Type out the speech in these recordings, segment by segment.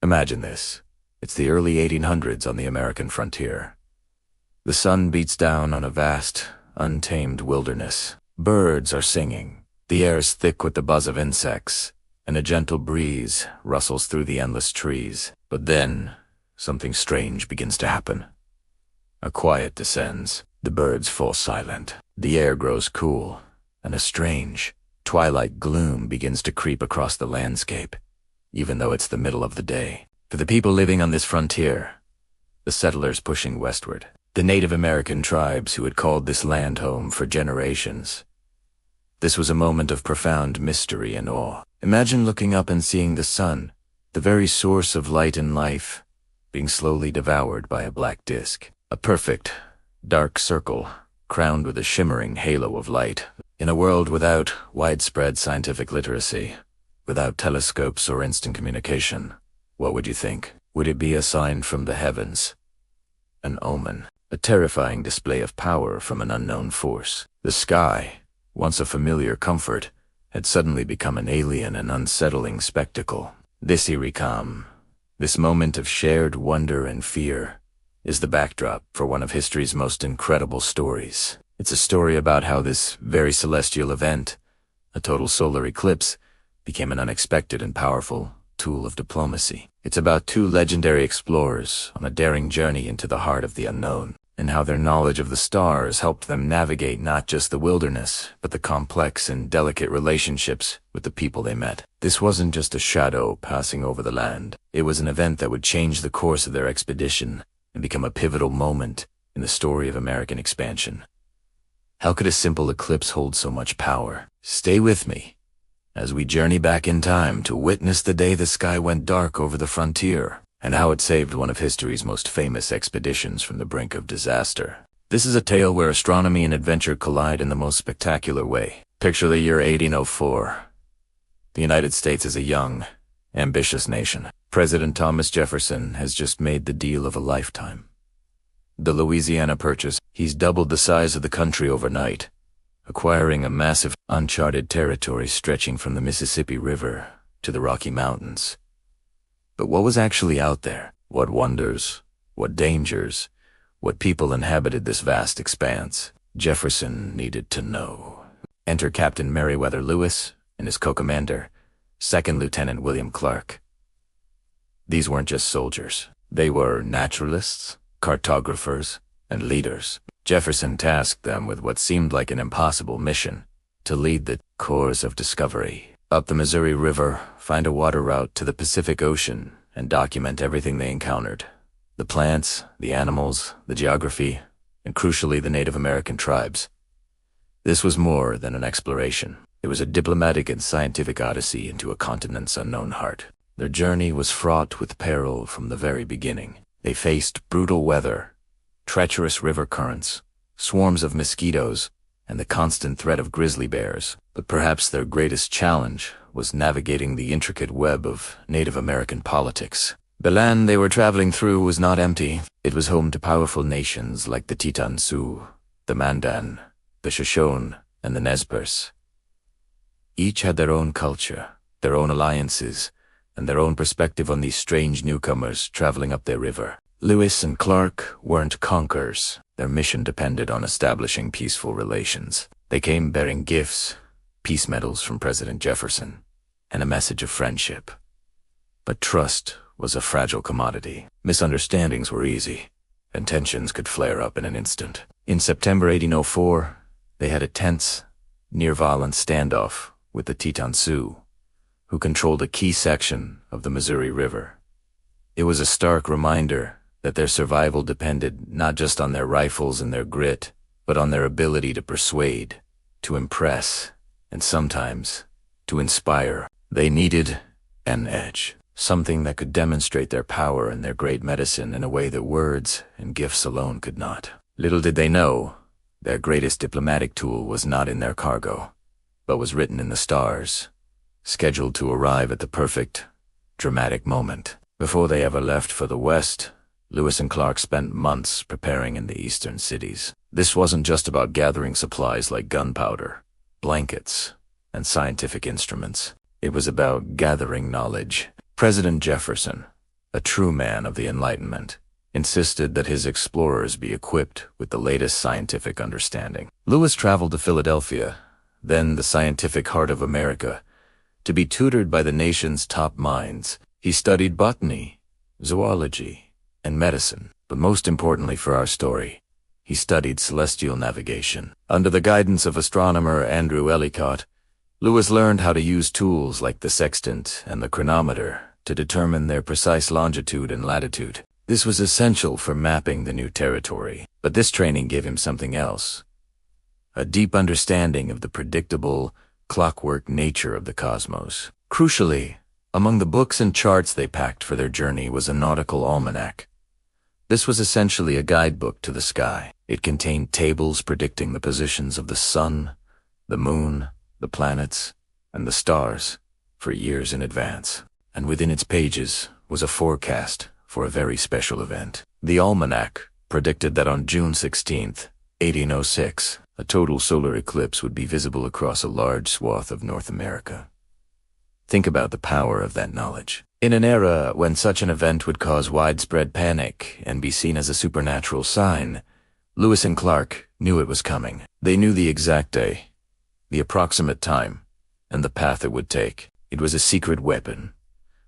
Imagine this. It's the early 1800s on the American frontier. The sun beats down on a vast, untamed wilderness. Birds are singing. The air is thick with the buzz of insects, and a gentle breeze rustles through the endless trees. But then, something strange begins to happen. A quiet descends. The birds fall silent. The air grows cool, and a strange, twilight gloom begins to creep across the landscape, even though it's the middle of the day. For the people living on this frontier, the settlers pushing westward, the Native American tribes who had called this land home for generations, this was a moment of profound mystery and awe. Imagine looking up and seeing the sun, the very source of light and life, being slowly devoured by a black disk. A perfect, dark circle, crowned with a shimmering halo of light. In a world without widespread scientific literacy, without telescopes or instant communication, what would you think? Would it be a sign from the heavens? An omen? A terrifying display of power from an unknown force? The sky, once a familiar comfort, had suddenly become an alien and unsettling spectacle. This eerie calm, this moment of shared wonder and fear, is the backdrop for one of history's most incredible stories. It's a story about how this very celestial event, a total solar eclipse, became an unexpected and powerful tool of diplomacy. It's about two legendary explorers on a daring journey into the heart of the unknown, and how their knowledge of the stars helped them navigate not just the wilderness, but the complex and delicate relationships with the people they met. This wasn't just a shadow passing over the land. It was an event that would change the course of their expedition and become a pivotal moment in the story of American expansion. How could a simple eclipse hold so much power? Stay with me as we journey back in time to witness the day the sky went dark over the frontier, and how it saved one of history's most famous expeditions from the brink of disaster. This is a tale where astronomy and adventure collide in the most spectacular way. Picture the year 1804. The United States is a young, ambitious nation. President Thomas Jefferson has just made the deal of a lifetime. The Louisiana Purchase. He's doubled the size of the country overnight, acquiring a massive, uncharted territory stretching from the Mississippi River to the Rocky Mountains. But what was actually out there? What wonders? What dangers? What people inhabited this vast expanse? Jefferson needed to know. Enter Captain Meriwether Lewis and his co-commander, Second Lieutenant William Clark. These weren't just soldiers. They were naturalists, cartographers, and leaders. Jefferson tasked them with what seemed like an impossible mission: to lead the course of discovery. Up the Missouri River, find a water route to the Pacific Ocean, and document everything they encountered. The plants, the animals, the geography, and crucially the Native American tribes. This was more than an exploration. It was a diplomatic and scientific odyssey into a continent's unknown heart. Their journey was fraught with peril from the very beginning. They faced brutal weather, treacherous river currents, swarms of mosquitoes, and the constant threat of grizzly bears. But perhaps their greatest challenge was navigating the intricate web of Native American politics. The land they were traveling through was not empty. It was home to powerful nations like the Teton Sioux, the Mandan, the Shoshone, and the Nez Perce. Each had their own culture, their own alliances, and their own perspective on these strange newcomers traveling up their river. Lewis and Clark weren't conquerors. Their mission depended on establishing peaceful relations. They came bearing gifts, peace medals from President Jefferson, and a message of friendship. But trust was a fragile commodity. Misunderstandings were easy, and tensions could flare up in an instant. In September 1804, they had a tense, near-violent standoff with the Teton Sioux, who controlled a key section of the Missouri River. It was a stark reminder that their survival depended not just on their rifles and their grit, but on their ability to persuade, to impress, and sometimes to inspire. They needed an edge, something that could demonstrate their power and their great medicine in a way that words and gifts alone could not. Little did they know, their greatest diplomatic tool was not in their cargo, but was written in the stars, scheduled to arrive at the perfect, dramatic moment. Before they ever left for the West, Lewis and Clark spent months preparing in the eastern cities. This wasn't just about gathering supplies like gunpowder, blankets, and scientific instruments. It was about gathering knowledge. President Jefferson, a true man of the Enlightenment, insisted that his explorers be equipped with the latest scientific understanding. Lewis traveled to Philadelphia, then the scientific heart of America, to be tutored by the nation's top minds. He studied botany, zoology, and medicine, but most importantly for our story, he studied celestial navigation. Under the guidance of astronomer Andrew Ellicott, Lewis learned how to use tools like the sextant and the chronometer to determine their precise longitude and latitude. This was essential for mapping the new territory, but this training gave him something else: a deep understanding of the predictable, clockwork nature of the cosmos. Crucially, among the books and charts they packed for their journey was a nautical almanac. This was essentially a guidebook to the sky. It contained tables predicting the positions of the sun, the moon, the planets, and the stars for years in advance. And within its pages was a forecast for a very special event. The almanac predicted that on June 16th, 1806, a total solar eclipse would be visible across a large swath of North America. Think about the power of that knowledge. In an era when such an event would cause widespread panic and be seen as a supernatural sign, Lewis and Clark knew it was coming. They knew the exact day, the approximate time, and the path it would take. It was a secret weapon,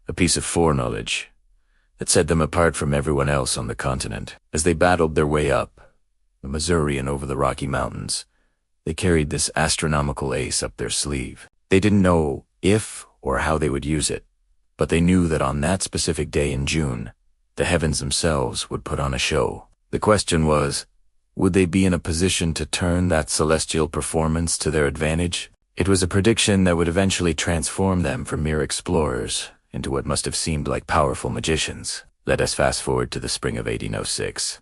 a piece of foreknowledge that set them apart from everyone else on the continent. As they battled their way up the Missouri and over the Rocky Mountains, they carried this astronomical ace up their sleeve. They didn't know if or how they would use it, but they knew that on that specific day in June, the heavens themselves would put on a show. The question was, would they be in a position to turn that celestial performance to their advantage? It was a prediction that would eventually transform them from mere explorers into what must have seemed like powerful magicians. Let us fast forward to the spring of 1806.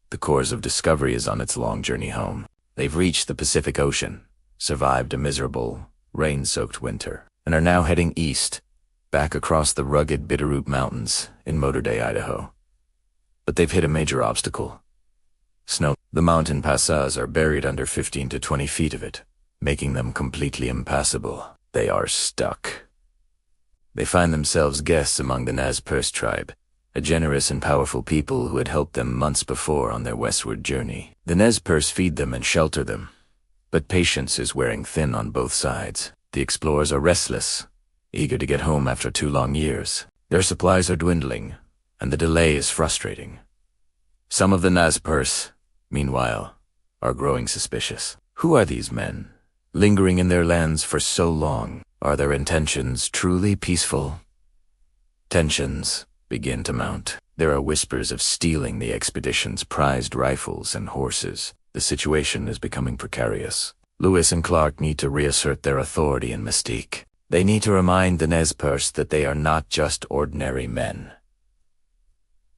The course of Discovery is on its long journey home. They've reached the Pacific Ocean, survived a miserable, rain-soaked winter, and are now heading east, back across the rugged Bitterroot Mountains in Motor Day, Idaho. But they've hit a major obstacle: snow. The mountain passes are buried under 15 to 20 feet of it, making them completely impassable. They are stuck. They find themselves guests among the Nez Perce tribe, a generous and powerful people who had helped them months before on their westward journey. The Nez Perce feed them and shelter them, but patience is wearing thin on both sides. The explorers are restless, eager to get home after 2 long years. Their supplies are dwindling, and the delay is frustrating. Some of the Nez Perce, meanwhile, are growing suspicious. Who are these men, lingering in their lands for so long? Are their intentions truly peaceful? Tensions begin to mount. There are whispers of stealing the expedition's prized rifles and horses. The situation is becoming precarious. Lewis and Clark need to reassert their authority and mystique. They need to remind the Nez Perce that they are not just ordinary men.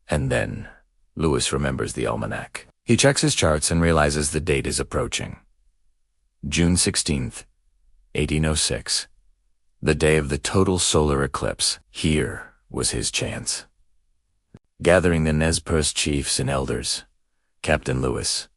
And then, Lewis remembers the almanac. He checks his charts and realizes the date is approaching. June 16th, 1806. The day of the total solar eclipse. Here was his chance. Gathering the Nez Perce chiefs and elders, Captain Lewis,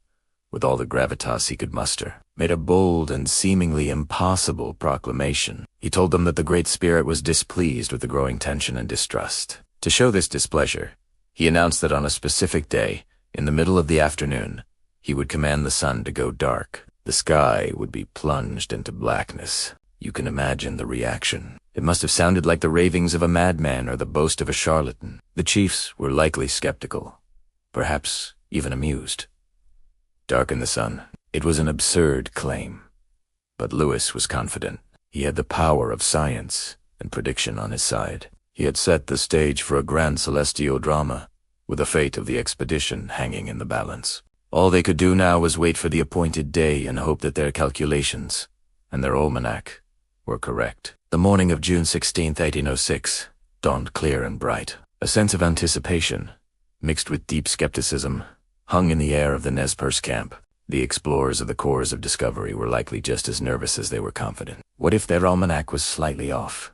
with all the gravitas he could muster, made a bold and seemingly impossible proclamation. He told them that the Great Spirit was displeased with the growing tension and distrust. To show this displeasure, he announced that on a specific day, in the middle of the afternoon, he would command the sun to go dark. The sky would be plunged into blackness. You can imagine the reaction. It must have sounded like the ravings of a madman or the boast of a charlatan. The chiefs were likely skeptical, perhaps even amused. Darken the sun. It was an absurd claim. But Lewis was confident. He had the power of science and prediction on his side. He had set the stage for a grand celestial drama, with the fate of the expedition hanging in the balance. All they could do now was wait for the appointed day and hope that their calculations and their almanac were correct. The morning of June 16, 1806, dawned clear and bright. A sense of anticipation, mixed with deep skepticism, hung in the air of the Nez Perce camp. The explorers of the Corps of Discovery were likely just as nervous as they were confident. What if their almanac was slightly off?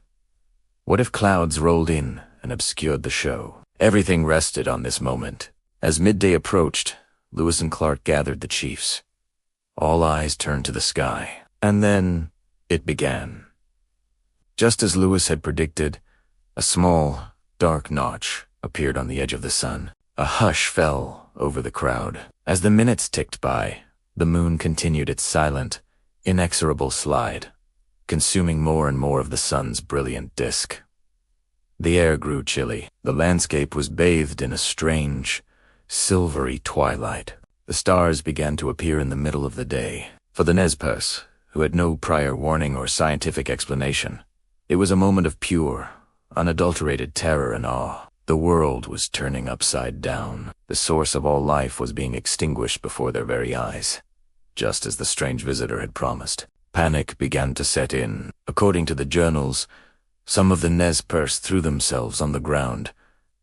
What if clouds rolled in and obscured the show? Everything rested on this moment. As midday approached, Lewis and Clark gathered the chiefs. All eyes turned to the sky. And then it began. Just as Lewis had predicted, a small, dark notch appeared on the edge of the sun. A hush fell over the crowd. As the minutes ticked by, the moon continued its silent, inexorable slide, consuming more and more of the sun's brilliant disk. The air grew chilly. The landscape was bathed in a strange, silvery twilight. The stars began to appear in the middle of the day. For the Nez Perce, who had no prior warning or scientific explanation, it was a moment of pure, unadulterated terror and awe. The world was turning upside down. The source of all life was being extinguished before their very eyes, just as the strange visitor had promised. Panic began to set in. According to the journals, some of the Nez Perce threw themselves on the ground,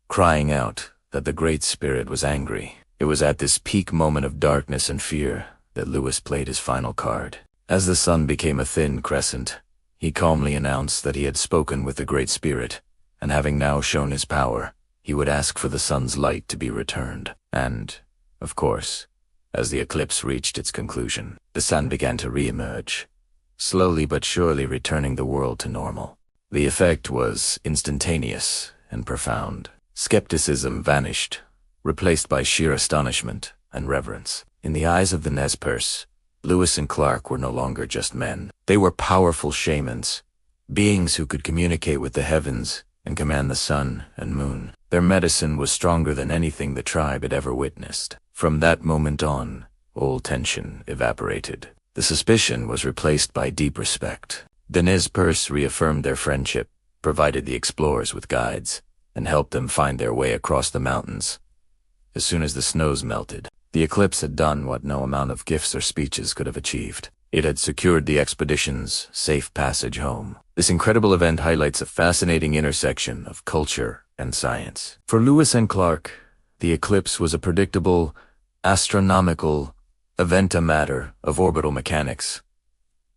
crying out that the Great Spirit was angry. It was at this peak moment of darkness and fear that Louis played his final card. As the sun became a thin crescent, he calmly announced that he had spoken with the Great Spirit, and having now shown his power, he would ask for the sun's light to be returned. And, of course, as the eclipse reached its conclusion, the sun began to re-emerge, slowly but surely returning the world to normal. The effect was instantaneous and profound. Skepticism vanished, replaced by sheer astonishment and reverence. In the eyes of the Nez Perce, Lewis and Clark were no longer just men. They were powerful shamans, beings who could communicate with the heavens and command the sun and moon. Their medicine was stronger than anything the tribe had ever witnessed. From that moment on, all tension evaporated. The suspicion was replaced by deep respect. The Nez Perce reaffirmed their friendship, provided the explorers with guides, and helped them find their way across the mountains. As soon as the snows melted, the eclipse had done what no amount of gifts or speeches could have achieved. It had secured the expedition's safe passage home. This incredible event highlights a fascinating intersection of culture and science. For Lewis and Clark, the eclipse was a predictable, astronomical event, a matter of orbital mechanics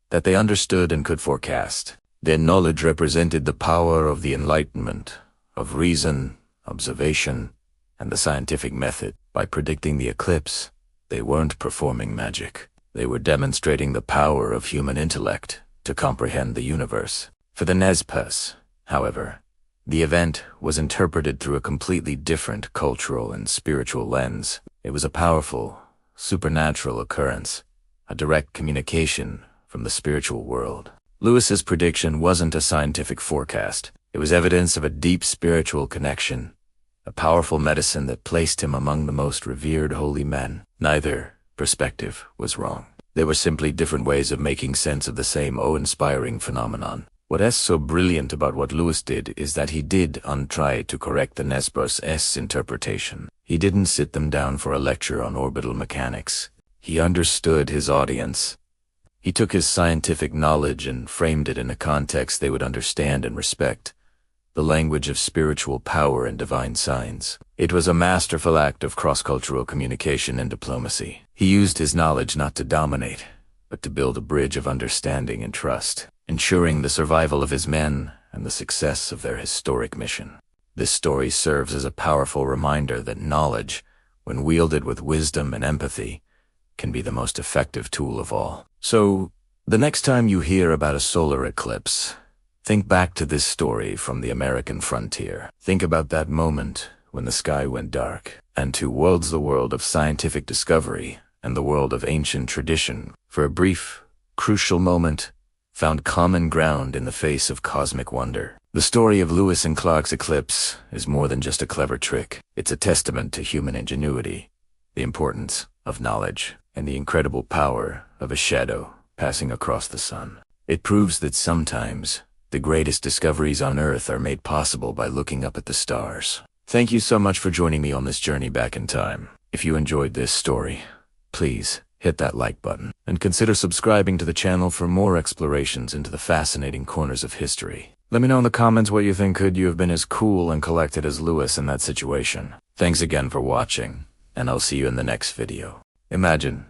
that they understood and could forecast. Their knowledge represented the power of the Enlightenment, of reason, observation, and the scientific method. By predicting the eclipse, they weren't performing magic. They were demonstrating the power of human intellect to comprehend the universe. For the Nez Perce, however, the event was interpreted through a completely different cultural and spiritual lens. It was a powerful, supernatural occurrence, a direct communication from the spiritual world. Lewis's prediction wasn't a scientific forecast. It was evidence of a deep spiritual connection, a powerful medicine that placed him among the most revered holy men. Neither perspective was wrong. They were simply different ways of making sense of the same awe-inspiring phenomenon. What is so brilliant about what Lewis did is that he did try to correct the Nez Perce's interpretation. He didn't sit them down for a lecture on orbital mechanics. He understood his audience. He took his scientific knowledge and framed it in a context they would understand and respect, the language of spiritual power and divine signs. It was a masterful act of cross-cultural communication and diplomacy. He used his knowledge not to dominate, but to build a bridge of understanding and trust, ensuring the survival of his men and the success of their historic mission. This story serves as a powerful reminder that knowledge, when wielded with wisdom and empathy, can be the most effective tool of all. So, the next time you hear about a solar eclipse, think back to this story from the American frontier. Think about that moment when the sky went dark, and two worlds, the world of scientific discovery and the world of ancient tradition, for a brief, crucial moment, found common ground in the face of cosmic wonder. The story of Lewis and Clark's eclipse is more than just a clever trick. It's a testament to human ingenuity, the importance of knowledge, and the incredible power of a shadow passing across the sun. It proves that sometimes the greatest discoveries on Earth are made possible by looking up at the stars. Thank you so much for joining me on this journey back in time. If you enjoyed this story, please hit that like button and consider subscribing to the channel for more explorations into the fascinating corners of history. Let me know in the comments what you think. Could you have been as cool and collected as Lewis in that situation? Thanks again for watching, and I'll see you in the next video. Imagine,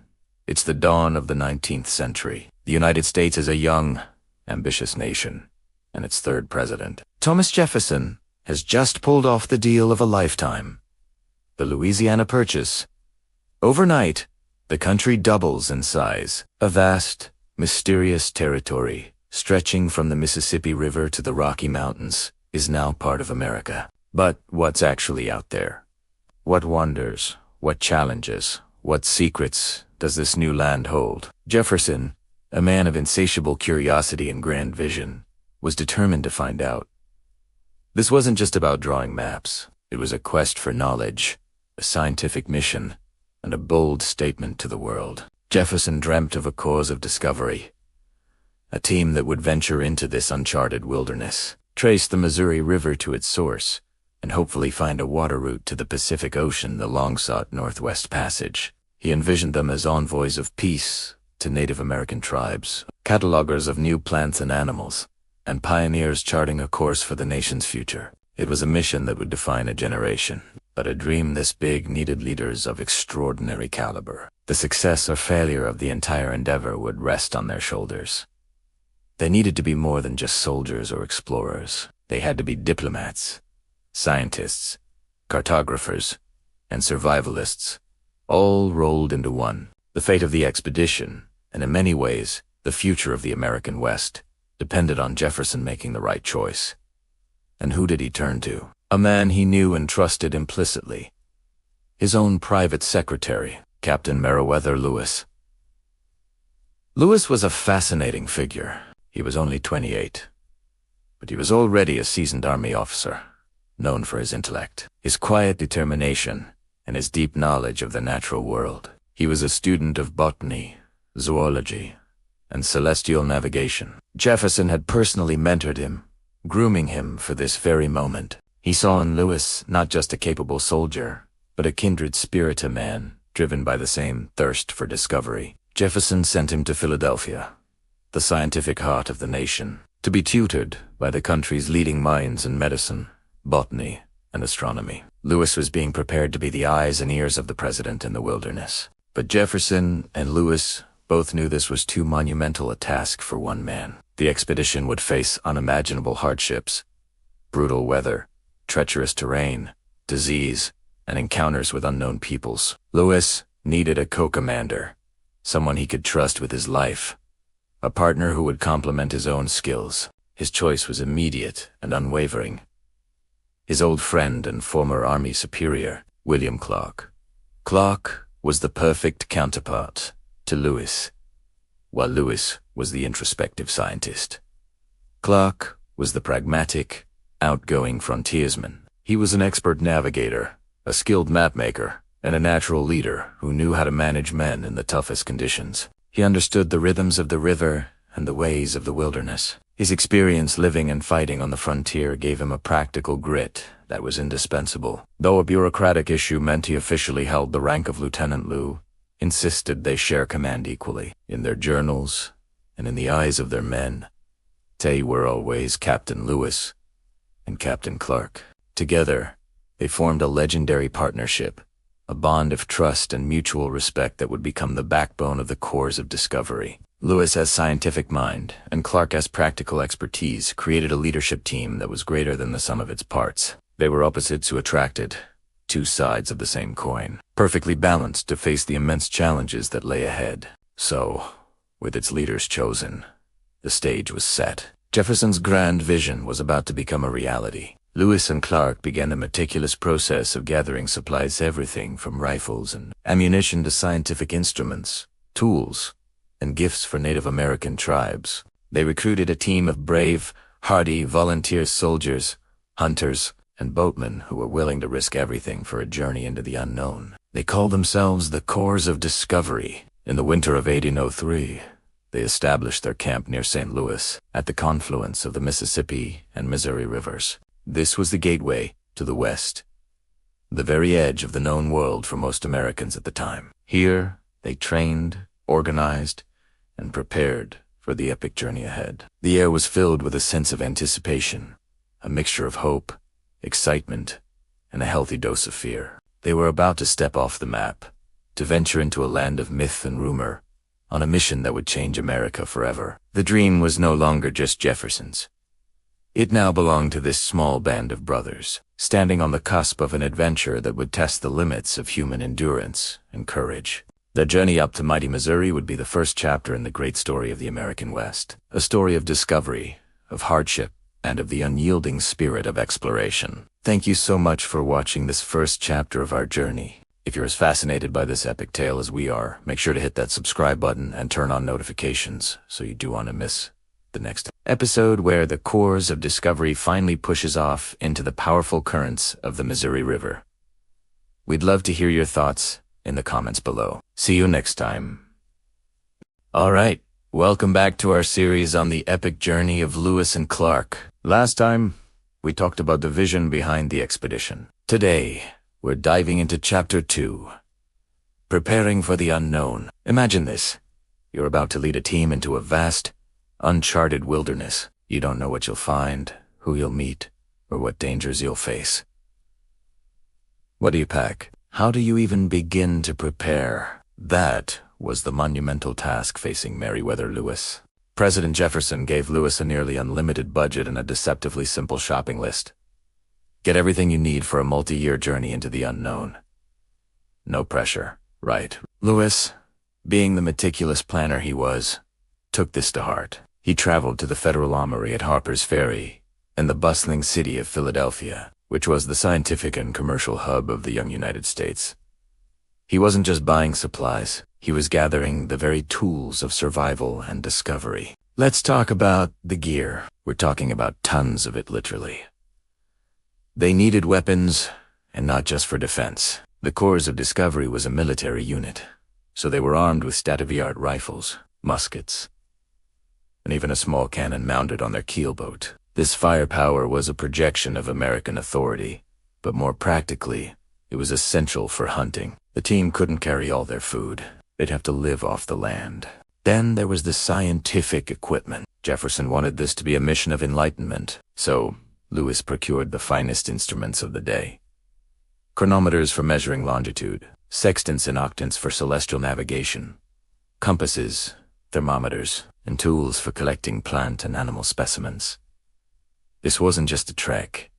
it's the dawn of the 19th century. The United States is a young, ambitious nation, and its third president, Thomas Jefferson, has just pulled off the deal of a lifetime, the Louisiana Purchase. Overnight, the country doubles in size. A vast, mysterious territory, stretching from the Mississippi River to the Rocky Mountains, is now part of America. But what's actually out there? What wonders, what challenges, what secrets does this new land hold? Jefferson, a man of insatiable curiosity and grand vision, was determined to find out. This wasn't just about drawing maps. It was a quest for knowledge, a scientific mission, and a bold statement to the world. Jefferson dreamt of a cause of discovery, a team that would venture into this uncharted wilderness, trace the Missouri River to its source, and hopefully find a water route to the Pacific Ocean, the long-sought Northwest Passage. He envisioned them as envoys of peace to Native American tribes, catalogers of new plants and animals, and pioneers charting a course for the nation's future. It was a mission that would define a generation, but a dream this big needed leaders of extraordinary caliber. The success or failure of the entire endeavor would rest on their shoulders. They needed to be more than just soldiers or explorers. They had to be diplomats, scientists, cartographers, and survivalists, all rolled into one. The fate of the expedition, and in many ways, the future of the American West, depended on Jefferson making the right choice. And who did he turn to? A man he knew and trusted implicitly. His own private secretary, Captain Meriwether Lewis. Lewis was a fascinating figure. He was only 28, but he was already a seasoned Army officer, known for his intellect, his quiet determination, and his deep knowledge of the natural world. He was a student of botany, zoology, and celestial navigation. Jefferson had personally mentored him, grooming him for this very moment. He saw in Lewis not just a capable soldier, but a kindred spirit, a man driven by the same thirst for discovery. Jefferson sent him to Philadelphia, the scientific heart of the nation, to be tutored by the country's leading minds in medicine, botany, and astronomy. Lewis was being prepared to be the eyes and ears of the president in the wilderness. But Jefferson and Lewis both knew this was too monumental a task for one man. The expedition would face unimaginable hardships, brutal weather, treacherous terrain, disease, and encounters with unknown peoples. Lewis needed a co-commander, someone he could trust with his life, a partner who would complement his own skills. His choice was immediate and unwavering. His old friend and former Army superior, William Clark. Clark was the perfect counterpart to Lewis, while Lewis was the introspective scientist. Clark was the pragmatic, outgoing frontiersman. He was an expert navigator, a skilled mapmaker, and a natural leader who knew how to manage men in the toughest conditions. He understood the rhythms of the river and the ways of the wilderness. His experience living and fighting on the frontier gave him a practical grit that was indispensable. Though a bureaucratic issue meant he officially held the rank of Lieutenant, Lou insisted they share command equally. In their journals and in the eyes of their men, they were always Captain Lewis and Captain Clark. Together, they formed a legendary partnership, a bond of trust and mutual respect that would become the backbone of the Corps of Discovery. Lewis, as scientific mind, and Clark as practical expertise, created a leadership team that was greater than the sum of its parts. They were opposites who attracted, two sides of the same coin, perfectly balanced to face the immense challenges that lay ahead. So, with its leaders chosen, the stage was set. Jefferson's grand vision was about to become a reality. Lewis and Clark began the meticulous process of gathering supplies, everything from rifles and ammunition to scientific instruments, tools, and gifts for Native American tribes. They recruited a team of brave, hardy volunteer soldiers, hunters, and boatmen who were willing to risk everything for a journey into the unknown. They called themselves the Corps of Discovery. In the winter of 1803, they established their camp near St. Louis, at the confluence of the Mississippi and Missouri rivers. This was the gateway to the West, the very edge of the known world for most Americans at the time. Here, they trained, organized, and prepared for the epic journey ahead. The air was filled with a sense of anticipation, a mixture of hope, excitement, and a healthy dose of fear. They were about to step off the map, to venture into a land of myth and rumor, on a mission that would change America forever. The dream was no longer just Jefferson's. It now belonged to this small band of brothers, standing on the cusp of an adventure that would test the limits of human endurance and courage. Their journey up to mighty Missouri would be the first chapter in the great story of the American West, a story of discovery, of hardship, and of the unyielding spirit of exploration. Thank you so much for watching this first chapter of our journey. If you're as fascinated by this epic tale as we are, make sure to hit that subscribe button and turn on notifications so you don't want to miss the next episode, where the course of discovery finally pushes off into the powerful currents of the Missouri River. We'd love to hear your thoughts in the comments below. See you next time. All right, welcome back to our series on the epic journey of Lewis and Clark. Last time, we talked about the vision behind the expedition. Today, we're diving into Chapter 2, Preparing for the Unknown. Imagine this. You're about to lead a team into a vast, uncharted wilderness. You don't know what you'll find, who you'll meet, or what dangers you'll face. What do you pack? How do you even begin to prepare? That was the monumental task facing Meriwether Lewis. President Jefferson gave Lewis a nearly unlimited budget and a deceptively simple shopping list. Get everything you need for a multi-year journey into the unknown. No pressure, right? Lewis, being the meticulous planner he was, took this to heart. He traveled to the Federal Armory at Harper's Ferry and the bustling city of Philadelphia, which was the scientific and commercial hub of the young United States. He wasn't just buying supplies, he was gathering the very tools of survival and discovery. Let's talk about the gear. We're talking about tons of it, literally. They needed weapons, and not just for defense. The Corps of Discovery was a military unit, so they were armed with state-of-the-art rifles, muskets, and even a small cannon mounted on their keelboat. This firepower was a projection of American authority, but more practically, it was essential for hunting. The team couldn't carry all their food. They'd have to live off the land. Then there was the scientific equipment. Jefferson wanted this to be a mission of enlightenment, so Lewis procured the finest instruments of the day. Chronometers for measuring longitude, sextants and octants for celestial navigation, compasses, thermometers, and tools for collecting plant and animal specimens. This wasn't just a trek.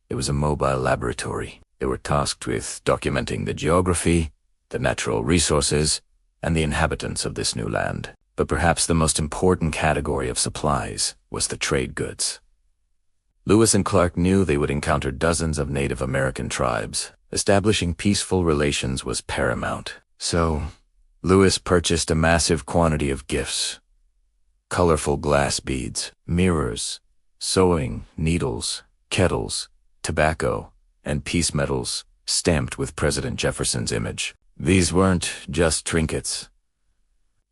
It was a mobile laboratory. They were tasked with documenting the geography, the natural resources, and the inhabitants of this new land. But perhaps the most important category of supplies was the trade goods. Lewis and Clark knew they would encounter dozens of Native American tribes. Establishing peaceful relations was paramount. So, Lewis purchased a massive quantity of gifts. Colorful glass beads, mirrors, sewing, needles, kettles, tobacco, and peace medals stamped with President Jefferson's image. These weren't just trinkets.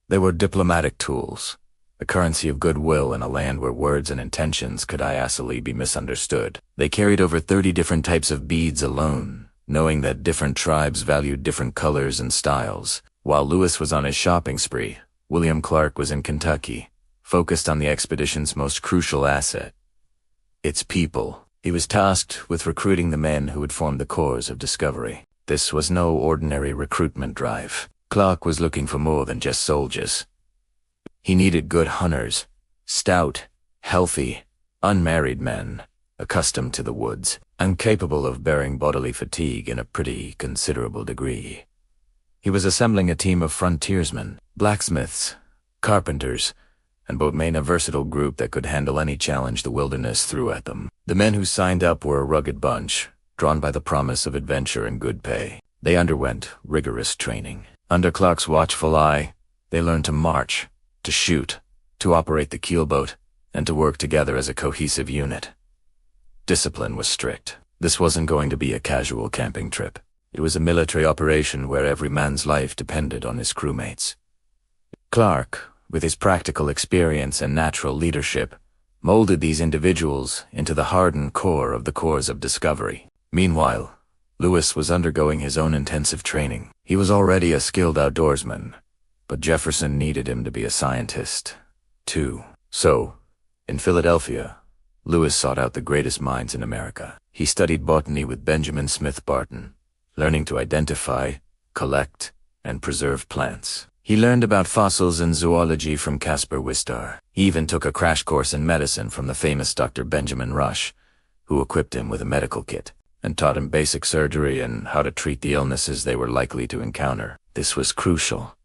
They were diplomatic tools, the currency of goodwill in a land where words and intentions could easily be misunderstood. They carried over 30 different types of beads alone, knowing that different tribes valued different colors and styles. While Lewis was on his shopping spree, William Clark was in Kentucky, focused on the expedition's most crucial asset, its people. He was tasked with recruiting the men who would form the Corps of Discovery. This was no ordinary recruitment drive. Clark was looking for more than just soldiers. He needed good hunters, stout, healthy, unmarried men, accustomed to the woods, and capable of bearing bodily fatigue in a pretty considerable degree. He was assembling a team of frontiersmen, blacksmiths, carpenters, and boatmen, a versatile group that could handle any challenge the wilderness threw at them. The men who signed up were a rugged bunch, drawn by the promise of adventure and good pay. They underwent rigorous training. Under Clark's watchful eye, they learned to march, to shoot, to operate the keelboat, and to work together as a cohesive unit. Discipline was strict. This wasn't going to be a casual camping trip. It was a military operation where every man's life depended on his crewmates. Clark, with his practical experience and natural leadership, molded these individuals into the hardened core of the Corps of Discovery. Meanwhile, Lewis was undergoing his own intensive training. He was already a skilled outdoorsman, but Jefferson needed him to be a scientist, too. So, in Philadelphia, Lewis sought out the greatest minds in America. He studied botany with Benjamin Smith Barton, learning to identify, collect, and preserve plants. He learned about fossils and zoology from Caspar Wistar. He even took a crash course in medicine from the famous Dr. Benjamin Rush, who equipped him with a medical kit and taught him basic surgery and how to treat the illnesses they were likely to encounter. This was crucial,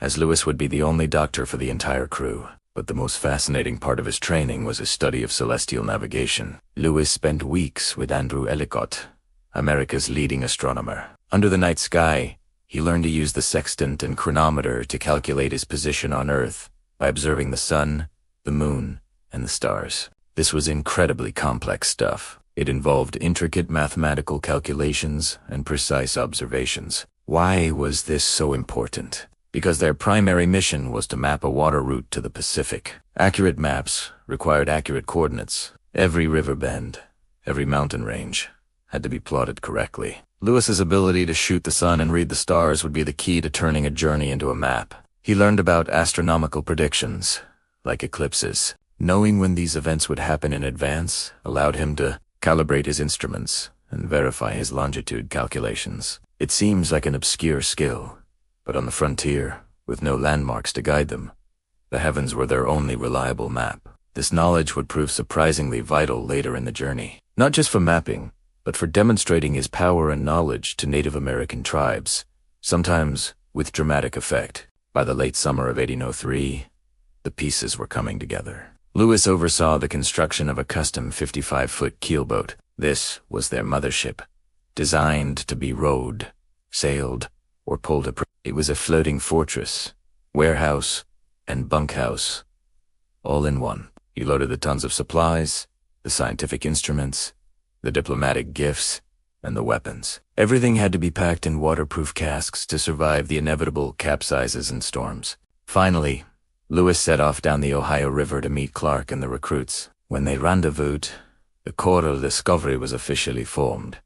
as Lewis would be the only doctor for the entire crew. But the most fascinating part of his training was his study of celestial navigation. Lewis spent weeks with Andrew Ellicott, America's leading astronomer. Under the night sky, he learned to use the sextant and chronometer to calculate his position on Earth by observing the sun, the moon, and the stars. This was incredibly complex stuff. It involved intricate mathematical calculations and precise observations. Why was this so important? Because their primary mission was to map a water route to the Pacific. Accurate maps required accurate coordinates. Every river bend, every mountain range had to be plotted correctly. Lewis's ability to shoot the sun and read the stars would be the key to turning a journey into a map. He learned about astronomical predictions, like eclipses. Knowing when these events would happen in advance allowed him to calibrate his instruments and verify his longitude calculations. It seems like an obscure skill, but on the frontier, with no landmarks to guide them, the heavens were their only reliable map. This knowledge would prove surprisingly vital later in the journey, not just for mapping, but for demonstrating his power and knowledge to Native American tribes, sometimes with dramatic effect. By the late summer of 1803, the pieces were coming together. Lewis oversaw the construction of a custom 55-foot keelboat. This was their mothership, designed to be rowed, sailed, or pulled apart. It was a floating fortress, warehouse, and bunkhouse, all in one. He loaded the tons of supplies, the scientific instruments, the diplomatic gifts, and the weapons. Everything had to be packed in waterproof casks to survive the inevitable capsizes and storms. Finally, Lewis set off down the Ohio River to meet Clark and the recruits. When they rendezvoused, the Coral Discovery was officially formed.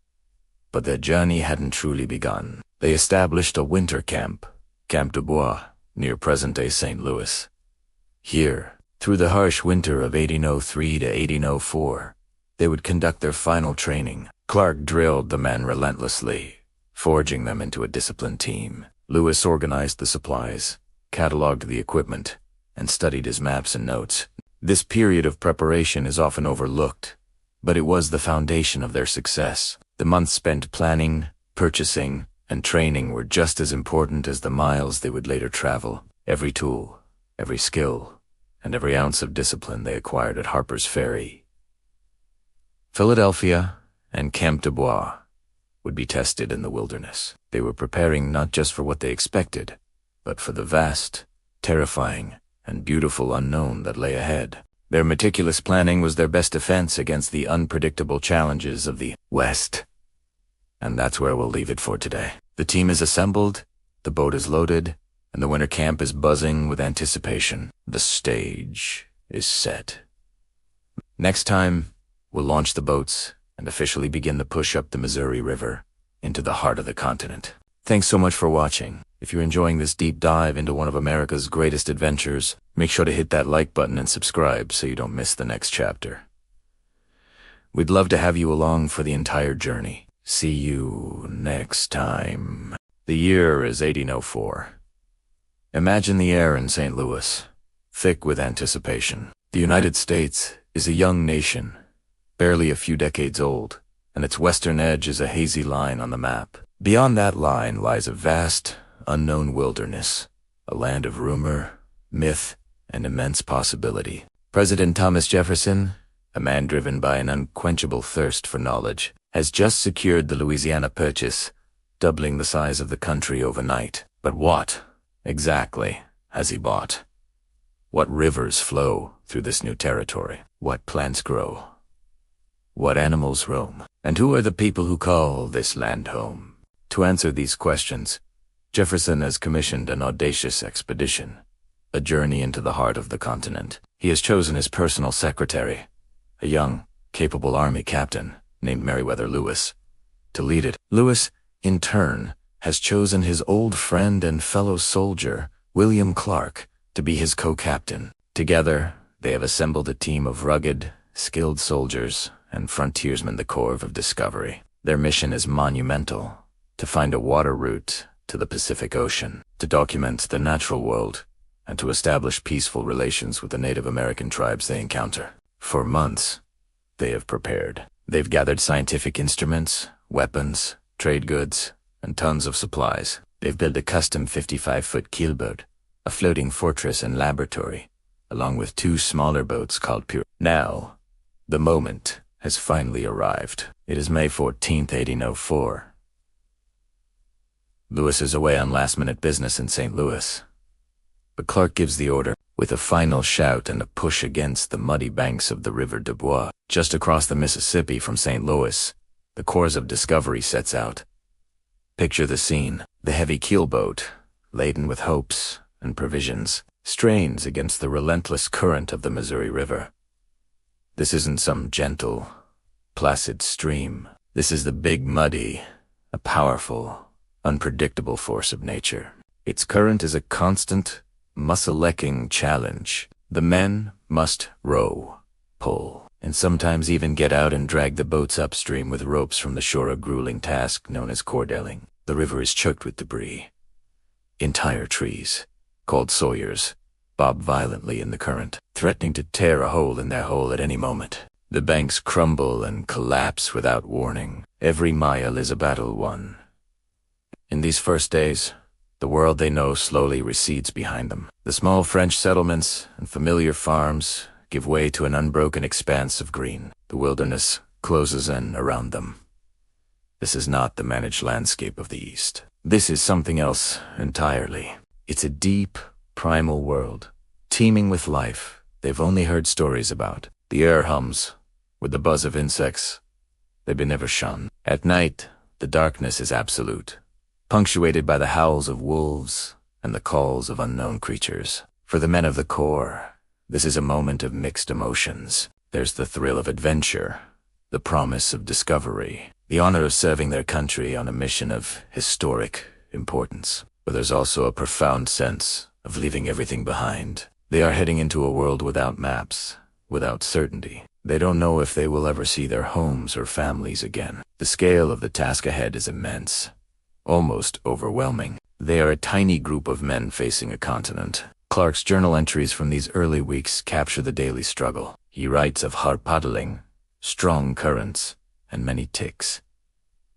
But their journey hadn't truly begun. They established a winter camp, Camp du Bois, near present-day St. Louis. Here, through the harsh winter of 1803 to 1804, they would conduct their final training. Clark drilled the men relentlessly, forging them into a disciplined team. Lewis organized the supplies, cataloged the equipment, and studied his maps and notes. This period of preparation is often overlooked, but it was the foundation of their success. The months spent planning, purchasing, and training were just as important as the miles they would later travel. Every tool, every skill, and every ounce of discipline they acquired at Harper's Ferry, Philadelphia, and Camp du Bois would be tested in the wilderness. They were preparing not just for what they expected, but for the vast, terrifying, and beautiful unknown that lay ahead. Their meticulous planning was their best defense against the unpredictable challenges of the West. And that's where we'll leave it for today. The team is assembled, the boat is loaded, and the winter camp is buzzing with anticipation. The stage is set. Next time, we'll launch the boats and officially begin the push up the Missouri River into the heart of the continent. Thanks so much for watching. If you're enjoying this deep dive into one of America's greatest adventures, make sure to hit that like button and subscribe so you don't miss the next chapter. We'd love to have you along for the entire journey. See you next time. The year is 1804. Imagine the air in St. Louis, thick with anticipation. The United States is a young nation, barely a few decades old, and its western edge is a hazy line on the map. Beyond that line lies a vast, unknown wilderness, a land of rumor, myth, and immense possibility. President Thomas Jefferson, a man driven by an unquenchable thirst for knowledge, has just secured the Louisiana Purchase, doubling the size of the country overnight. But what, exactly, has he bought? What rivers flow through this new territory? What plants grow? What animals roam? And who are the people who call this land home? To answer these questions, Jefferson has commissioned an audacious expedition, a journey into the heart of the continent. He has chosen his personal secretary, a young, capable army captain named Meriwether Lewis, to lead it. Lewis, in turn, has chosen his old friend and fellow soldier, William Clark, to be his co-captain. Together, they have assembled a team of rugged, skilled soldiers and frontiersmen, the Corps of Discovery. Their mission is monumental: to find a water route to the Pacific Ocean, to document the natural world, and to establish peaceful relations with the Native American tribes they encounter. For months, they have prepared. They've gathered scientific instruments, weapons, trade goods, and tons of supplies. They've built a custom 55-foot keelboat, a floating fortress and laboratory, along with two smaller boats called Pure. Now, the moment has finally arrived. It is May 14th, 1804. Lewis is away on last-minute business in St. Louis. But Clark gives the order, with a final shout and a push against the muddy banks of the River du Bois. Just across the Mississippi from St. Louis, the Corps of Discovery sets out. Picture the scene. The heavy keelboat, laden with hopes and provisions, strains against the relentless current of the Missouri River. This isn't some gentle, placid stream. This is the big muddy, a powerful, unpredictable force of nature. Its current is a constant, muscle-lecking challenge. The men must row, pull, and sometimes even get out and drag the boats upstream with ropes from the shore, a grueling task known as cordelling. The river is choked with debris. Entire trees, called sawyers, bob violently in the current, threatening to tear a hole in their hull at any moment. The banks crumble and collapse without warning. Every mile is a battle won. In these first days, the world they know slowly recedes behind them. The small French settlements and familiar farms give way to an unbroken expanse of green. The wilderness closes in around them. This is not the managed landscape of the East. This is something else entirely. It's a deep, primal world, teeming with life they've only heard stories about. The air hums with the buzz of insects they've been never shunned. At night, the darkness is absolute, punctuated by the howls of wolves and the calls of unknown creatures. For the men of the Corps, this is a moment of mixed emotions. There's the thrill of adventure, the promise of discovery, the honor of serving their country on a mission of historic importance. But there's also a profound sense of leaving everything behind. They are heading into a world without maps, without certainty. They don't know if they will ever see their homes or families again. The scale of the task ahead is immense, almost overwhelming. They are a tiny group of men facing a continent. Clark's journal entries from these early weeks capture the daily struggle. He writes of hard paddling, strong currents, and many ticks.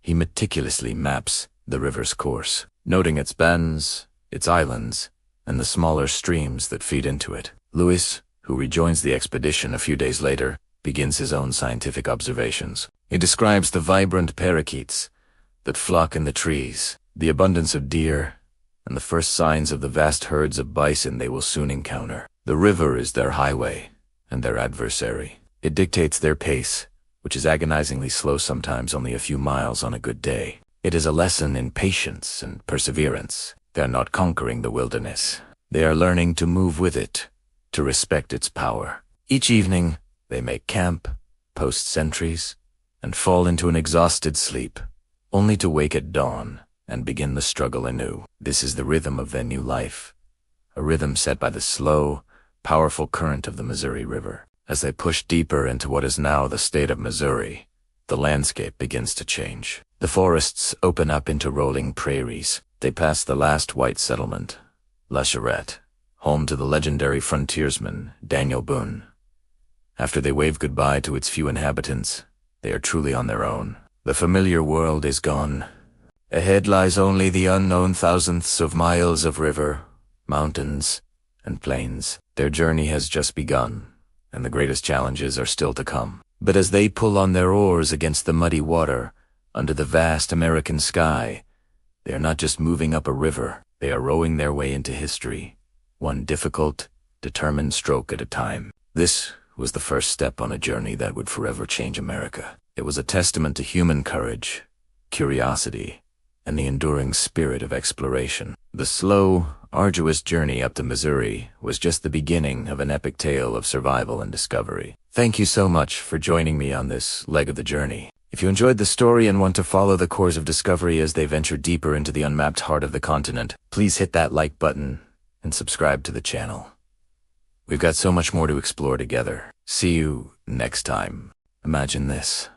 He meticulously maps the river's course, noting its bends, its islands, and the smaller streams that feed into it. Lewis, who rejoins the expedition a few days later, begins his own scientific observations. He describes the vibrant parakeets that flock in the trees, the abundance of deer, and the first signs of the vast herds of bison they will soon encounter. The river is their highway and their adversary. It dictates their pace, which is agonizingly slow, sometimes only a few miles on a good day. It is a lesson in patience and perseverance. They are not conquering the wilderness. They are learning to move with it, to respect its power. Each evening, they make camp, post sentries, and fall into an exhausted sleep, only to wake at dawn and begin the struggle anew. This is the rhythm of their new life, a rhythm set by the slow, powerful current of the Missouri River. As they push deeper into what is now the state of Missouri, the landscape begins to change. The forests open up into rolling prairies. They pass the last white settlement, La Charrette, home to the legendary frontiersman Daniel Boone. After they wave goodbye to its few inhabitants, they are truly on their own. The familiar world is gone. Ahead lies only the unknown thousandths of miles of river, mountains, and plains. Their journey has just begun, and the greatest challenges are still to come. But as they pull on their oars against the muddy water, under the vast American sky, they are not just moving up a river, they are rowing their way into history, one difficult, determined stroke at a time. This was the first step on a journey that would forever change America. It was a testament to human courage, curiosity, and the enduring spirit of exploration. The slow, arduous journey up to Missouri was just the beginning of an epic tale of survival and discovery. Thank you so much for joining me on this leg of the journey. If you enjoyed the story and want to follow the Corps of Discovery as they venture deeper into the unmapped heart of the continent, please hit that like button and subscribe to the channel. We've got so much more to explore together. See you next time. Imagine this.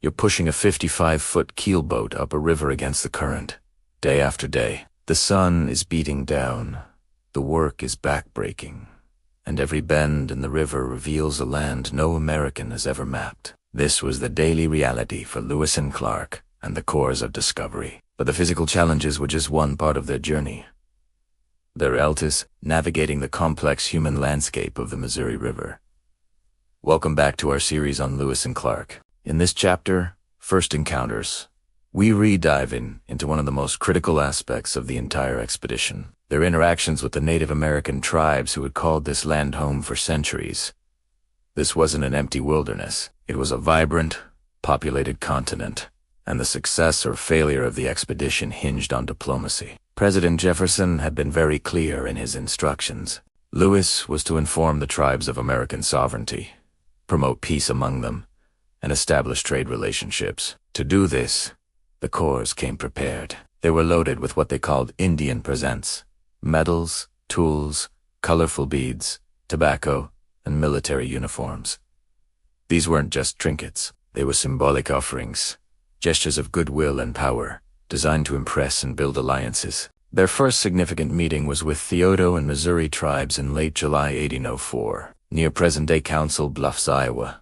You're pushing a 55-foot keelboat up a river against the current, day after day. The sun is beating down, the work is backbreaking, and every bend in the river reveals a land no American has ever mapped. This was the daily reality for Lewis and Clark and the Corps of Discovery. But the physical challenges were just one part of their journey. their eldest navigating the complex human landscape of the Missouri River. Welcome back to our series on Lewis and Clark. In this chapter, First Encounters, we re-dive into one of the most critical aspects of the entire expedition, their interactions with the Native American tribes who had called this land home for centuries. This wasn't an empty wilderness. It was a vibrant, populated continent, and the success or failure of the expedition hinged on diplomacy. President Jefferson had been very clear in his instructions. Lewis was to inform the tribes of American sovereignty, promote peace among them, and establish trade relationships. To do this, the Corps came prepared. They were loaded with what they called Indian presents: medals, tools, colorful beads, tobacco, and military uniforms. These weren't just trinkets. They were symbolic offerings, gestures of goodwill and power, designed to impress and build alliances. Their first significant meeting was with Theodo and Missouri tribes in late July 1804, near present-day Council Bluffs, Iowa.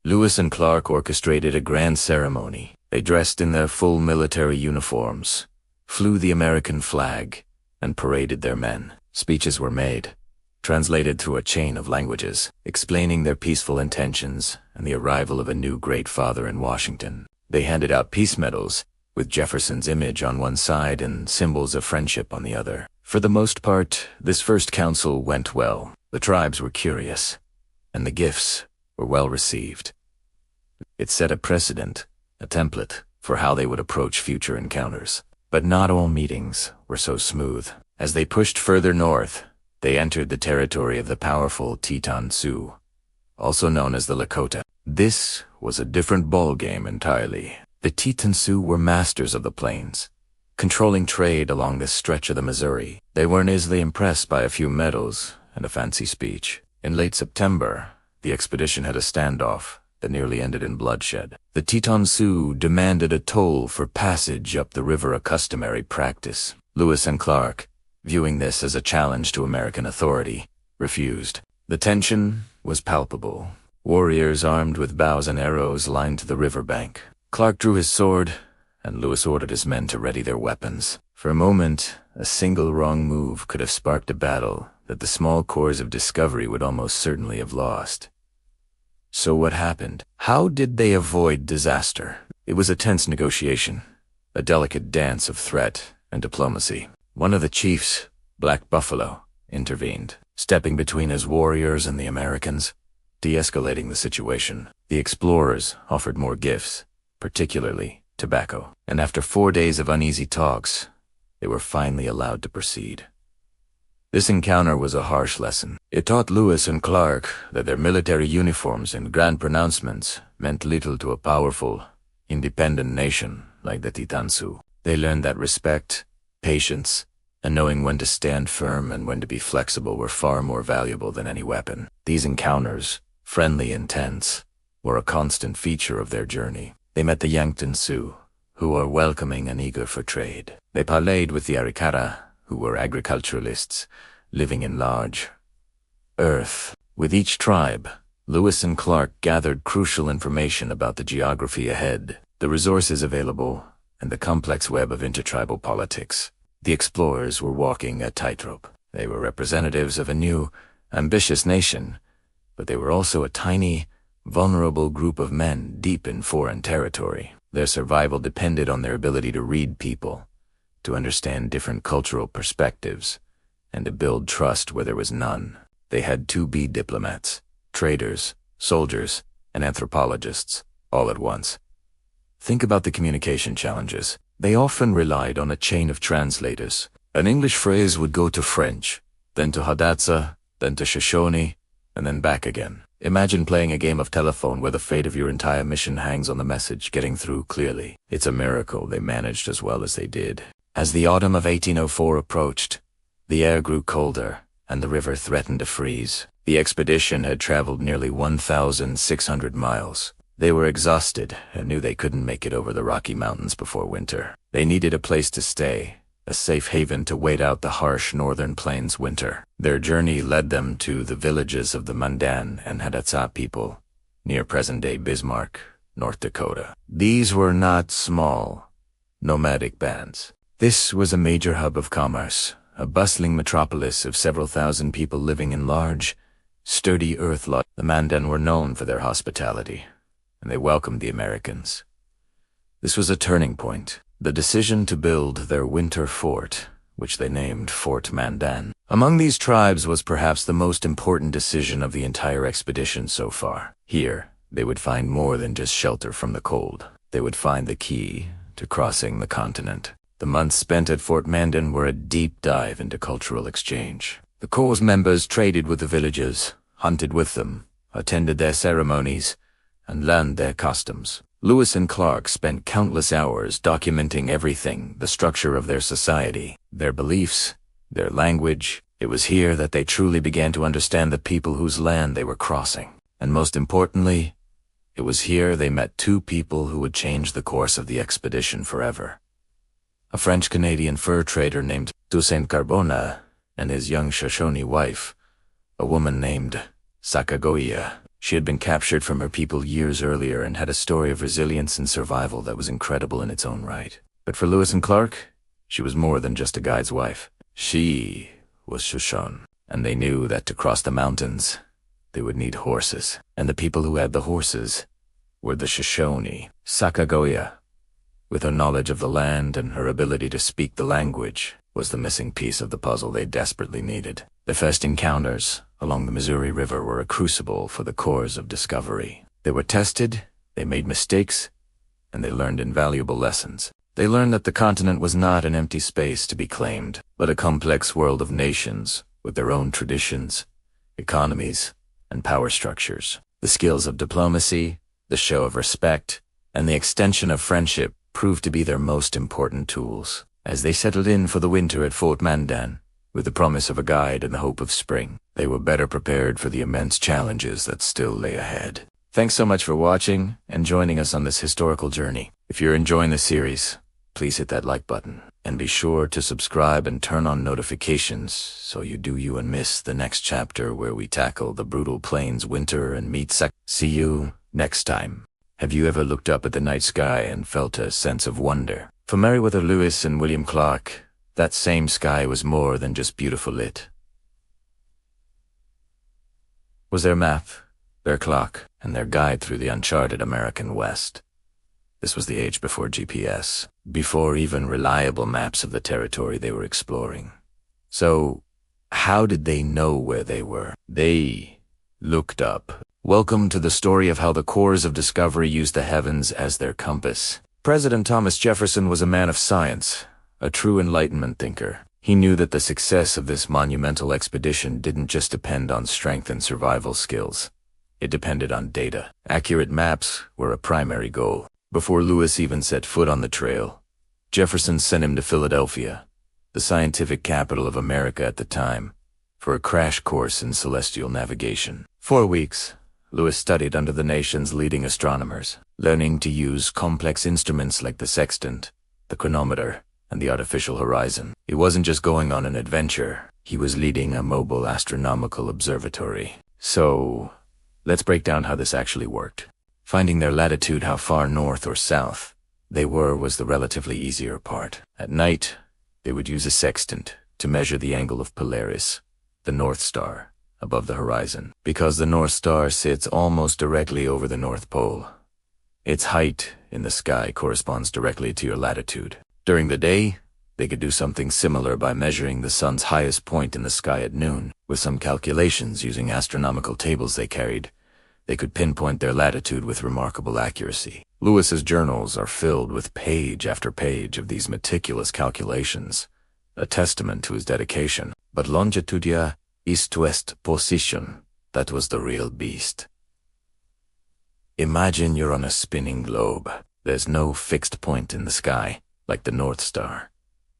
Lewis and Clark orchestrated a grand ceremony. They dressed in their full military uniforms, flew the American flag, and paraded their men. Speeches were made, translated through a chain of languages, explaining their peaceful intentions and the arrival of a new great father in Washington. They handed out peace medals, with Jefferson's image on one side and symbols of friendship on the other. For the most part, this first council went well. The tribes were curious, and the gifts were well received. It set a precedent, a template, for how they would approach future encounters. But not all meetings were so smooth. As they pushed further north, they entered the territory of the powerful Teton Sioux, also known as the Lakota. This was a different ballgame entirely. The Teton Sioux were masters of the plains, controlling trade along this stretch of the Missouri. They weren't easily impressed by a few medals and a fancy speech. In late September, the expedition had a standoff that nearly ended in bloodshed. The Teton Sioux demanded a toll for passage up the river, a customary practice. Lewis and Clark, viewing this as a challenge to American authority, refused. The tension was palpable. Warriors armed with bows and arrows lined the riverbank. Clark drew his sword, and Lewis ordered his men to ready their weapons. For a moment, a single wrong move could have sparked a battle that the small corps of Discovery would almost certainly have lost. So what happened? How did they avoid disaster? It was a tense negotiation, a delicate dance of threat and diplomacy. One of the chiefs, Black Buffalo, intervened, stepping between his warriors and the Americans, de-escalating the situation. The explorers offered more gifts, particularly tobacco, and after 4 days of uneasy talks, they were finally allowed to proceed. This encounter was a harsh lesson. It taught Lewis and Clark that their military uniforms and grand pronouncements meant little to a powerful, independent nation like the Teton Sioux. They learned that respect, patience, and knowing when to stand firm and when to be flexible were far more valuable than any weapon. These encounters, friendly and tense, were a constant feature of their journey. They met the Yankton Sioux, who were welcoming and eager for trade. They parleyed with the Arikara, who were agriculturalists, living in large earth. With each tribe, Lewis and Clark gathered crucial information about the geography ahead, the resources available, and the complex web of intertribal politics. The explorers were walking a tightrope. They were representatives of a new, ambitious nation, but they were also a tiny, vulnerable group of men deep in foreign territory. Their survival depended on their ability to read people, to understand different cultural perspectives, and to build trust where there was none. They had to be diplomats, traders, soldiers, and anthropologists, all at once. Think about the communication challenges. They often relied on a chain of translators. An English phrase would go to French, then to Hidatsa, then to Shoshone, and then back again. Imagine playing a game of telephone where the fate of your entire mission hangs on the message getting through clearly. It's a miracle they managed as well as they did. As the autumn of 1804 approached, the air grew colder, and the river threatened to freeze. The expedition had traveled nearly 1,600 miles. They were exhausted and knew they couldn't make it over the Rocky Mountains before winter. They needed a place to stay, a safe haven to wait out the harsh northern plains winter. Their journey led them to the villages of the Mandan and Hidatsa people, near present-day Bismarck, North Dakota. These were not small, nomadic bands. This was a major hub of commerce, a bustling metropolis of several thousand people living in large, sturdy earth lots. The Mandan were known for their hospitality, and they welcomed the Americans. This was a turning point, the decision to build their winter fort, which they named Fort Mandan. Among these tribes was perhaps the most important decision of the entire expedition so far. Here, they would find more than just shelter from the cold. They would find the key to crossing the continent. The months spent at Fort Mandan were a deep dive into cultural exchange. The Corps members traded with the villagers, hunted with them, attended their ceremonies, and learned their customs. Lewis and Clark spent countless hours documenting everything, the structure of their society, their beliefs, their language. It was here that they truly began to understand the people whose land they were crossing. And most importantly, it was here they met two people who would change the course of the expedition forever. A French-Canadian fur trader named Toussaint Carbona and his young Shoshone wife, a woman named Sacagawea. She had been captured from her people years earlier and had a story of resilience and survival that was incredible in its own right. But for Lewis and Clark, she was more than just a guide's wife. She was Shoshone, and they knew that to cross the mountains, they would need horses, and the people who had the horses were the Shoshone. Sacagawea, with her knowledge of the land and her ability to speak the language, was the missing piece of the puzzle they desperately needed. Their first encounters along the Missouri River were a crucible for the Corps of discovery. They were tested, they made mistakes, and they learned invaluable lessons. They learned that the continent was not an empty space to be claimed, but a complex world of nations with their own traditions, economies, and power structures. The skills of diplomacy, the show of respect, and the extension of friendship proved to be their most important tools. As they settled in for the winter at Fort Mandan, with the promise of a guide and the hope of spring, they were better prepared for the immense challenges that still lay ahead. Thanks so much for watching and joining us on this historical journey. If you're enjoying the series, please hit that like button, and be sure to subscribe and turn on notifications so you and miss the next chapter where we tackle the brutal plains winter and meet See you next time. Have you ever looked up at the night sky and felt a sense of wonder? For Meriwether Lewis and William Clark, that same sky was more than just beautiful lit. Was their map, their clock, and their guide through the uncharted American West. This was the age before GPS, before even reliable maps of the territory they were exploring. So, how did they know where they were? They looked up. Welcome to the story of how the Corps of Discovery used the heavens as their compass. President Thomas Jefferson was a man of science, a true Enlightenment thinker. He knew that the success of this monumental expedition didn't just depend on strength and survival skills. It depended on data. Accurate maps were a primary goal. Before Lewis even set foot on the trail, Jefferson sent him to Philadelphia, the scientific capital of America at the time, for a crash course in celestial navigation. 4 weeks, Lewis studied under the nation's leading astronomers, learning to use complex instruments like the sextant, the chronometer, and the artificial horizon. He wasn't just going on an adventure, he was leading a mobile astronomical observatory. So, let's break down how this actually worked. Finding their latitude, how far north or south they were, was the relatively easier part. At night, they would use a sextant to measure the angle of Polaris, the North Star, above the horizon. Because the North Star sits almost directly over the North Pole, its height in the sky corresponds directly to your latitude. During the day, they could do something similar by measuring the sun's highest point in the sky at noon. With some calculations using astronomical tables they carried, they could pinpoint their latitude with remarkable accuracy. Lewis's journals are filled with page after page of these meticulous calculations, a testament to his dedication. But longitudia east-west position, that was the real beast. Imagine you're on a spinning globe. There's no fixed point in the sky, like the North Star,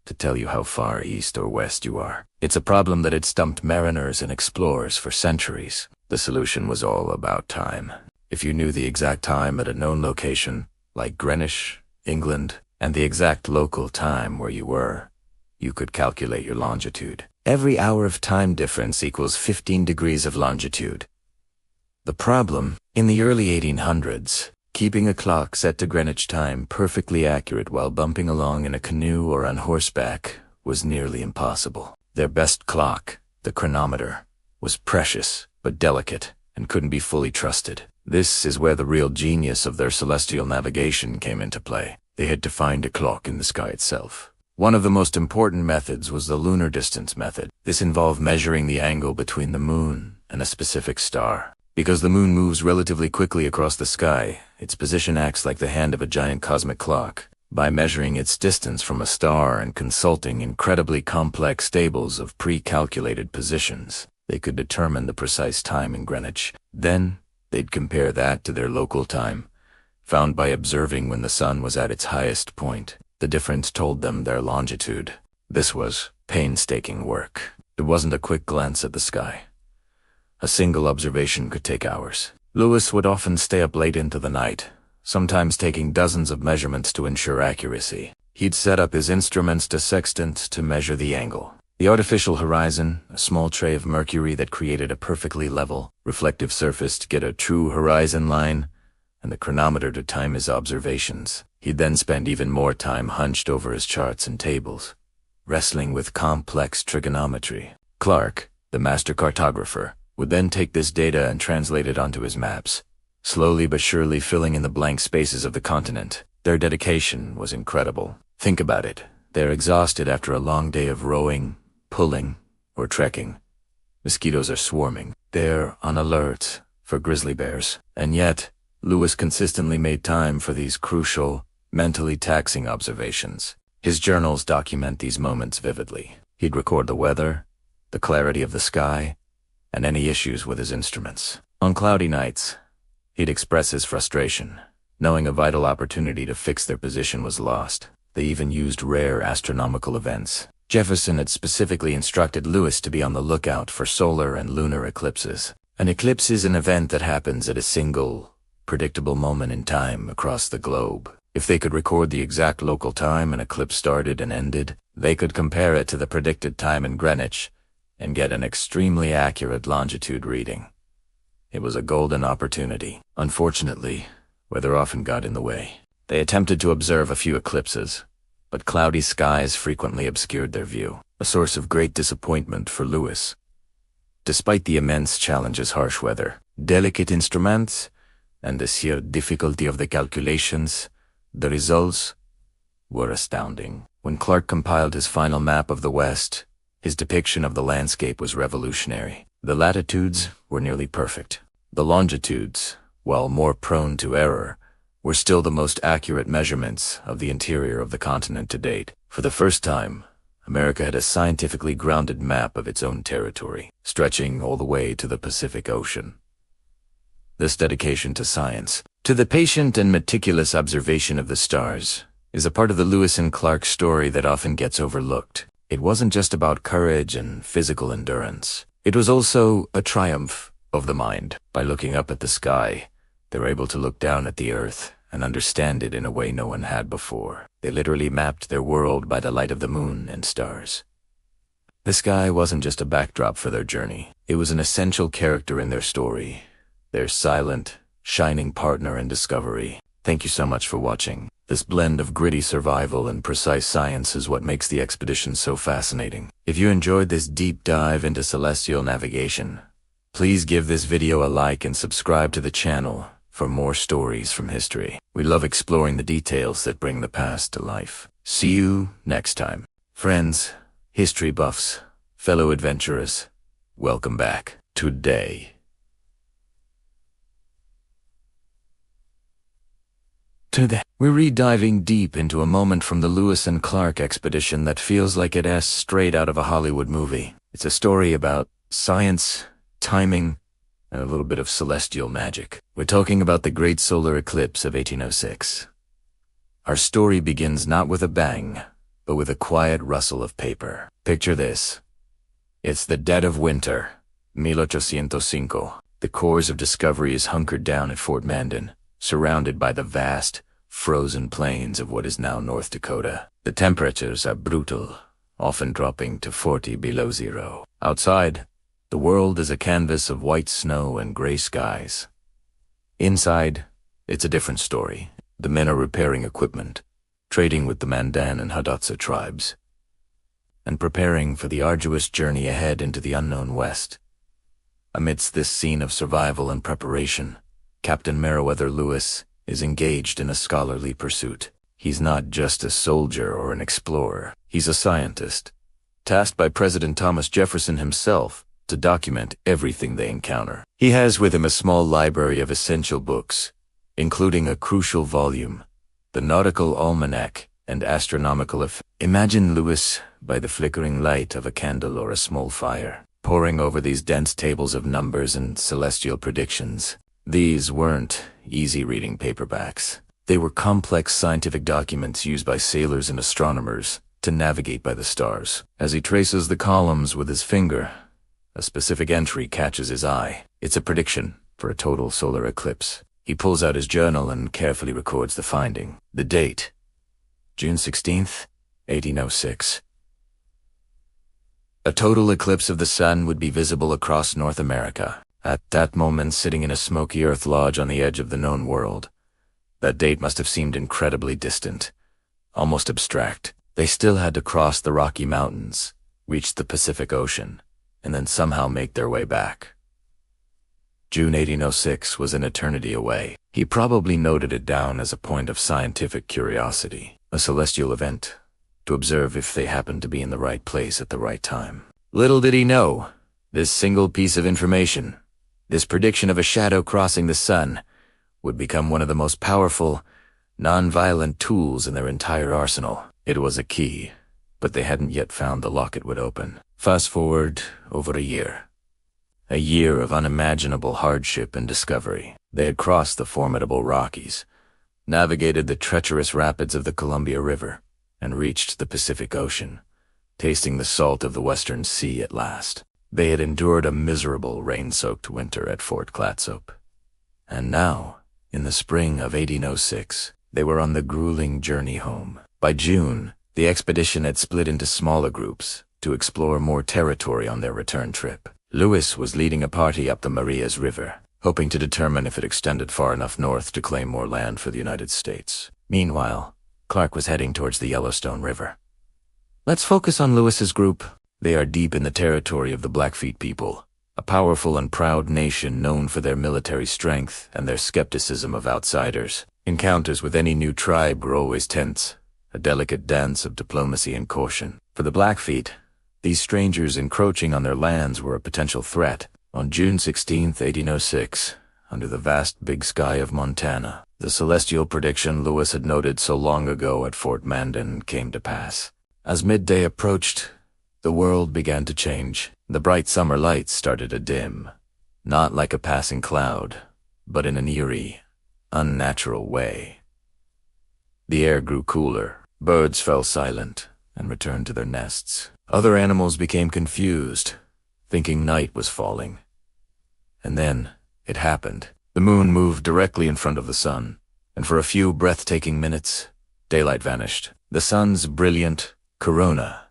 to tell you how far east or west you are. It's a problem that had stumped mariners and explorers for centuries. The solution was all about time. If you knew the exact time at a known location, like Greenwich, England, and the exact local time where you were, you could calculate your longitude. Every hour of time difference equals 15 degrees of longitude. The problem, in the early 1800s, keeping a clock set to Greenwich time perfectly accurate while bumping along in a canoe or on horseback was nearly impossible. Their best clock, the chronometer, was precious but delicate and couldn't be fully trusted. This is where the real genius of their celestial navigation came into play. They had to find a clock in the sky itself. One of the most important methods was the lunar distance method. This involved measuring the angle between the moon and a specific star. Because the moon moves relatively quickly across the sky, its position acts like the hand of a giant cosmic clock. By measuring its distance from a star and consulting incredibly complex tables of pre-calculated positions, they could determine the precise time in Greenwich. Then, they'd compare that to their local time, found by observing when the sun was at its highest point. The difference told them their longitude. This was painstaking work. It wasn't a quick glance at the sky. A single observation could take hours. Lewis would often stay up late into the night, sometimes taking dozens of measurements to ensure accuracy. He'd set up his instruments to sextants to measure the angle. The artificial horizon, a small tray of mercury that created a perfectly level, reflective surface to get a true horizon line, and the chronometer to time his observations. He'd then spend even more time hunched over his charts and tables, wrestling with complex trigonometry. Clark, the master cartographer, would then take this data and translate it onto his maps, slowly but surely filling in the blank spaces of the continent. Their dedication was incredible. Think about it. They're exhausted after a long day of rowing, pulling, or trekking. Mosquitoes are swarming. They're on alert for grizzly bears. And yet, Lewis consistently made time for these crucial, mentally taxing observations. His journals document these moments vividly. He'd record the weather, the clarity of the sky, and any issues with his instruments. On cloudy nights, he'd express his frustration, knowing a vital opportunity to fix their position was lost. They even used rare astronomical events. Jefferson had specifically instructed Lewis to be on the lookout for solar and lunar eclipses. An eclipse is an event that happens at a single, predictable moment in time across the globe. If they could record the exact local time an eclipse started and ended, they could compare it to the predicted time in Greenwich and get an extremely accurate longitude reading. It was a golden opportunity. Unfortunately, weather often got in the way. They attempted to observe a few eclipses, but cloudy skies frequently obscured their view, a source of great disappointment for Lewis. Despite the immense challenges, harsh weather, delicate instruments, and the sheer difficulty of the calculations, the results were astounding. When Clark compiled his final map of the West, his depiction of the landscape was revolutionary. The latitudes were nearly perfect. The longitudes, while more prone to error, were still the most accurate measurements of the interior of the continent to date. For the first time, America had a scientifically grounded map of its own territory, stretching all the way to the Pacific Ocean. This dedication to science, to the patient and meticulous observation of the stars, is a part of the Lewis and Clark story that often gets overlooked. It wasn't just about courage and physical endurance. It was also a triumph of the mind. By looking up at the sky, they were able to look down at the earth and understand it in a way no one had before. They literally mapped their world by the light of the moon and stars. The sky wasn't just a backdrop for their journey. It was an essential character in their story, their silent, shining partner in discovery. Thank you so much for watching. This blend of gritty survival and precise science is what makes the expedition so fascinating. If you enjoyed this deep dive into celestial navigation, please give this video a like and subscribe to the channel for more stories from history. We love exploring the details that bring the past to life. See you next time. Friends, history buffs, fellow adventurers, welcome back. Today, we're re-diving deep into a moment from the Lewis and Clark expedition that feels like it is straight out of a Hollywood movie. It's a story about science, timing, and a little bit of celestial magic. We're talking about the Great Solar Eclipse of 1806. Our story begins not with a bang, but with a quiet rustle of paper. Picture this. It's the dead of winter, 1805. The Corps of Discovery is hunkered down at Fort Mandan, surrounded by the vast, frozen plains of what is now North Dakota. The temperatures are brutal, often dropping to 40 below zero. Outside, the world is a canvas of white snow and gray skies. Inside, it's a different story. The men are repairing equipment, trading with the Mandan and Hidatsa tribes. and preparing for the arduous journey ahead into the unknown West. Amidst this scene of survival and preparation, Captain Meriwether Lewis is engaged in a scholarly pursuit. He's not just a soldier or an explorer. He's a scientist, tasked by President Thomas Jefferson himself to document everything they encounter. He has with him a small library of essential books, including a crucial volume, the Nautical Almanac and Astronomical Imagine Lewis by the flickering light of a candle or a small fire, poring over these dense tables of numbers and celestial predictions. These weren't easy-reading paperbacks. They were complex scientific documents used by sailors and astronomers to navigate by the stars. As he traces the columns with his finger, a specific entry catches his eye. It's a prediction for a total solar eclipse. He pulls out his journal and carefully records the finding. The date, June 16th, 1806. A total eclipse of the sun would be visible across North America. At that moment, sitting in a smoky earth lodge on the edge of the known world, that date must have seemed incredibly distant, almost abstract. They still had to cross the Rocky Mountains, reach the Pacific Ocean, and then somehow make their way back. June 1806 was an eternity away. He probably noted it down as a point of scientific curiosity, a celestial event, to observe if they happened to be in the right place at the right time. Little did he know, this single piece of information, this prediction of a shadow crossing the sun, would become one of the most powerful, non-violent tools in their entire arsenal. It was a key, but they hadn't yet found the lock it would open. Fast forward over a year. A year of unimaginable hardship and discovery. They had crossed the formidable Rockies, navigated the treacherous rapids of the Columbia River, and reached the Pacific Ocean, tasting the salt of the Western Sea at last. They had endured a miserable rain-soaked winter at Fort Clatsop. And now, in the spring of 1806, they were on the grueling journey home. By June, the expedition had split into smaller groups to explore more territory on their return trip. Lewis was leading a party up the Marias River, hoping to determine if it extended far enough north to claim more land for the United States. Meanwhile, Clark was heading towards the Yellowstone River. Let's focus on Lewis's group. They are deep in the territory of the Blackfeet people, a powerful and proud nation known for their military strength and their skepticism of outsiders. Encounters with any new tribe were always tense, a delicate dance of diplomacy and caution. For the Blackfeet, these strangers encroaching on their lands were a potential threat. On June 16, 1806, under the vast big sky of Montana, the celestial prediction Lewis had noted so long ago at Fort Mandan came to pass. As midday approached, the world began to change. The bright summer lights started to dim, not like a passing cloud, but in an eerie, unnatural way. The air grew cooler, birds fell silent and returned to their nests. Other animals became confused, thinking night was falling. And then, it happened. The moon moved directly in front of the sun, and for a few breathtaking minutes, daylight vanished. The sun's brilliant corona,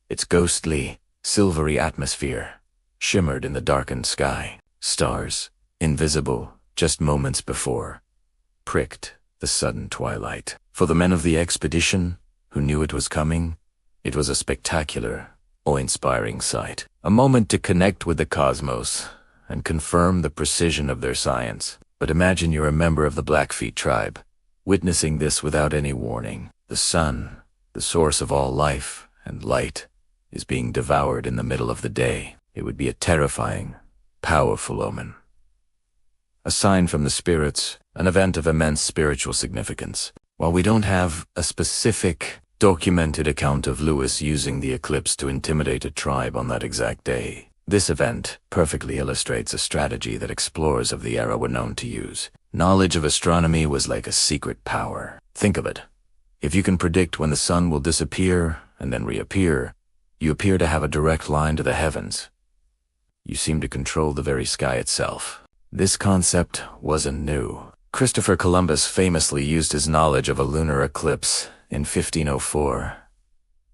its ghostly, silvery atmosphere, shimmered in the darkened sky. Stars, invisible just moments before, pricked the sudden twilight. For the men of the expedition, who knew it was coming, it was a spectacular, awe-inspiring sight. A moment to connect with the cosmos and confirm the precision of their science. But imagine you're a member of the Blackfeet tribe, witnessing this without any warning. The sun, the source of all life and light, is being devoured in the middle of the day. It would be a terrifying, powerful omen. A sign from the spirits, an event of immense spiritual significance. While we don't have a specific, documented account of Lewis using the eclipse to intimidate a tribe on that exact day, this event perfectly illustrates a strategy that explorers of the era were known to use. Knowledge of astronomy was like a secret power. Think of it. If you can predict when the sun will disappear and then reappear, you appear to have a direct line to the heavens. You seem to control the very sky itself. This concept wasn't new. Christopher Columbus famously used his knowledge of a lunar eclipse in 1504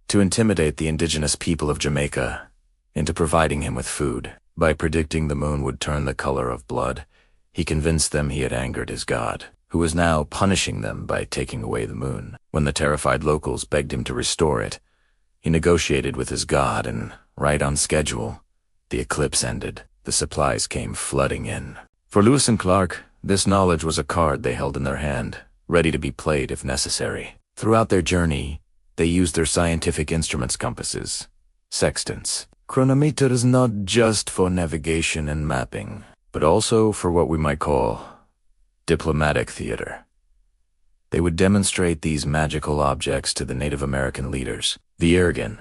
to intimidate the indigenous people of Jamaica into providing him with food. By predicting the moon would turn the color of blood, he convinced them he had angered his god, who was now punishing them by taking away the moon. When the terrified locals begged him to restore it, He negotiated with his god, and right on schedule, the eclipse ended. The supplies came flooding in. For Lewis and Clark, this knowledge was a card they held in their hand, ready to be played if necessary. Throughout their journey, they used their scientific instruments, compasses, sextants, chronometers, not just for navigation and mapping, but also for what we might call diplomatic theater. They would demonstrate these magical objects to the Native American leaders. The Irgun,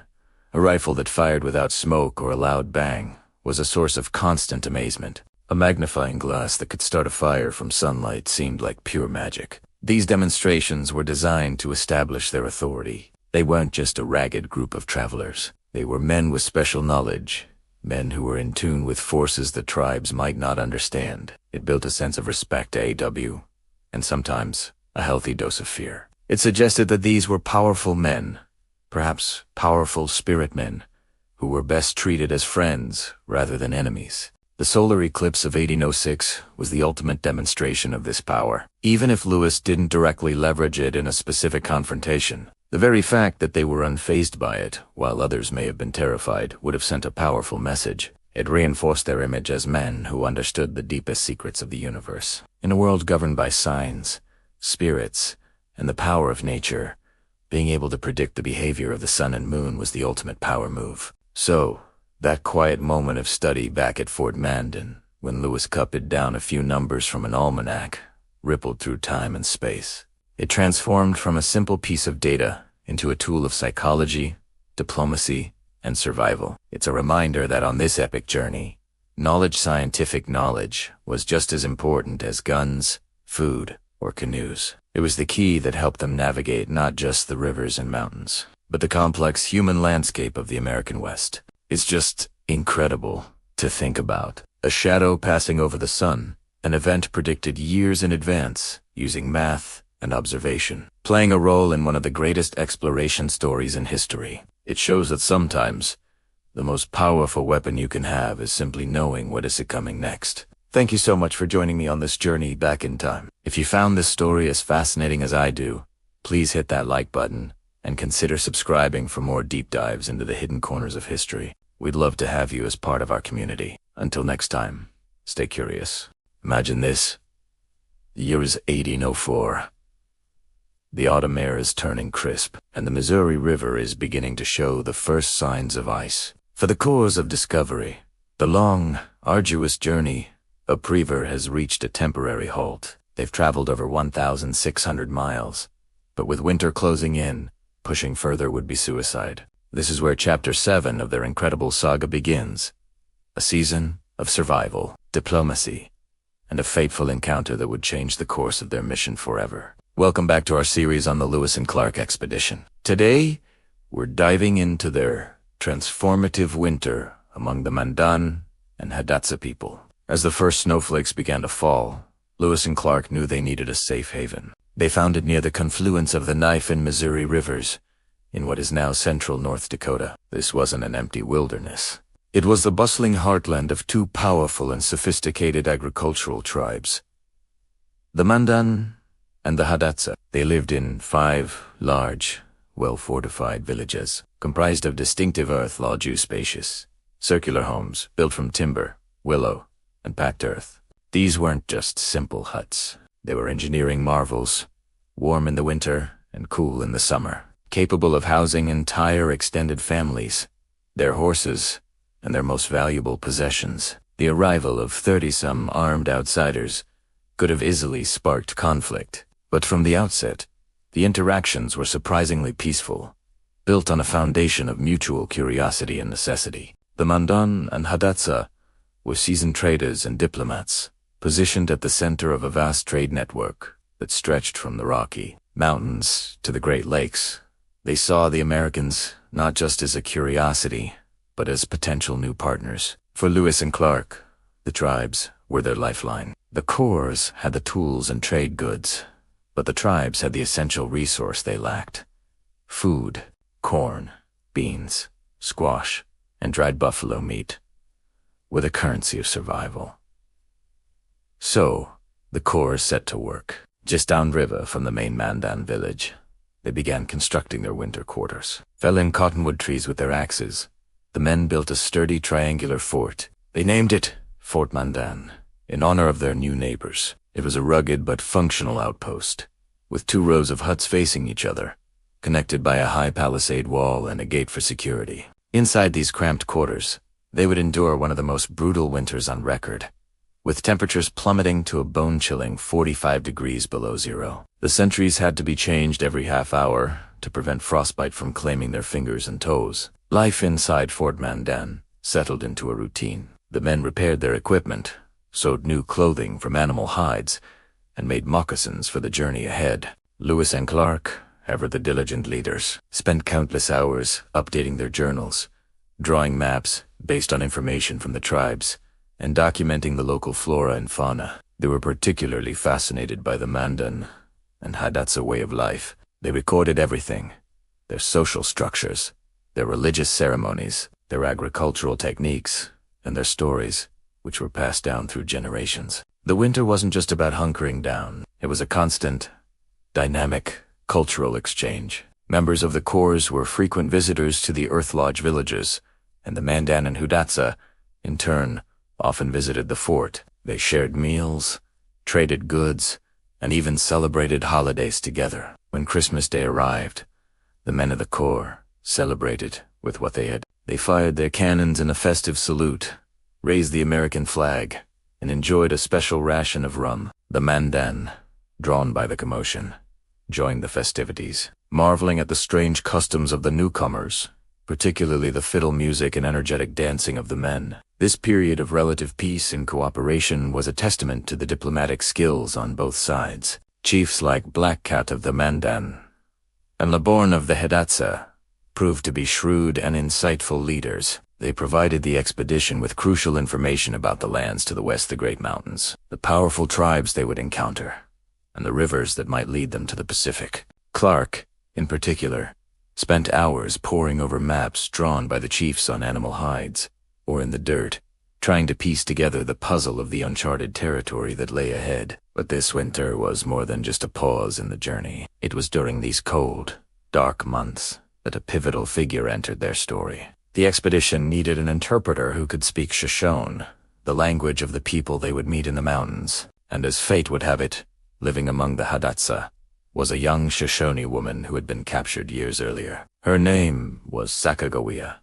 a rifle that fired without smoke or a loud bang, was a source of constant amazement. A magnifying glass that could start a fire from sunlight seemed like pure magic. These demonstrations were designed to establish their authority. They weren't just a ragged group of travelers. They were men with special knowledge, men who were in tune with forces the tribes might not understand. It built a sense of respect to AW, and sometimes a healthy dose of fear. It suggested that these were powerful men, perhaps powerful spirit men, who were best treated as friends rather than enemies. The solar eclipse of 1806 was the ultimate demonstration of this power. Even if Lewis didn't directly leverage it in a specific confrontation, the very fact that they were unfazed by it, while others may have been terrified, would have sent a powerful message. It reinforced their image as men who understood the deepest secrets of the universe. In a world governed by signs, spirits, and the power of nature, being able to predict the behavior of the sun and moon was the ultimate power move. So, that quiet moment of study back at Fort Mandan, when Lewis copied down a few numbers from an almanac, rippled through time and space. It transformed from a simple piece of data into a tool of psychology, diplomacy, and survival. It's a reminder that on this epic journey, scientific knowledge, was just as important as guns, food, or canoes. It was the key that helped them navigate not just the rivers and mountains, but the complex human landscape of the American West. It's just incredible to think about. A shadow passing over the sun, an event predicted years in advance using math and observation, playing a role in one of the greatest exploration stories in history. It shows that sometimes the most powerful weapon you can have is simply knowing what is coming next. Thank you so much for joining me on this journey back in time. If you found this story as fascinating as I do, please hit that like button and consider subscribing for more deep dives into the hidden corners of history. We'd love to have you as part of our community. Until next time, stay curious. Imagine this. The year is 1804. The autumn air is turning crisp, and the Missouri River is beginning to show the first signs of ice. For the Corps of Discovery, the long, arduous journey upriver has reached a temporary halt. They've traveled over 1,600 miles, but with winter closing in, pushing further would be suicide. This is where Chapter 7 of their incredible saga begins. A season of survival, diplomacy, and a fateful encounter that would change the course of their mission forever. Welcome back to our series on the Lewis and Clark expedition. Today, we're diving into their transformative winter among the Mandan and Hidatsa people. As the first snowflakes began to fall, Lewis and Clark knew they needed a safe haven. They found it near the confluence of the Knife and Missouri rivers, in what is now central North Dakota. This wasn't an empty wilderness. It was the bustling heartland of two powerful and sophisticated agricultural tribes, the Mandan and the Hidatsa. They lived in 5 large, well-fortified villages, comprised of distinctive earth, large, spacious, circular homes built from timber, willow, and packed earth. These weren't just simple huts. They were engineering marvels, warm in the winter and cool in the summer, capable of housing entire extended families, their horses, and their most valuable possessions. The arrival of 30-some armed outsiders could have easily sparked conflict, but from the outset, the interactions were surprisingly peaceful, built on a foundation of mutual curiosity and necessity. The Mandan and Hidatsa were seasoned traders and diplomats, positioned at the center of a vast trade network that stretched from the Rocky Mountains to the Great Lakes. They saw the Americans not just as a curiosity, but as potential new partners. For Lewis and Clark, the tribes were their lifeline. The Corps had the tools and trade goods, but the tribes had the essential resource they lacked: food, corn, beans, squash, and dried buffalo meat were the currency of survival. So, the Corps set to work. Just downriver from the main Mandan village, they began constructing their winter quarters. felling cottonwood trees with their axes, the men built a sturdy triangular fort. They named it Fort Mandan, in honor of their new neighbors. It was a rugged but functional outpost, with 2 rows of huts facing each other, connected by a high palisade wall and a gate for security. Inside these cramped quarters, they would endure one of the most brutal winters on record, with temperatures plummeting to a bone-chilling 45 degrees below zero. The sentries had to be changed every half hour to prevent frostbite from claiming their fingers and toes. Life inside Fort Mandan settled into a routine. The men repaired their equipment, sewed new clothing from animal hides, and made moccasins for the journey ahead. Lewis and Clark, ever the diligent leaders, spent countless hours updating their journals, drawing maps based on information from the tribes, and documenting the local flora and fauna. They were particularly fascinated by the Mandan and Hidatsa way of life. They recorded everything: their social structures, their religious ceremonies, their agricultural techniques, and their stories, which were passed down through generations. The winter wasn't just about hunkering down. It was a constant, dynamic, cultural exchange. Members of the Corps were frequent visitors to the Earth Lodge villages, and the Mandan and Hidatsa, in turn, often visited the fort. They shared meals, traded goods, and even celebrated holidays together. When Christmas Day arrived, the men of the Corps celebrated with what they had. They fired their cannons in a festive salute, raised the American flag, and enjoyed a special ration of rum. The Mandan, drawn by the commotion, joined the festivities, marveling at the strange customs of the newcomers, particularly the fiddle music and energetic dancing of the men. This period of relative peace and cooperation was a testament to the diplomatic skills on both sides. Chiefs like Black Cat of the Mandan and Laborn of the Hidatsa proved to be shrewd and insightful leaders. They provided the expedition with crucial information about the lands to the west of the Great Mountains, the powerful tribes they would encounter, and the rivers that might lead them to the Pacific. Clark, in particular, spent hours poring over maps drawn by the chiefs on animal hides, or in the dirt, trying to piece together the puzzle of the uncharted territory that lay ahead. But this winter was more than just a pause in the journey. It was during these cold, dark months that a pivotal figure entered their story. The expedition needed an interpreter who could speak Shoshone, the language of the people they would meet in the mountains. And as fate would have it, living among the Hidatsa was a young Shoshone woman who had been captured years earlier. Her name was Sacagawea.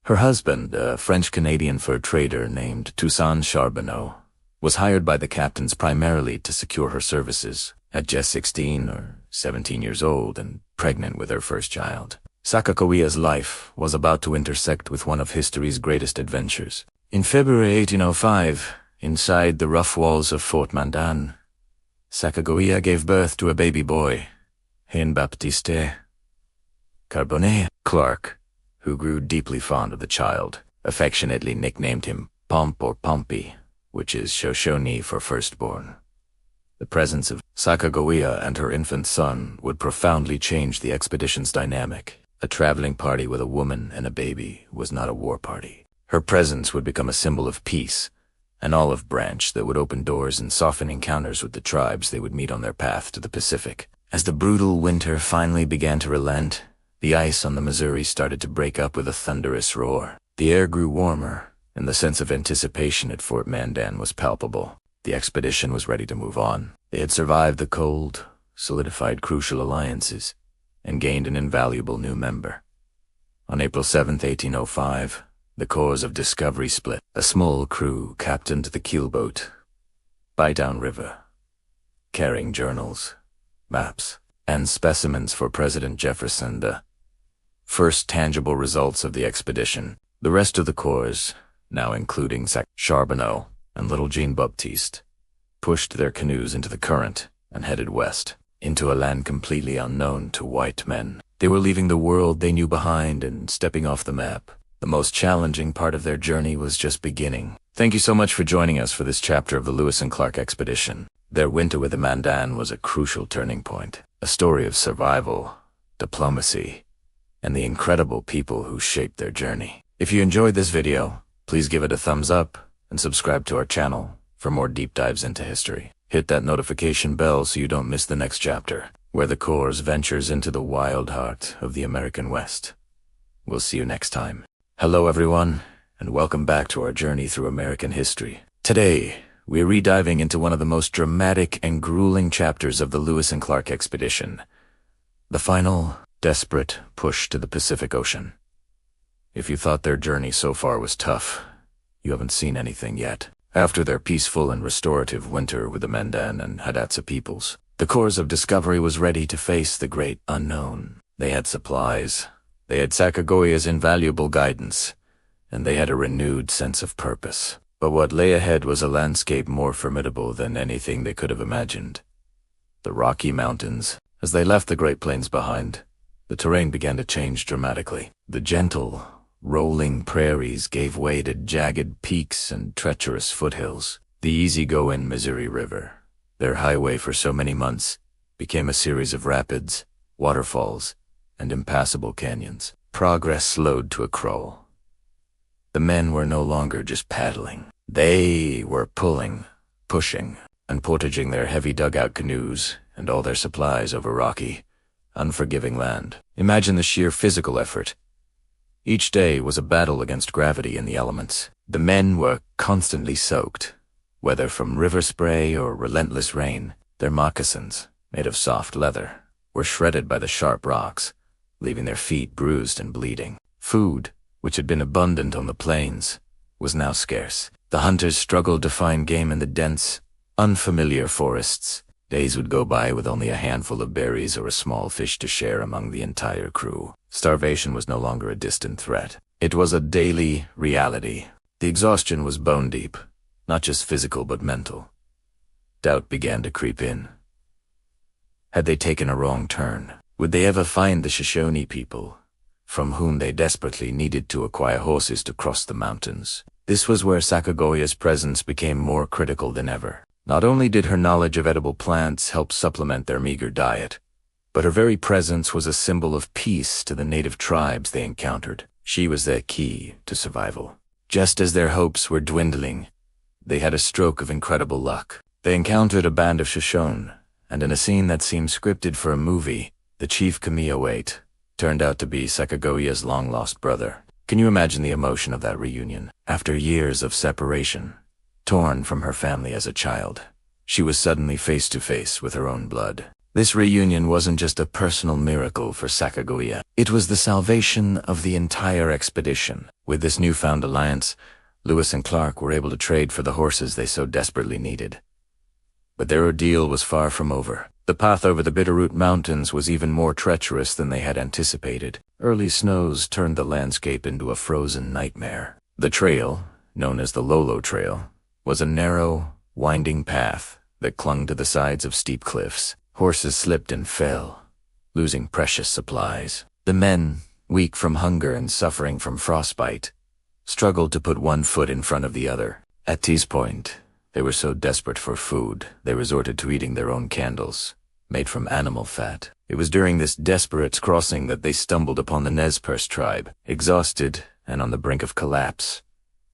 Her husband, a French-Canadian fur trader named Toussaint Charbonneau, was hired by the captains primarily to secure her services. At just 16 or 17 years old and pregnant with her first child, Sacagawea's life was about to intersect with one of history's greatest adventures. In February 1805, inside the rough walls of Fort Mandan, Sacagawea gave birth to a baby boy, Jean-Baptiste Carbonnet. Clark, who grew deeply fond of the child, affectionately nicknamed him Pomp or Pompey, which is Shoshone for firstborn. The presence of Sacagawea and her infant son would profoundly change the expedition's dynamic. A traveling party with a woman and a baby was not a war party. Her presence would become a symbol of peace, an olive branch that would open doors and soften encounters with the tribes they would meet on their path to the Pacific. As the brutal winter finally began to relent, the ice on the Missouri started to break up with a thunderous roar. The air grew warmer, and the sense of anticipation at Fort Mandan was palpable. The expedition was ready to move on. They had survived the cold, solidified crucial alliances, and gained an invaluable new member. On April 7, 1805, the Corps of Discovery split. A small crew captained the keelboat, Bytown River, carrying journals, maps, and specimens for President Jefferson, the first tangible results of the expedition. The rest of the Corps, now including Charbonneau and little Jean-Baptiste, pushed their canoes into the current and headed west, into a land completely unknown to white men. They were leaving the world they knew behind and stepping off the map. The most challenging part of their journey was just beginning. Thank you so much for joining us for this chapter of the Lewis and Clark expedition. Their winter with the Mandan was a crucial turning point, a story of survival, diplomacy, and the incredible people who shaped their journey. If you enjoyed this video, please give it a thumbs up and subscribe to our channel for more deep dives into history. Hit that notification bell so you don't miss the next chapter. where the Corps ventures into the wild heart of the American West. We'll see you next time. Hello everyone, and welcome back to our journey through American history. Today, we're rediving into one of the most dramatic and grueling chapters of the Lewis and Clark expedition. The final, desperate push to the Pacific Ocean. If you thought their journey so far was tough, you haven't seen anything yet. After their peaceful and restorative winter with the Mandan and Hidatsa peoples, the Corps of Discovery was ready to face the great unknown. They had supplies, they had Sacagawea's invaluable guidance, and they had a renewed sense of purpose. But what lay ahead was a landscape more formidable than anything they could have imagined. The Rocky Mountains. As they left the Great Plains behind, the terrain began to change dramatically. The gentle, rolling prairies gave way to jagged peaks and treacherous foothills. The easy-going Missouri River, their highway for so many months, became a series of rapids, waterfalls, and impassable canyons. Progress slowed to a crawl. The men were no longer just paddling. They were pulling, pushing, and portaging their heavy dugout canoes and all their supplies over rocky, unforgiving land. Imagine the sheer physical effort. Each day was a battle against gravity and the elements. The men were constantly soaked, whether from river spray or relentless rain. Their moccasins, made of soft leather, were shredded by the sharp rocks, leaving their feet bruised and bleeding. Food, which had been abundant on the plains, was now scarce. The hunters struggled to find game in the dense, unfamiliar forests. Days would go by with only a handful of berries or a small fish to share among the entire crew. Starvation was no longer a distant threat. It was a daily reality. The exhaustion was bone deep, not just physical but mental. Doubt began to creep in. Had they taken a wrong turn? Would they ever find the Shoshone people, from whom they desperately needed to acquire horses to cross the mountains? This was where Sacagawea's presence became more critical than ever. Not only did her knowledge of edible plants help supplement their meager diet, but her very presence was a symbol of peace to the native tribes they encountered. She was their key to survival. Just as their hopes were dwindling, they had a stroke of incredible luck. They encountered a band of Shoshone, and in a scene that seemed scripted for a movie, the chief Kamiawait turned out to be Sacagawea's long-lost brother. Can you imagine the emotion of that reunion? After years of separation, torn from her family as a child, she was suddenly face to face with her own blood. This reunion wasn't just a personal miracle for Sacagawea. It was the salvation of the entire expedition. With this newfound alliance, Lewis and Clark were able to trade for the horses they so desperately needed. But their ordeal was far from over. The path over the Bitterroot Mountains was even more treacherous than they had anticipated. Early snows turned the landscape into a frozen nightmare. The trail, known as the Lolo Trail, was a narrow, winding path that clung to the sides of steep cliffs. Horses slipped and fell, losing precious supplies. The men, weak from hunger and suffering from frostbite, struggled to put one foot in front of the other. At this point, they were so desperate for food, they resorted to eating their own candles, made from animal fat. It was during this desperate crossing that they stumbled upon the Nez Perce tribe. Exhausted and on the brink of collapse,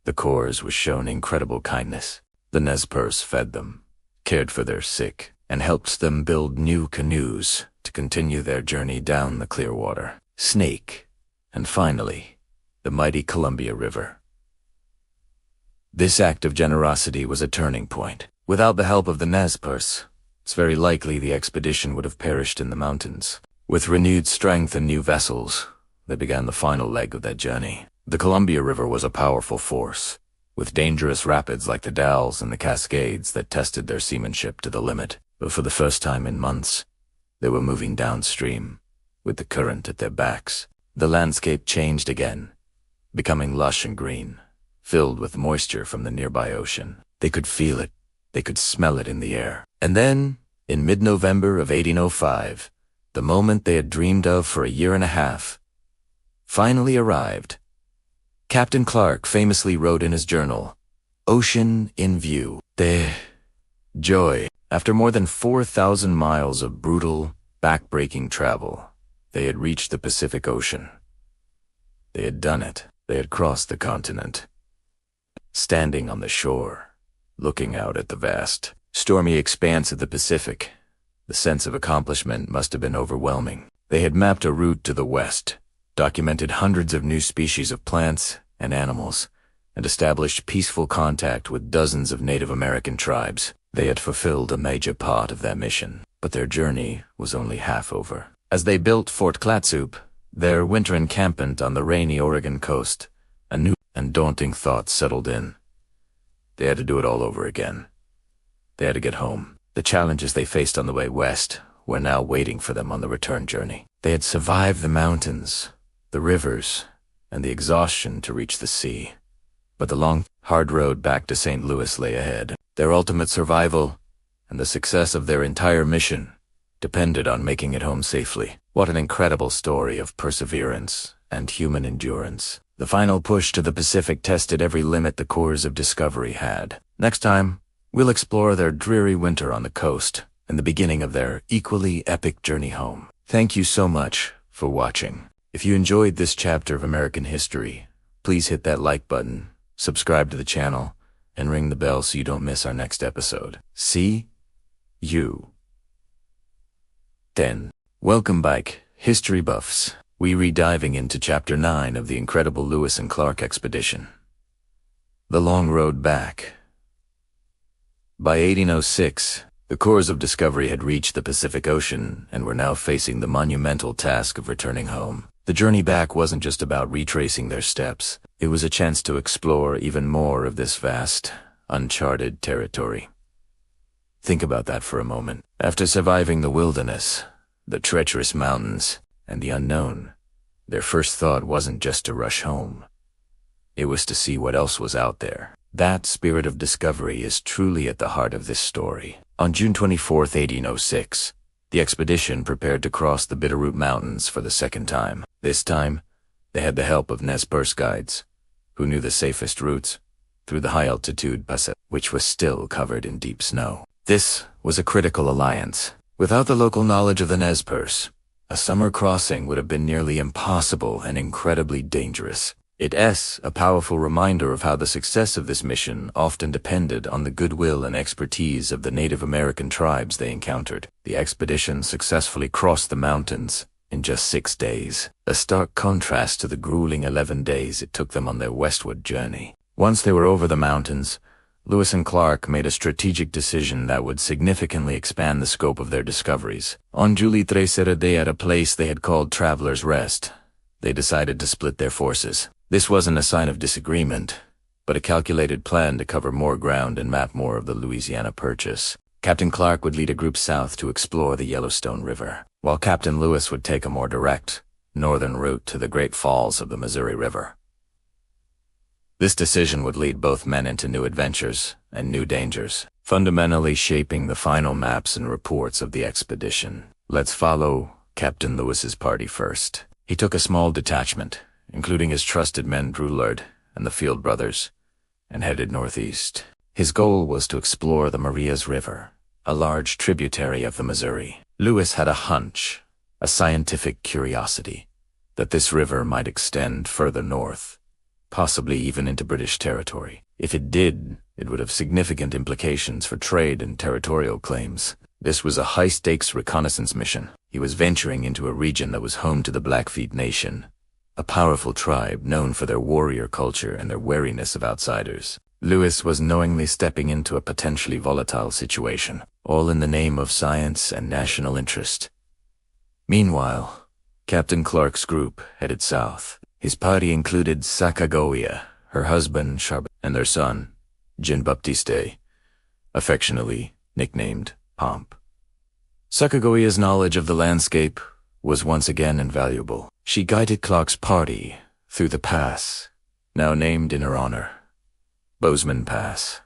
the Corps was shown incredible kindness. The Nez Perce fed them, cared for their sick, and helped them build new canoes to continue their journey down the Clearwater, Snake, and finally, the mighty Columbia River. This act of generosity was a turning point. Without the help of the Nez Perce, it's very likely the expedition would have perished in the mountains. With renewed strength and new vessels, they began the final leg of that journey. The Columbia River was a powerful force, with dangerous rapids like the Dalles and the Cascades that tested their seamanship to the limit. But for the first time in months, they were moving downstream, with the current at their backs. The landscape changed again, becoming lush and green, filled with moisture from the nearby ocean. They could feel it, they could smell it in the air. And then, in mid-November of 1805, the moment they had dreamed of for a year and a half, finally arrived. Captain Clark famously wrote in his journal, "Ocean in view." The joy. After more than 4,000 miles of brutal, back-breaking travel, they had reached the Pacific Ocean. They had done it. They had crossed the continent. Standing on the shore, looking out at the vast, stormy expanse of the Pacific, The sense of accomplishment must have been overwhelming. They had mapped a route to the west, documented hundreds of new species of plants and animals, and established peaceful contact with dozens of Native American tribes. They had fulfilled a major part of that mission, but their journey was only half over. As they built Fort Clatsop, their winter encampment on the rainy Oregon coast, a new and daunting thought settled in. They had to do it all over again. They had to get home. The challenges they faced on the way west were now waiting for them on the return journey. They had survived the mountains, the rivers, and the exhaustion to reach the sea. But the long, hard road back to St. Louis lay ahead. Their ultimate survival and the success of their entire mission depended on making it home safely. What an incredible story of perseverance and human endurance. The final push to the Pacific tested every limit the Corps of Discovery had. Next time, we'll explore their dreary winter on the coast and the beginning of their equally epic journey home. Thank you so much for watching. If you enjoyed this chapter of American history, please hit that like button, subscribe to the channel, and ring the bell so you don't miss our next episode. See you then. Welcome back, history buffs. We re-diving into Chapter 9 of the incredible Lewis and Clark expedition. The long road back. By 1806, the Corps of Discovery had reached the Pacific Ocean and were now facing the monumental task of returning home. The journey back wasn't just about retracing their steps. It was a chance to explore even more of this vast, uncharted territory. Think about that for a moment. After surviving the wilderness, the treacherous mountains, and the unknown, their first thought wasn't just to rush home. It was to see what else was out there. That spirit of discovery is truly at the heart of this story. On June 24, 1806, the expedition prepared to cross the Bitterroot Mountains for the second time. This time, they had the help of Nez Perce guides, who knew the safest routes through the high-altitude Pacific, which was still covered in deep snow. This was a critical alliance. Without the local knowledge of the Nez Perce, a summer crossing would have been nearly impossible and incredibly dangerous. It's a powerful reminder of how the success of this mission often depended on the goodwill and expertise of the Native American tribes they encountered. The expedition successfully crossed the mountains in just 6 days, a stark contrast to the grueling 11 days it took them on their westward journey. Once they were over the mountains, Lewis and Clark made a strategic decision that would significantly expand the scope of their discoveries. On July 13, at a place they had called Traveler's Rest, they decided to split their forces. This wasn't a sign of disagreement, but a calculated plan to cover more ground and map more of the Louisiana Purchase. Captain Clark would lead a group south to explore the Yellowstone River, while Captain Lewis would take a more direct, northern route to the Great Falls of the Missouri River. This decision would lead both men into new adventures and new dangers, fundamentally shaping the final maps and reports of the expedition. Let's follow Captain Lewis's party first. He took a small detachment, including his trusted men Drulard and the Field brothers, and headed northeast. His goal was to explore the Marias River, a large tributary of the Missouri. Lewis had a hunch, a scientific curiosity, that this river might extend further north, possibly even into British territory. If it did, it would have significant implications for trade and territorial claims. This was a high-stakes reconnaissance mission. He was venturing into a region that was home to the Blackfeet Nation, a powerful tribe known for their warrior culture and their wariness of outsiders. Lewis was knowingly stepping into a potentially volatile situation, all in the name of science and national interest. Meanwhile, Captain Clark's group headed south. His party included Sacagawea, her husband Charbel, and their son, Jean-Baptiste, affectionately nicknamed Pomp. Sacagawea's knowledge of the landscape was once again invaluable. She guided Clark's party through the pass, now named in her honor, Bozeman Pass,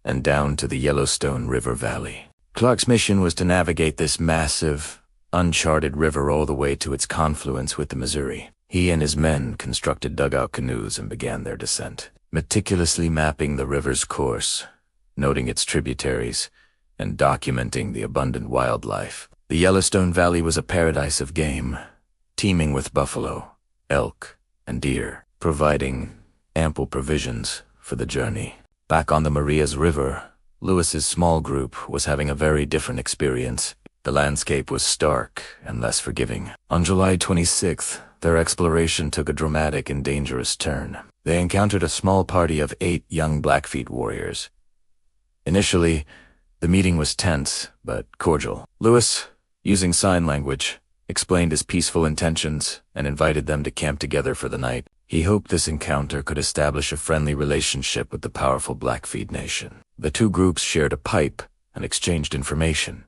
and down to the Yellowstone River Valley. Clark's mission was to navigate this massive, uncharted river all the way to its confluence with the Missouri. He and his men constructed dugout canoes and began their descent, meticulously mapping the river's course, noting its tributaries, and documenting the abundant wildlife. The Yellowstone Valley was a paradise of game, teeming with buffalo, elk, and deer, providing ample provisions for the journey. Back on the Marias River, Lewis's small group was having a very different experience. The landscape was stark and less forgiving. On July 26th, their exploration took a dramatic and dangerous turn. They encountered a small party of 8 young Blackfeet warriors. Initially, the meeting was tense, but cordial. Lewis, using sign language, explained his peaceful intentions and invited them to camp together for the night. He hoped this encounter could establish a friendly relationship with the powerful Blackfeet nation. The two groups shared a pipe and exchanged information,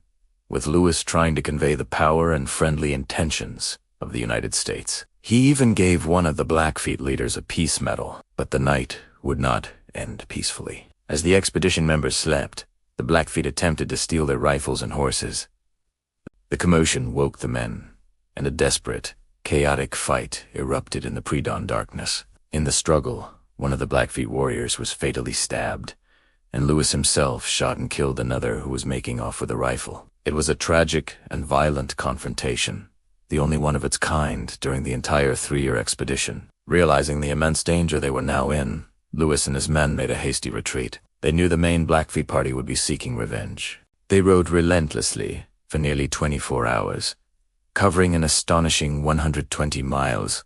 with Lewis trying to convey the power and friendly intentions of the United States. He even gave one of the Blackfeet leaders a peace medal, but the night would not end peacefully. As the expedition members slept, the Blackfeet attempted to steal their rifles and horses. The commotion woke the men, and a desperate, chaotic fight erupted in the pre-dawn darkness. In the struggle, one of the Blackfeet warriors was fatally stabbed, and Lewis himself shot and killed another who was making off with a rifle. It was a tragic and violent confrontation, the only one of its kind during the entire 3-year expedition. Realizing the immense danger they were now in, Lewis and his men made a hasty retreat. They knew the main Blackfeet party would be seeking revenge. They rode relentlessly for nearly 24 hours, covering an astonishing 120 miles,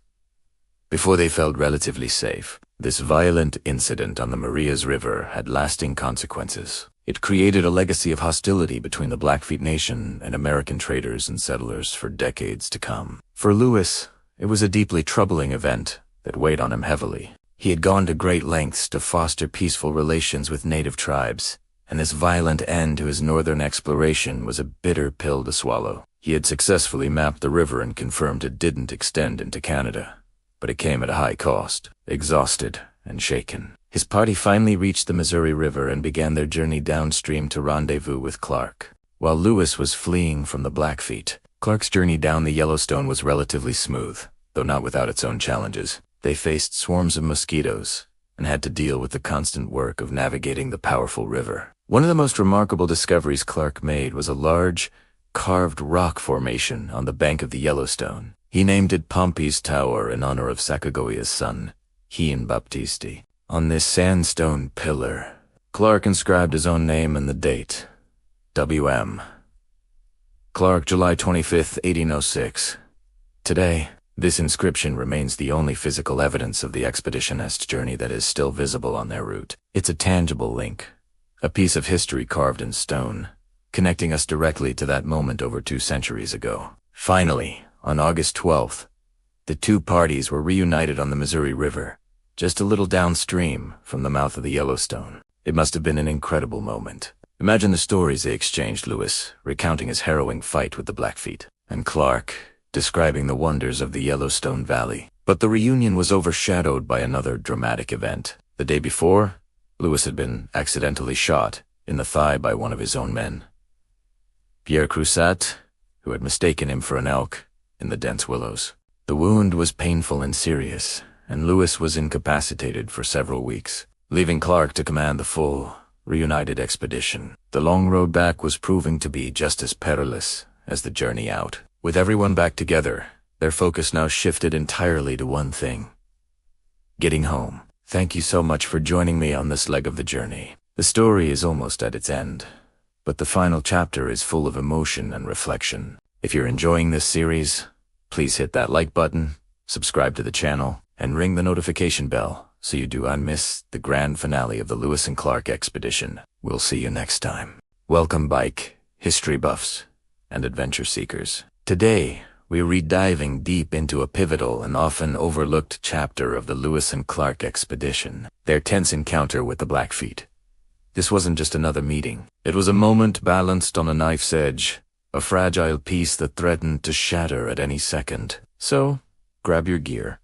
before they felt relatively safe. This violent incident on the Marias River had lasting consequences. It created a legacy of hostility between the Blackfeet Nation and American traders and settlers for decades to come. For Lewis, it was a deeply troubling event that weighed on him heavily. He had gone to great lengths to foster peaceful relations with native tribes, and this violent end to his northern exploration was a bitter pill to swallow. He had successfully mapped the river and confirmed it didn't extend into Canada, but it came at a high cost. Exhausted and shaken, his party finally reached the Missouri River and began their journey downstream to rendezvous with Clark. While Lewis was fleeing from the Blackfeet, Clark's journey down the Yellowstone was relatively smooth, though not without its own challenges. They faced swarms of mosquitoes and had to deal with the constant work of navigating the powerful river. One of the most remarkable discoveries Clark made was a large, carved rock formation on the bank of the Yellowstone. He named it Pompey's Tower in honor of Sacagawea's son, Gian Baptisti. On this sandstone pillar, Clark inscribed his own name and the date, W.M. Clark, July 25, 1806. Today, this inscription remains the only physical evidence of the expeditionist's journey that is still visible on their route. It's a tangible link, a piece of history carved in stone, connecting us directly to that moment over 2 centuries ago. Finally, on August 12th, the two parties were reunited on the Missouri River, just a little downstream from the mouth of the Yellowstone. It must have been an incredible moment. Imagine the stories they exchanged, Lewis recounting his harrowing fight with the Blackfeet, and Clark describing the wonders of the Yellowstone Valley. But the reunion was overshadowed by another dramatic event. The day before, Lewis had been accidentally shot in the thigh by one of his own men, Pierre Crusat, who had mistaken him for an elk in the dense willows. The wound was painful and serious, and Lewis was incapacitated for several weeks, leaving Clark to command the full, reunited expedition. The long road back was proving to be just as perilous as the journey out. With everyone back together, their focus now shifted entirely to one thing: getting home. Thank you so much for joining me on this leg of the journey. The story is almost at its end, but the final chapter is full of emotion and reflection. If you're enjoying this series, please hit that like button, subscribe to the channel, and ring the notification bell so you do not miss the grand finale of the Lewis and Clark expedition. We'll see you next time. Welcome, bike, history buffs, and adventure seekers. Today, we're diving deep into a pivotal and often overlooked chapter of the Lewis and Clark expedition, their tense encounter with the Blackfeet. This wasn't just another meeting. It was a moment balanced on a knife's edge, a fragile piece that threatened to shatter at any second. So, grab your gear,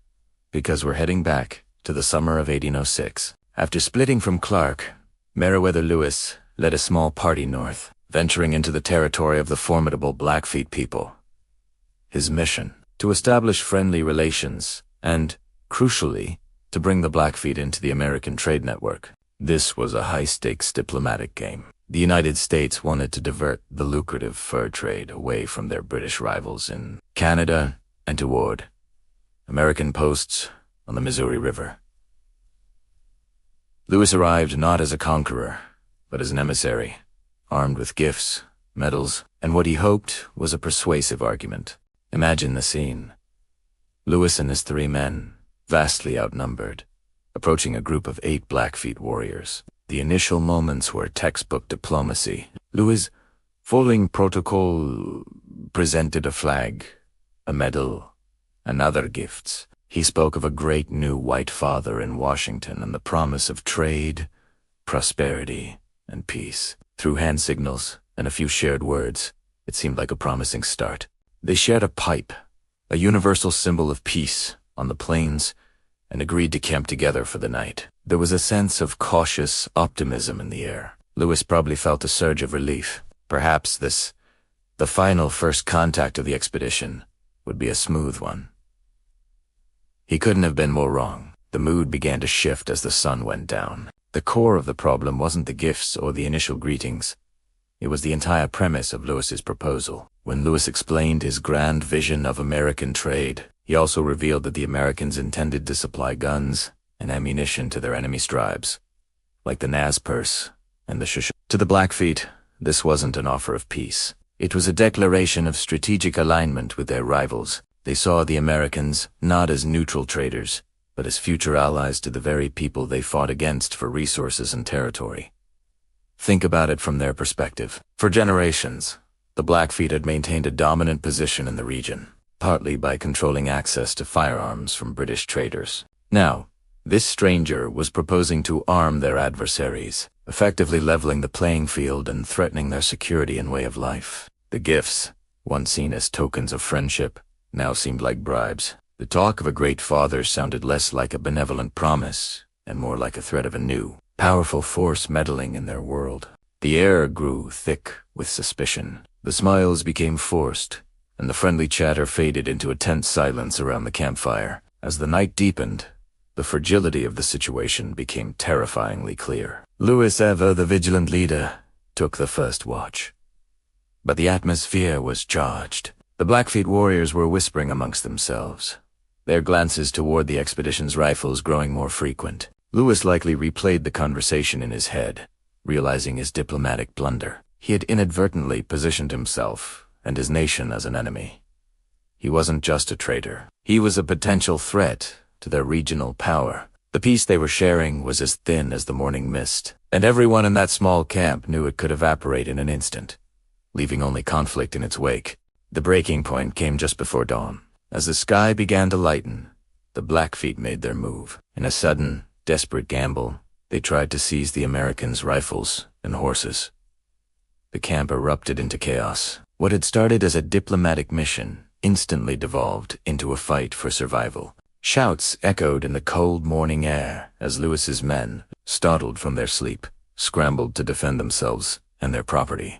because we're heading back to the summer of 1806. After splitting from Clark, Meriwether Lewis led a small party north, venturing into the territory of the formidable Blackfeet people. His mission: to establish friendly relations and, crucially, to bring the Blackfeet into the American trade network. This was a high-stakes diplomatic game. The United States wanted to divert the lucrative fur trade away from their British rivals in Canada and toward American posts on the Missouri River. Lewis arrived not as a conqueror, but as an emissary, armed with gifts, medals, and what he hoped was a persuasive argument. Imagine the scene. Lewis and his 3 men, vastly outnumbered, approaching a group of 8 Blackfeet warriors. The initial moments were textbook diplomacy. Lewis, following protocol, presented a flag, a medal, and other gifts. He spoke of a great new white father in Washington and the promise of trade, prosperity, and peace. Through hand signals and a few shared words, it seemed like a promising start. They shared a pipe, a universal symbol of peace, on the plains, and agreed to camp together for the night. There was a sense of cautious optimism in the air. Lewis probably felt a surge of relief. Perhaps the final first contact of the expedition, would be a smooth one. He couldn't have been more wrong. The mood began to shift as the sun went down. The core of the problem wasn't the gifts or the initial greetings. It was the entire premise of Lewis's proposal. When Lewis explained his grand vision of American trade, he also revealed that the Americans intended to supply guns and ammunition to their enemy's tribes, like the Nez Perce and the Shoshone. To the Blackfeet, this wasn't an offer of peace. It was a declaration of strategic alignment with their rivals. They saw the Americans not as neutral traders, but as future allies to the very people they fought against for resources and territory. Think about it from their perspective. For generations, the Blackfeet had maintained a dominant position in the region, partly by controlling access to firearms from British traders. Now, this stranger was proposing to arm their adversaries, effectively leveling the playing field and threatening their security and way of life. The gifts, once seen as tokens of friendship, now seemed like bribes. The talk of a great father sounded less like a benevolent promise and more like a threat of a new, powerful force meddling in their world. The air grew thick with suspicion. The smiles became forced, and the friendly chatter faded into a tense silence around the campfire. As the night deepened, the fragility of the situation became terrifyingly clear. Lewis, ever the vigilant leader, took the first watch. But the atmosphere was charged. The Blackfeet warriors were whispering amongst themselves, their glances toward the expedition's rifles growing more frequent. Lewis likely replayed the conversation in his head, realizing his diplomatic blunder. He had inadvertently positioned himself and his nation as an enemy. He wasn't just a traitor. He was a potential threat to their regional power. The peace they were sharing was as thin as the morning mist, and everyone in that small camp knew it could evaporate in an instant, leaving only conflict in its wake. The breaking point came just before dawn. As the sky began to lighten, the Blackfeet made their move. In a sudden, desperate gamble, they tried to seize the Americans' rifles and horses. The camp erupted into chaos. What had started as a diplomatic mission instantly devolved into a fight for survival. Shouts echoed in the cold morning air as Lewis's men, startled from their sleep, scrambled to defend themselves and their property.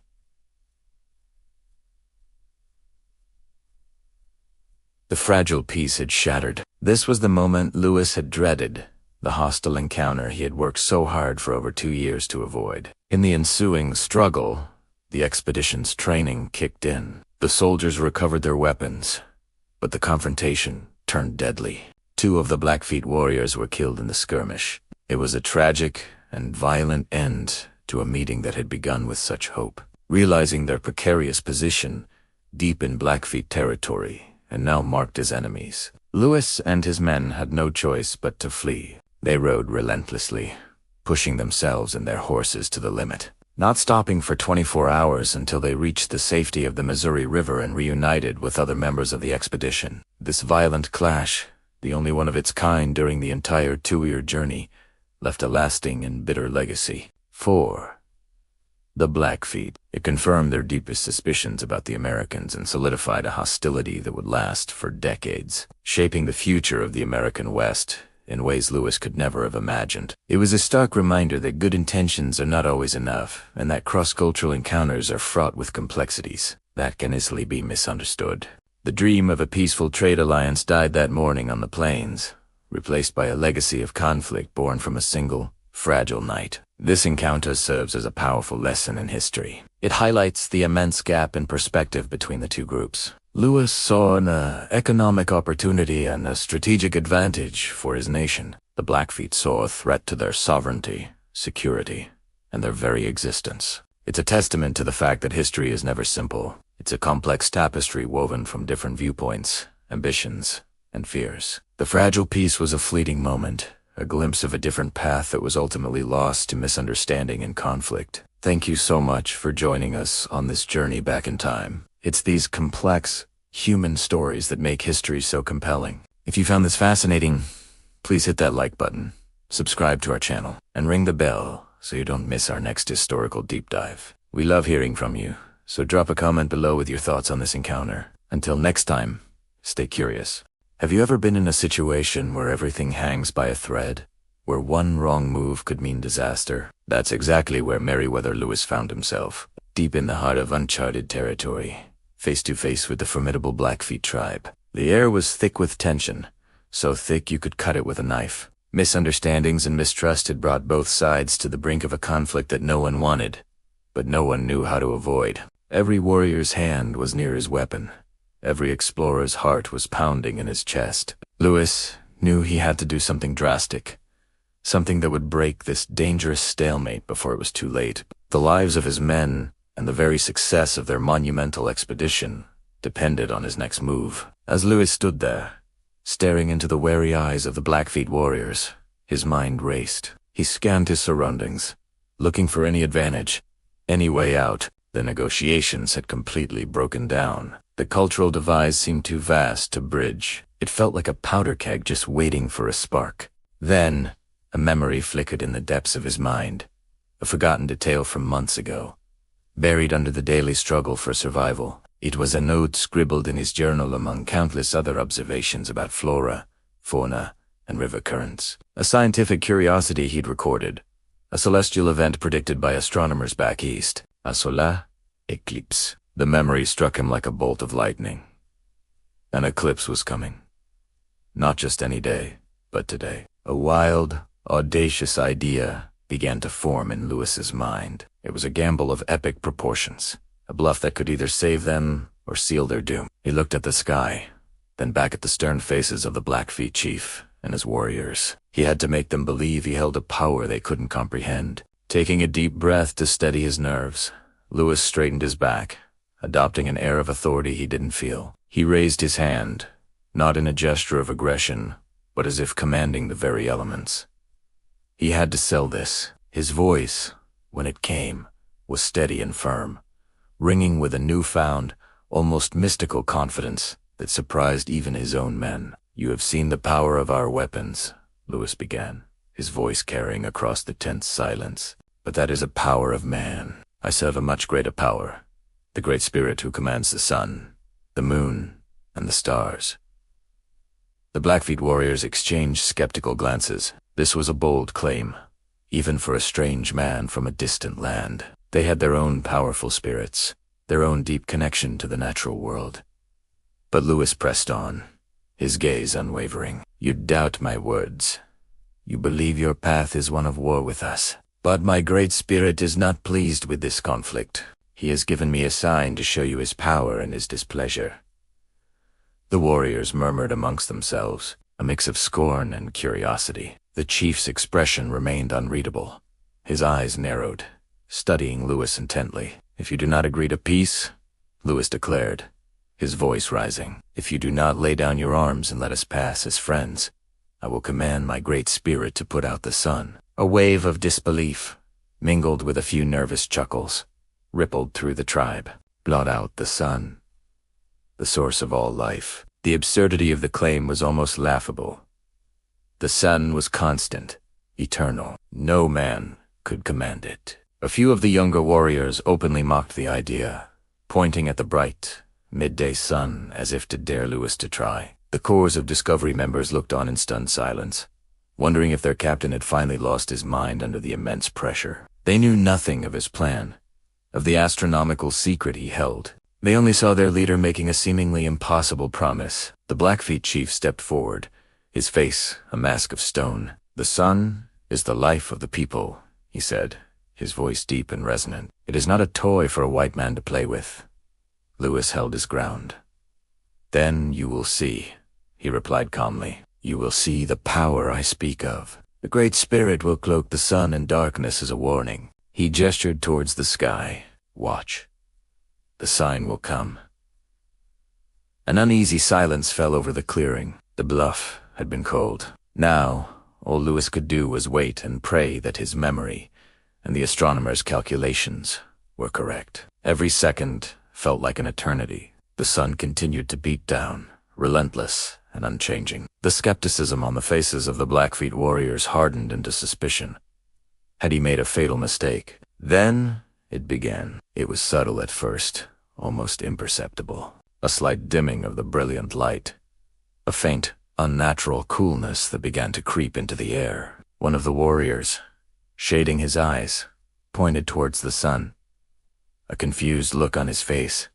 The fragile peace had shattered. This was the moment Lewis had dreaded, the hostile encounter he had worked so hard for over 2 years to avoid. In the ensuing struggle, the expedition's training kicked in. The soldiers recovered their weapons, but the confrontation turned deadly. 2 of the Blackfeet warriors were killed in the skirmish. It was a tragic and violent end to a meeting that had begun with such hope. Realizing their precarious position deep in Blackfeet territory, and now marked as enemies, Lewis and his men had no choice but to flee. They rode relentlessly, pushing themselves and their horses to the limit, not stopping for 24 hours until they reached the safety of the Missouri River and reunited with other members of the expedition. This violent clash, the only one of its kind during the entire 2-year journey, left a lasting and bitter legacy. For the Blackfeet, it confirmed their deepest suspicions about the Americans and solidified a hostility that would last for decades, shaping the future of the American West in ways Lewis could never have imagined. It was a stark reminder that good intentions are not always enough, and that cross-cultural encounters are fraught with complexities that can easily be misunderstood. The dream of a peaceful trade alliance died that morning on the plains, replaced by a legacy of conflict born from a single, fragile night. This encounter serves as a powerful lesson in history. It highlights the immense gap in perspective between the two groups. Lewis saw an economic opportunity and a strategic advantage for his nation. The Blackfeet saw a threat to their sovereignty, security, and their very existence. It's a testament to the fact that history is never simple. It's a complex tapestry woven from different viewpoints, ambitions, and fears. The fragile piece was a fleeting moment, a glimpse of a different path that was ultimately lost to misunderstanding and conflict. Thank you so much for joining us on this journey back in time. It's these complex, human stories that make history so compelling. If you found this fascinating, please hit that like button, subscribe to our channel, and ring the bell so you don't miss our next historical deep dive. We love hearing from you, so drop a comment below with your thoughts on this encounter. Until next time, stay curious. Have you ever been in a situation where everything hangs by a thread? Where one wrong move could mean disaster? That's exactly where Meriwether Lewis found himself, deep in the heart of uncharted territory, face to face with the formidable Blackfeet tribe. The air was thick with tension, so thick you could cut it with a knife. Misunderstandings and mistrust had brought both sides to the brink of a conflict that no one wanted, but no one knew how to avoid. Every warrior's hand was near his weapon. Every explorer's heart was pounding in his chest. Lewis knew he had to do something drastic, something that would break this dangerous stalemate before it was too late. The lives of his men and the very success of their monumental expedition depended on his next move. As Lewis stood there, staring into the wary eyes of the Blackfeet warriors, his mind raced. He scanned his surroundings, looking for any advantage, any way out. The negotiations had completely broken down. The cultural divide seemed too vast to bridge. It felt like a powder keg just waiting for a spark. Then, a memory flickered in the depths of his mind, a forgotten detail from months ago, buried under the daily struggle for survival. It was a note scribbled in his journal among countless other observations about flora, fauna, and river currents. A scientific curiosity he'd recorded, a celestial event predicted by astronomers back east, a solar eclipse. The memory struck him like a bolt of lightning. An eclipse was coming. Not just any day, but today. A wild, audacious idea began to form in Lewis's mind. It was a gamble of epic proportions, a bluff that could either save them or seal their doom. He looked at the sky, then back at the stern faces of the Blackfeet chief and his warriors. He had to make them believe he held a power they couldn't comprehend. Taking a deep breath to steady his nerves, Lewis straightened his back, adopting an air of authority he didn't feel. He raised his hand, not in a gesture of aggression, but as if commanding the very elements. He had to sell this. His voice, when it came, was steady and firm, ringing with a newfound, almost mystical confidence that surprised even his own men. "You have seen the power of our weapons," Lewis began, his voice carrying across the tense silence. "But that is a power of man. I serve a much greater power, the Great Spirit who commands the sun, the moon, and the stars." The Blackfeet warriors exchanged skeptical glances. This was a bold claim, even for a strange man from a distant land. They had their own powerful spirits, their own deep connection to the natural world. But Lewis pressed on, his gaze unwavering. "You doubt my words. You believe your path is one of war with us. But my Great Spirit is not pleased with this conflict. He has given me a sign to show you his power and his displeasure." The warriors murmured amongst themselves, a mix of scorn and curiosity. The chief's expression remained unreadable. His eyes narrowed, studying Lewis intently. "If you do not agree to peace," Lewis declared, his voice rising, "if you do not lay down your arms and let us pass as friends, I will command my Great Spirit to put out the sun." A wave of disbelief, mingled with a few nervous chuckles, rippled through the tribe. Blot out the sun, the source of all life. The absurdity of the claim was almost laughable. The sun was constant, eternal. No man could command it. A few of the younger warriors openly mocked the idea, pointing at the bright, midday sun as if to dare Lewis to try. The Corps of Discovery members looked on in stunned silence, wondering if their captain had finally lost his mind under the immense pressure. They knew nothing of his plan, of the astronomical secret he held. They only saw their leader making a seemingly impossible promise. The Blackfeet chief stepped forward, his face a mask of stone. "The sun is the life of the people," he said, his voice deep and resonant. "It is not a toy for a white man to play with." Lewis held his ground. "Then you will see," he replied calmly. "You will see the power I speak of. The Great Spirit will cloak the sun in darkness as a warning. He gestured towards the sky. "Watch. The sign will come." An uneasy silence fell over the clearing. The bluff had been called. Now, all Louis could do was wait and pray that his memory and the astronomer's calculations were correct. Every second felt like an eternity. The sun continued to beat down, relentless and unchanging. The skepticism on the faces of the Blackfeet warriors hardened into suspicion. Had he made a fatal mistake? Then it began. It was subtle at first, almost imperceptible. A slight dimming of the brilliant light. A faint, unnatural coolness that began to creep into the air. One of the warriors, shading his eyes, pointed towards the sun, a confused look on his face.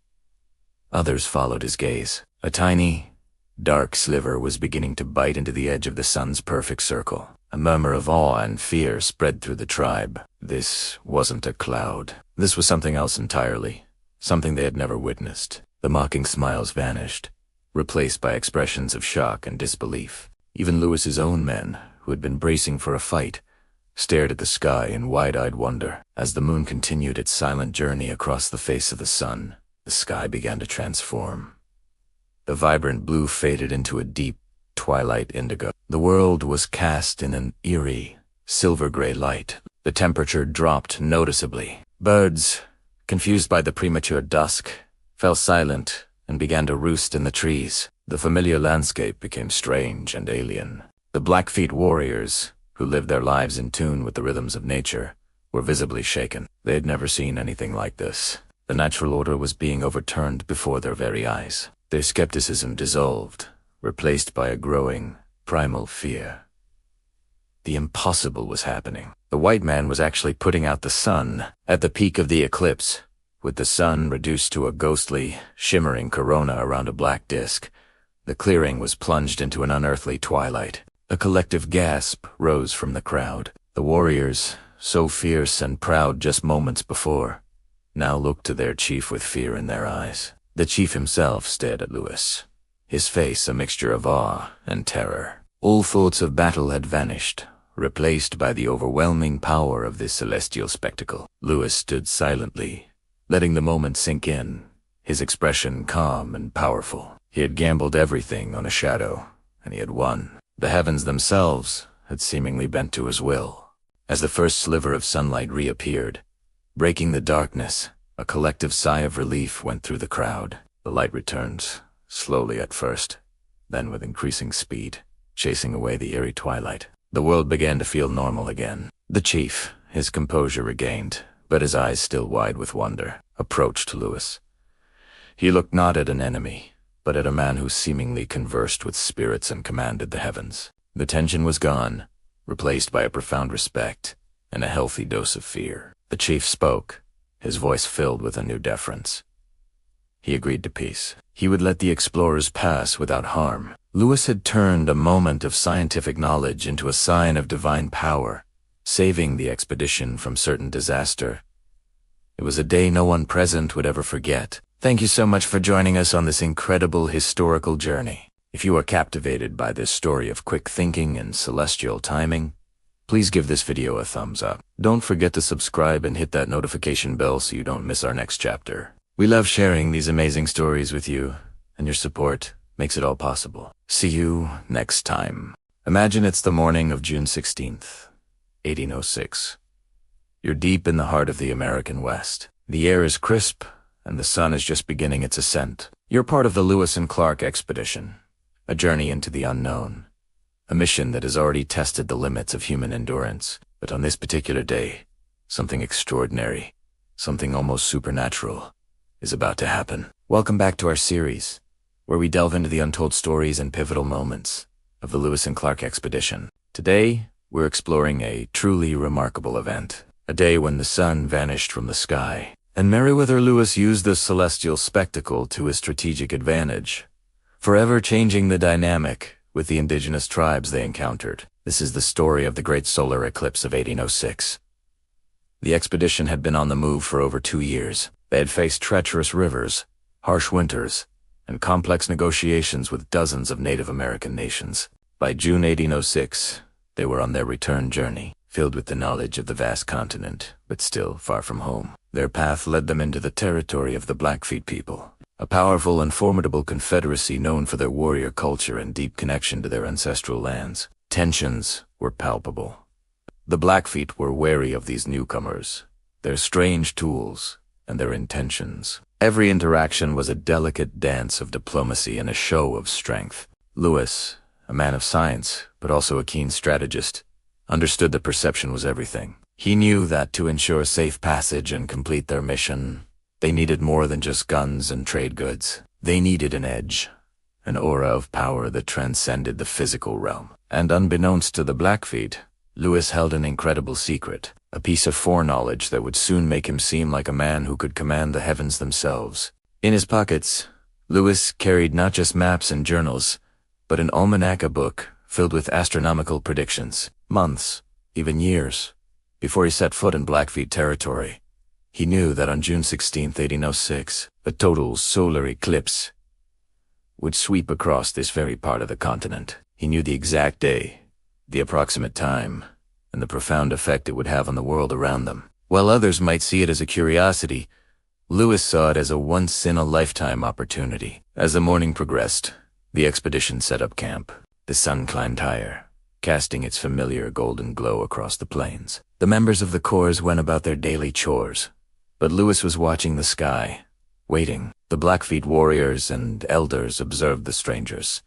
Others followed his gaze. A tiny, dark sliver was beginning to bite into the edge of the sun's perfect circle. A murmur of awe and fear spread through the tribe. This wasn't a cloud. This was something else entirely, something they had never witnessed. The mocking smiles vanished, replaced by expressions of shock and disbelief. Even Louis's own men, who had been bracing for a fight, stared at the sky in wide-eyed wonder. As the moon continued its silent journey across the face of the sun, the sky began to transform. The vibrant blue faded into a deep, twilight indigo. The world was cast in an eerie, silver-gray light. The temperature dropped noticeably. Birds, confused by the premature dusk, fell silent and began to roost in the trees. The familiar landscape became strange and alien. The Blackfeet warriors, who lived their lives in tune with the rhythms of nature, were visibly shaken. They had never seen anything like this. The natural order was being overturned before their very eyes. Their skepticism dissolved, replaced by a growing, primal fear. The impossible was happening. The white man was actually putting out the sun at the peak of the eclipse, with the sun reduced to a ghostly, shimmering corona around a black disk. The clearing was plunged into an unearthly twilight. A collective gasp rose from the crowd. The warriors, so fierce and proud just moments before, now looked to their chief with fear in their eyes. The chief himself stared at Louis, his face a mixture of awe and terror. All thoughts of battle had vanished, replaced by the overwhelming power of this celestial spectacle. Louis stood silently, letting the moment sink in, his expression calm and powerful. He had gambled everything on a shadow, and he had won. The heavens themselves had seemingly bent to his will. As the first sliver of sunlight reappeared, breaking the darkness, a collective sigh of relief went through the crowd. The light returned, slowly at first, then with increasing speed, chasing away the eerie twilight. The world began to feel normal again. The chief, his composure regained, but his eyes still wide with wonder, approached Louis. He looked not at an enemy, but at a man who seemingly conversed with spirits and commanded the heavens. The tension was gone, replaced by a profound respect and a healthy dose of fear. The chief spoke, his voice filled with a new deference. He agreed to peace. He would let the explorers pass without harm. Louis had turned a moment of scientific knowledge into a sign of divine power, saving the expedition from certain disaster. It was a day no one present would ever forget. Thank you so much for joining us on this incredible historical journey. If you are captivated by this story of quick thinking and celestial timing, please give this video a thumbs up. Don't forget to subscribe and hit that notification bell so you don't miss our next chapter. We love sharing these amazing stories with you, and your support makes it all possible. See you next time. Imagine it's the morning of June 16th, 1806. You're deep in the heart of the American West. The air is crisp, and the sun is just beginning its ascent. You're part of the Lewis and Clark Expedition, a journey into the unknown, a mission that has already tested the limits of human endurance. But on this particular day, something extraordinary, something almost supernatural, is about to happen. Welcome back to our series, where we delve into the untold stories and pivotal moments of the Lewis and Clark Expedition. Today, we're exploring a truly remarkable event, a day when the sun vanished from the sky, and Meriwether Lewis used this celestial spectacle to his strategic advantage, forever changing the dynamic with the indigenous tribes they encountered. This is the story of the great solar eclipse of 1806. The expedition had been on the move for over 2 years. They had faced treacherous rivers, harsh winters, and complex negotiations with dozens of Native American nations. By June 1806, they were on their return journey. filled with the knowledge of the vast continent, but still far from home. Their path led them into the territory of the Blackfeet people, a powerful and formidable confederacy known for their warrior culture and deep connection to their ancestral lands. Tensions were palpable. The Blackfeet were wary of these newcomers, their strange tools, and their intentions. Every interaction was a delicate dance of diplomacy and a show of strength. Louis, a man of science, but also a keen strategist, understood that perception was everything. He knew that to ensure safe passage and complete their mission, they needed more than just guns and trade goods. They needed an edge, an aura of power that transcended the physical realm. And unbeknownst to the Blackfeet, Louis held an incredible secret, a piece of foreknowledge that would soon make him seem like a man who could command the heavens themselves. In his pockets, Louis carried not just maps and journals, but an almanac, a book filled with astronomical predictions. Months, even years, before he set foot in Blackfeet territory, he knew that on June 16, 1806, a total solar eclipse would sweep across this very part of the continent. He knew the exact day, the approximate time, and the profound effect it would have on the world around them. While others might see it as a curiosity, Louis saw it as a once-in-a-lifetime opportunity. As the morning progressed, the expedition set up camp. The sun climbed higher, casting its familiar golden glow across the plains. The members of the corps went about their daily chores, but Louis was watching the sky, waiting. The Blackfeet warriors and elders observed the strangers,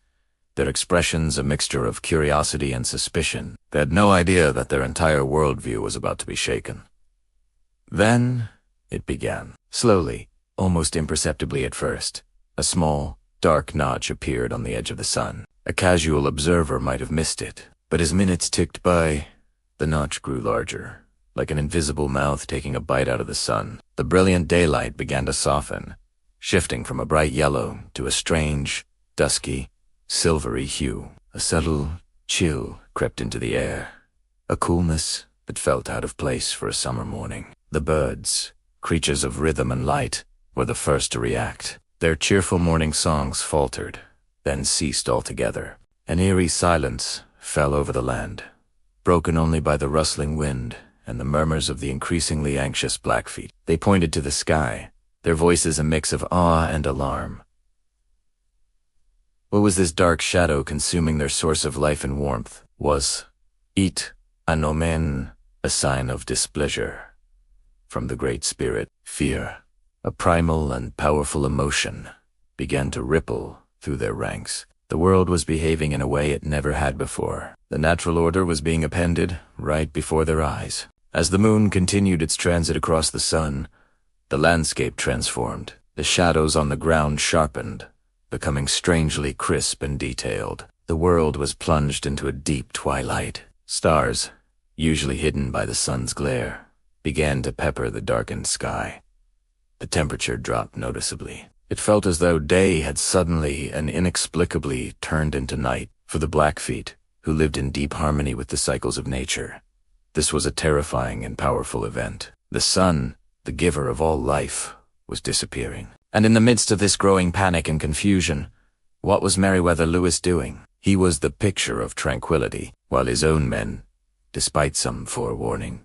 their expressions a mixture of curiosity and suspicion. They had no idea that their entire worldview was about to be shaken. Then it began. Slowly, almost imperceptibly at first, a small, dark notch appeared on the edge of the sun. A casual observer might have missed it, but as minutes ticked by, the notch grew larger, like an invisible mouth taking a bite out of the sun. The brilliant daylight began to soften, shifting from a bright yellow to a strange, dusky, silvery hue. A subtle chill crept into the air, a coolness that felt out of place for a summer morning. The birds, creatures of rhythm and light, were the first to react. Their cheerful morning songs faltered, then ceased altogether. An eerie silence fell over the land, broken only by the rustling wind and the murmurs of the increasingly anxious Blackfeet. They pointed to the sky, their voices a mix of awe and alarm. What was this dark shadow consuming their source of life and warmth? Was it an omen, a sign of displeasure from the Great Spirit? Fear, a primal and powerful emotion, began to ripple through their ranks. The world was behaving in a way it never had before. The natural order was being upended right before their eyes. As the moon continued its transit across the sun, the landscape transformed. The shadows on the ground sharpened, becoming strangely crisp and detailed. The world was plunged into a deep twilight. Stars, usually hidden by the sun's glare, began to pepper the darkened sky. The temperature dropped noticeably. It felt as though day had suddenly and inexplicably turned into night. For the Blackfeet, who lived in deep harmony with the cycles of nature, this was a terrifying and powerful event. The sun, the giver of all life, was disappearing. And in the midst of this growing panic and confusion, what was Meriwether Lewis doing? He was the picture of tranquility, while his own men, despite some forewarning,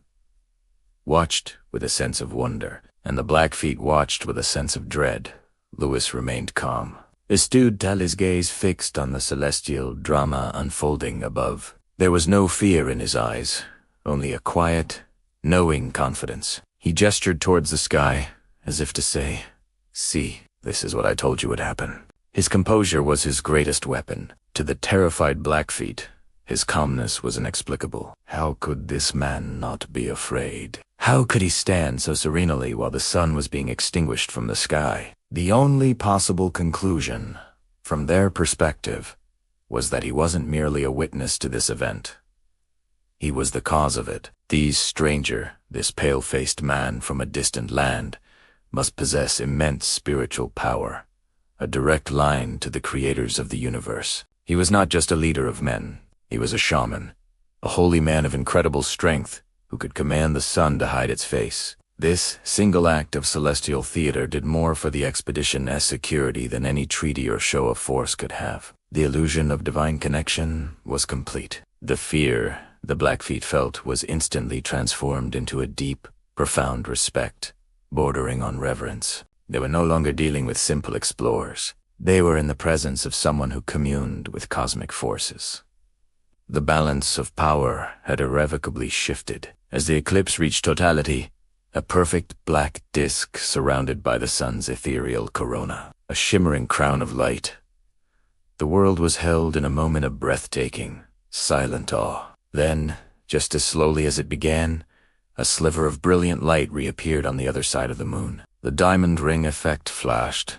watched with a sense of wonder, and the Blackfeet watched with a sense of dread. Louis remained calm. He stood till his gaze fixed on the celestial drama unfolding above. There was no fear in his eyes, only a quiet, knowing confidence. He gestured towards the sky, as if to say, "See, this is what I told you would happen." His composure was his greatest weapon. To the terrified Blackfeet, his calmness was inexplicable. How could this man not be afraid? How could he stand so serenely while the sun was being extinguished from the sky? The only possible conclusion, from their perspective, was that he wasn't merely a witness to this event. He was the cause of it. This stranger, this pale-faced man from a distant land, must possess immense spiritual power, a direct line to the creators of the universe. He was not just a leader of men. He was a shaman, a holy man of incredible strength who could command the sun to hide its face. This single act of celestial theater did more for the expedition as security than any treaty or show of force could have. The illusion of divine connection was complete. The fear the Blackfeet felt was instantly transformed into a deep, profound respect, bordering on reverence. They were no longer dealing with simple explorers. They were in the presence of someone who communed with cosmic forces. The balance of power had irrevocably shifted. As the eclipse reached totality, a perfect black disk surrounded by the sun's ethereal corona, a shimmering crown of light. The world was held in a moment of breathtaking, silent awe. Then, just as slowly as it began, a sliver of brilliant light reappeared on the other side of the moon. The diamond ring effect flashed,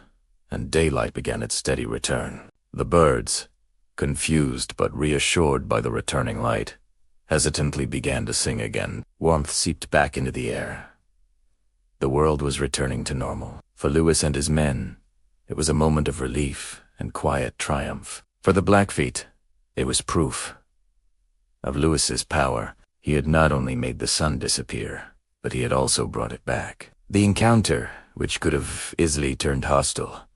and daylight began its steady return. The birds, confused but reassured by the returning light, hesitantly began to sing again. Warmth seeped back into the air. The world was returning to normal. For Lewis and his men, it was a moment of relief and quiet triumph. For the Blackfeet, it was proof of Lewis's power. He had not only made the sun disappear, but he had also brought it back. The encounter, which could have easily turned hostile,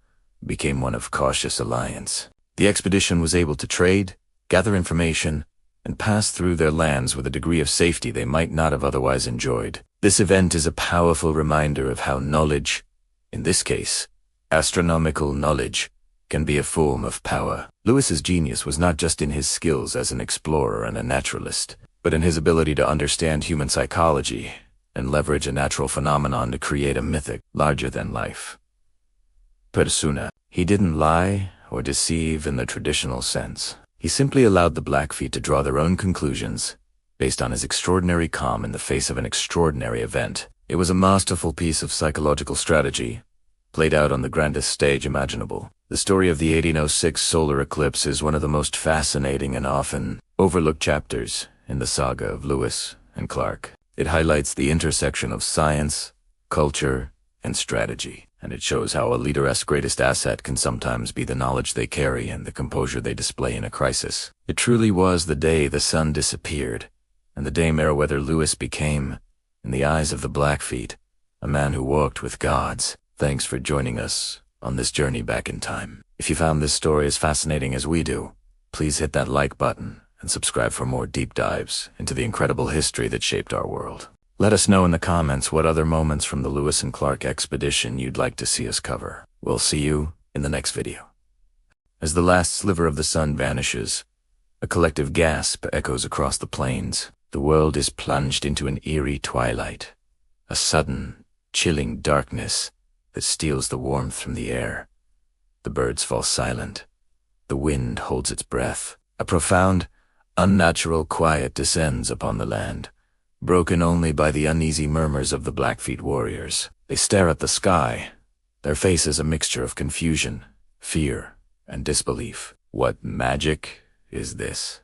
became one of cautious alliance. The expedition was able to trade, gather information, and pass through their lands with a degree of safety they might not have otherwise enjoyed. This event is a powerful reminder of how knowledge, in this case, astronomical knowledge, can be a form of power. Lewis's genius was not just in his skills as an explorer and a naturalist, but in his ability to understand human psychology and leverage a natural phenomenon to create a mythic, larger-than-life persona. He didn't lie or deceive in the traditional sense. He simply allowed the Blackfeet to draw their own conclusions based on his extraordinary calm in the face of an extraordinary event. It was a masterful piece of psychological strategy, played out on the grandest stage imaginable. The story of the 1806 solar eclipse is one of the most fascinating and often overlooked chapters in the saga of Lewis and Clark. It highlights the intersection of science, culture, and strategy, and it shows how a leader's greatest asset can sometimes be the knowledge they carry and the composure they display in a crisis. It truly was the day the sun disappeared, and the day Meriwether Lewis became, in the eyes of the Blackfeet, a man who walked with gods. Thanks for joining us on this journey back in time. If you found this story as fascinating as we do, please hit that like button and subscribe for more deep dives into the incredible history that shaped our world. Let us know in the comments what other moments from the Lewis and Clark expedition you'd like to see us cover. We'll see you in the next video. As the last sliver of the sun vanishes, a collective gasp echoes across the plains. The world is plunged into an eerie twilight, a sudden, chilling darkness that steals the warmth from the air. The birds fall silent. The wind holds its breath. A profound, unnatural quiet descends upon the land, broken only by the uneasy murmurs of the Blackfeet warriors. They stare at the sky, their faces a mixture of confusion, fear, and disbelief. What magic is this?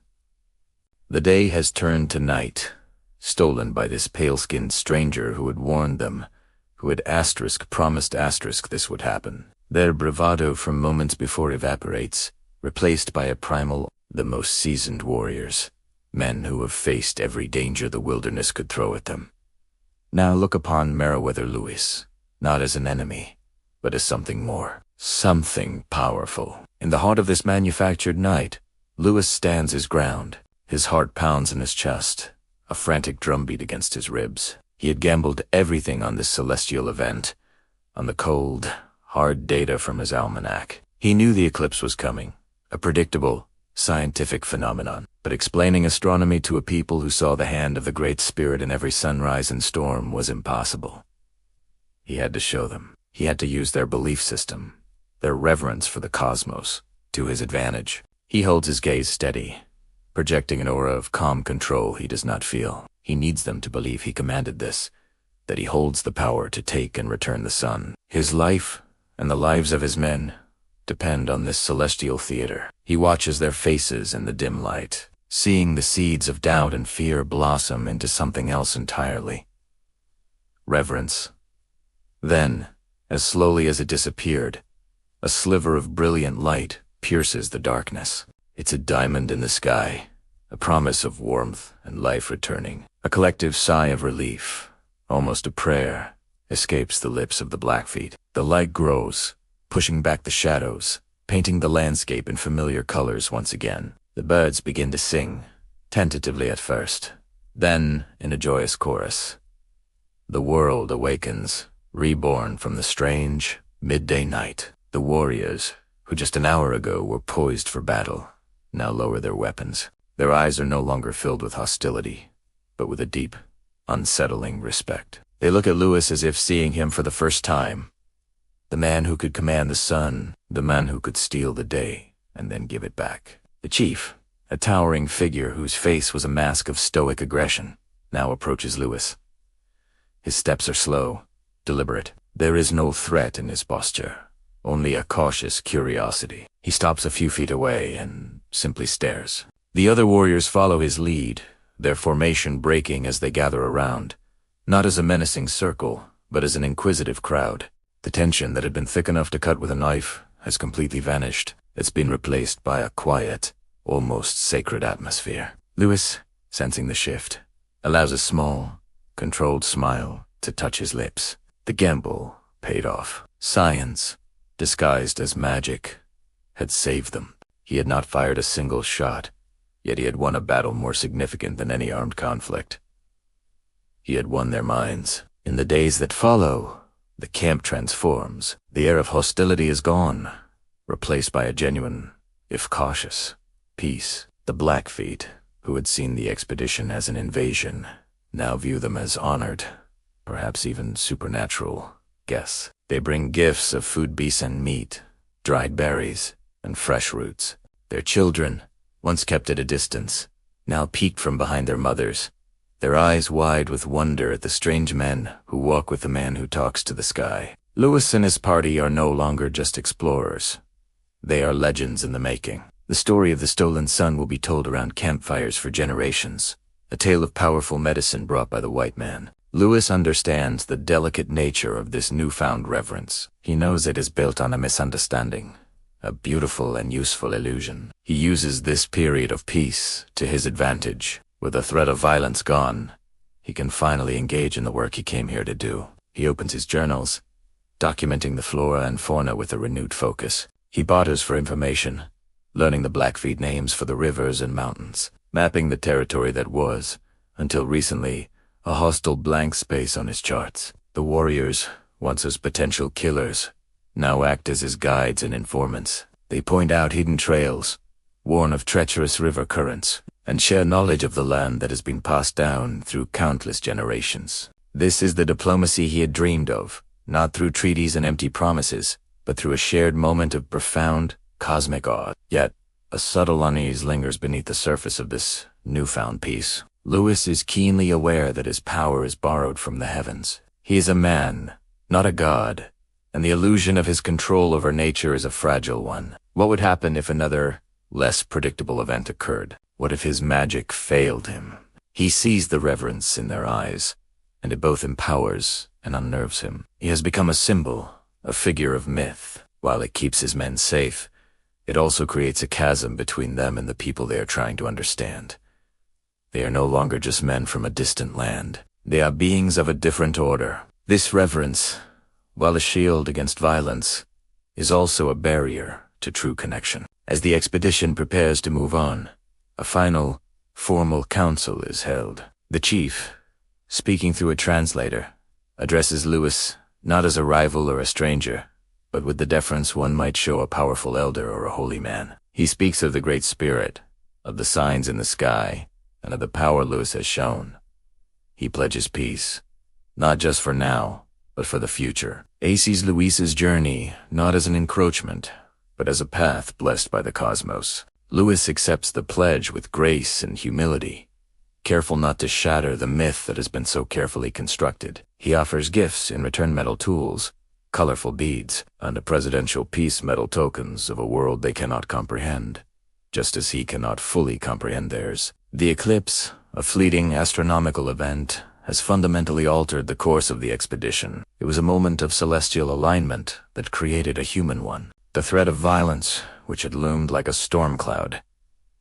The day has turned to night, stolen by this pale-skinned stranger who had warned them, who had promised this would happen. Their bravado from moments before evaporates, replaced by a primal, the most seasoned warriors, men who have faced every danger the wilderness could throw at them. Now look upon Meriwether Lewis, not as an enemy, but as something more, something powerful. In the heart of this manufactured night, Lewis stands his ground. His heart pounds in his chest, a frantic drumbeat against his ribs. He had gambled everything on this celestial event, on the cold, hard data from his almanac. He knew the eclipse was coming, a predictable, scientific phenomenon, but explaining astronomy to a people who saw the hand of the Great Spirit in every sunrise and storm was impossible. He had to show them. He had to use their belief system, their reverence for the cosmos, to his advantage. He holds his gaze steady, projecting an aura of calm control he does not feel. He needs them to believe he commanded this, that he holds the power to take and return the sun. His life, and the lives of his men, depend on this celestial theater. He watches their faces in the dim light, seeing the seeds of doubt and fear blossom into something else entirely. Reverence. Then, as slowly as it disappeared, a sliver of brilliant light pierces the darkness. It's a diamond in the sky, a promise of warmth and life returning. A collective sigh of relief, almost a prayer, escapes the lips of the Blackfeet. The light grows, pushing back the shadows, painting the landscape in familiar colors once again. The birds begin to sing, tentatively at first, then in a joyous chorus. The world awakens, reborn from the strange, midday night. The warriors, who just an hour ago were poised for battle, now lower their weapons. Their eyes are no longer filled with hostility, but with a deep, unsettling respect. They look at Louis as if seeing him for the first time. The man who could command the sun, the man who could steal the day, and then give it back. The chief, a towering figure whose face was a mask of stoic aggression, now approaches Louis. His steps are slow, deliberate. There is no threat in his posture, only a cautious curiosity. He stops a few feet away and simply stares. The other warriors follow his lead, their formation breaking as they gather around, not as a menacing circle, but as an inquisitive crowd. The tension that had been thick enough to cut with a knife has completely vanished. It's been replaced by a quiet, almost sacred atmosphere. Louis, sensing the shift, allows a small, controlled smile to touch his lips. The gamble paid off. Science, disguised as magic, had saved them. He had not fired a single shot, yet he had won a battle more significant than any armed conflict. He had won their minds. In the days that follow, the camp transforms. The air of hostility is gone, replaced by a genuine, if cautious, peace. The Blackfeet, who had seen the expedition as an invasion, now view them as honored, perhaps even supernatural, guests. They bring gifts of food, beasts and meat, dried berries, and fresh roots. Their children, once kept at a distance, now peeked from behind their mothers, their eyes wide with wonder at the strange men who walk with the man who talks to the sky. Louis and his party are no longer just explorers. They are legends in the making. The story of the stolen sun will be told around campfires for generations, a tale of powerful medicine brought by the white man. Louis understands the delicate nature of this newfound reverence. He knows it is built on a misunderstanding, a beautiful and useful illusion. He uses this period of peace to his advantage. With the threat of violence gone, he can finally engage in the work he came here to do. He opens his journals, documenting the flora and fauna with a renewed focus. He barters for information, learning the Blackfeet names for the rivers and mountains, mapping the territory that was, until recently, a hostile blank space on his charts. The warriors, once his potential killers, now act as his guides and informants. They point out hidden trails, warn of treacherous river currents, and share knowledge of the land that has been passed down through countless generations. This is the diplomacy he had dreamed of, not through treaties and empty promises, but through a shared moment of profound, cosmic awe. Yet, a subtle unease lingers beneath the surface of this newfound peace. Louis is keenly aware that his power is borrowed from the heavens. He is a man, not a god, and the illusion of his control over nature is a fragile one. What would happen if another, less predictable event occurred? What if his magic failed him? He sees the reverence in their eyes, and it both empowers and unnerves him. He has become a symbol, a figure of myth. While it keeps his men safe, it also creates a chasm between them and the people they are trying to understand. They are no longer just men from a distant land. They are beings of a different order. This reverence, while a shield against violence, is also a barrier to true connection. As the expedition prepares to move on, a final, formal council is held. The chief, speaking through a translator, addresses Louis not as a rival or a stranger, but with the deference one might show a powerful elder or a holy man. He speaks of the Great Spirit, of the signs in the sky, and of the power Louis has shown. He pledges peace, not just for now, but for the future. A sees Louis's journey not as an encroachment, but as a path blessed by the cosmos. Louis accepts the pledge with grace and humility, careful not to shatter the myth that has been so carefully constructed. He offers gifts in return: metal tools, colorful beads, and the presidential peace medal tokens of a world they cannot comprehend, just as he cannot fully comprehend theirs. The eclipse, a fleeting astronomical event, has fundamentally altered the course of the expedition. It was a moment of celestial alignment that created a human one. The threat of violence, which had loomed like a storm cloud,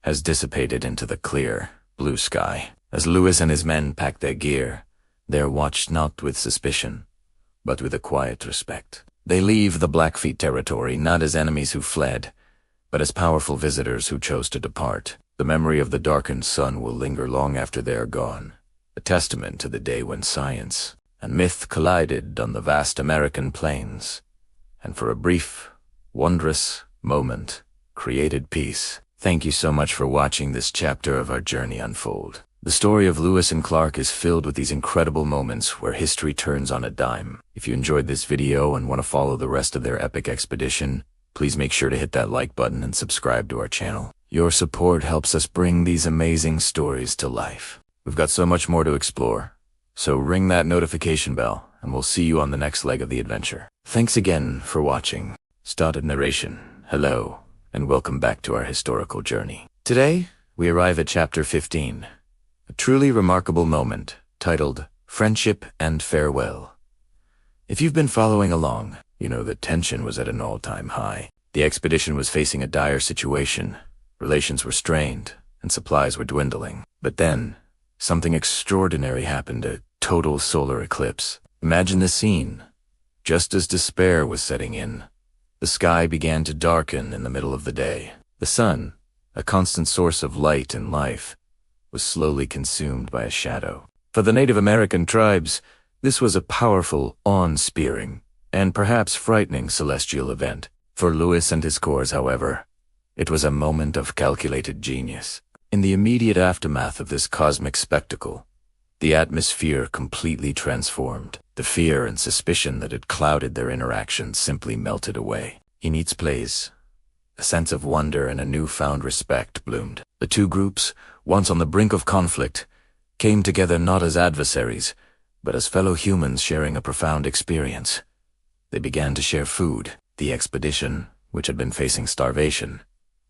has dissipated into the clear, blue sky. As Louis and his men pack their gear, they are watched not with suspicion, but with a quiet respect. They leave the Blackfeet territory not as enemies who fled, but as powerful visitors who chose to depart. The memory of the darkened sun will linger long after they are gone, a testament to the day when science and myth collided on the vast American plains, and for a brief, wondrous moment, created peace. Thank you so much for watching this chapter of our journey unfold. The story of Lewis and Clark is filled with these incredible moments where history turns on a dime. If you enjoyed this video and want to follow the rest of their epic expedition, please make sure to hit that like button and subscribe to our channel. Your support helps us bring these amazing stories to life. We've got so much more to explore, so ring that notification bell and we'll see you on the next leg of the adventure. Thanks again for watching. Started narration. Hello, and welcome back to our historical journey. Today, we arrive at chapter 15, a truly remarkable moment titled Friendship and Farewell. If you've been following along, you know that tension was at an all-time high. The expedition was facing a dire situation. Relations were strained, and supplies were dwindling. But then, something extraordinary happened, a total solar eclipse. Imagine the scene. Just as despair was setting in, the sky began to darken in the middle of the day. The sun, a constant source of light and life, was slowly consumed by a shadow. For the Native American tribes, this was a powerful, awe-inspiring, and perhaps frightening celestial event. For Lewis and his corps, however, it was a moment of calculated genius. In the immediate aftermath of this cosmic spectacle, the atmosphere completely transformed. The fear and suspicion that had clouded their interactions simply melted away. In each place, a sense of wonder and a newfound respect bloomed. The two groups, once on the brink of conflict, came together not as adversaries, but as fellow humans sharing a profound experience. They began to share food. The expedition, which had been facing starvation,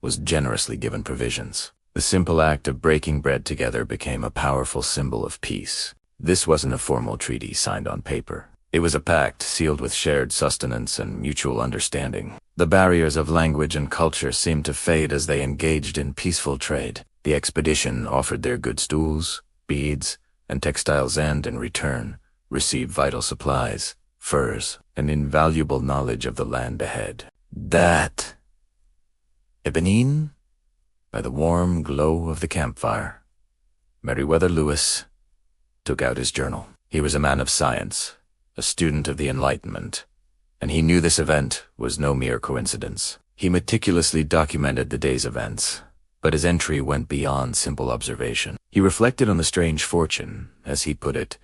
was generously given provisions. The simple act of breaking bread together became a powerful symbol of peace. This wasn't a formal treaty signed on paper. It was a pact sealed with shared sustenance and mutual understanding. The barriers of language and culture seemed to fade as they engaged in peaceful trade. The expedition offered their goods, tools, beads, and textiles, and, in return, received vital supplies, furs, and invaluable knowledge of the land ahead. That Ebenein, by the warm glow of the campfire, Meriwether Lewis took out his journal. He was a man of science, a student of the Enlightenment, and he knew this event was no mere coincidence. He meticulously documented the day's events, but his entry went beyond simple observation. He reflected on the strange fortune, as he put it,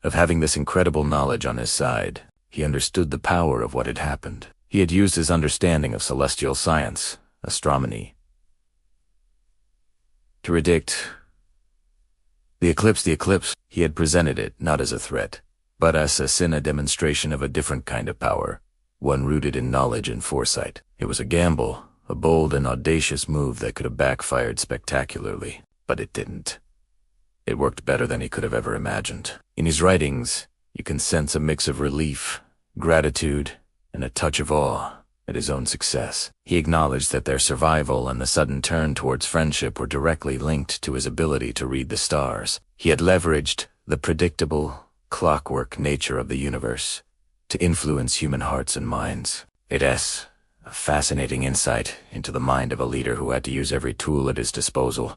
of having this incredible knowledge on his side. He understood the power of what had happened. He had used his understanding of celestial science, astronomy, to predict the eclipse. He had presented it not as a threat, but as a demonstration of a different kind of power, one rooted in knowledge and foresight. It was a gamble, a bold and audacious move that could have backfired spectacularly, but it didn't. It worked better than he could have ever imagined. In his writings, you can sense a mix of relief, gratitude, and a touch of awe at his own success. He acknowledged that their survival and the sudden turn towards friendship were directly linked to his ability to read the stars. He had leveraged the predictable, clockwork nature of the universe to influence human hearts and minds. It's a fascinating insight into the mind of a leader who had to use every tool at his disposal,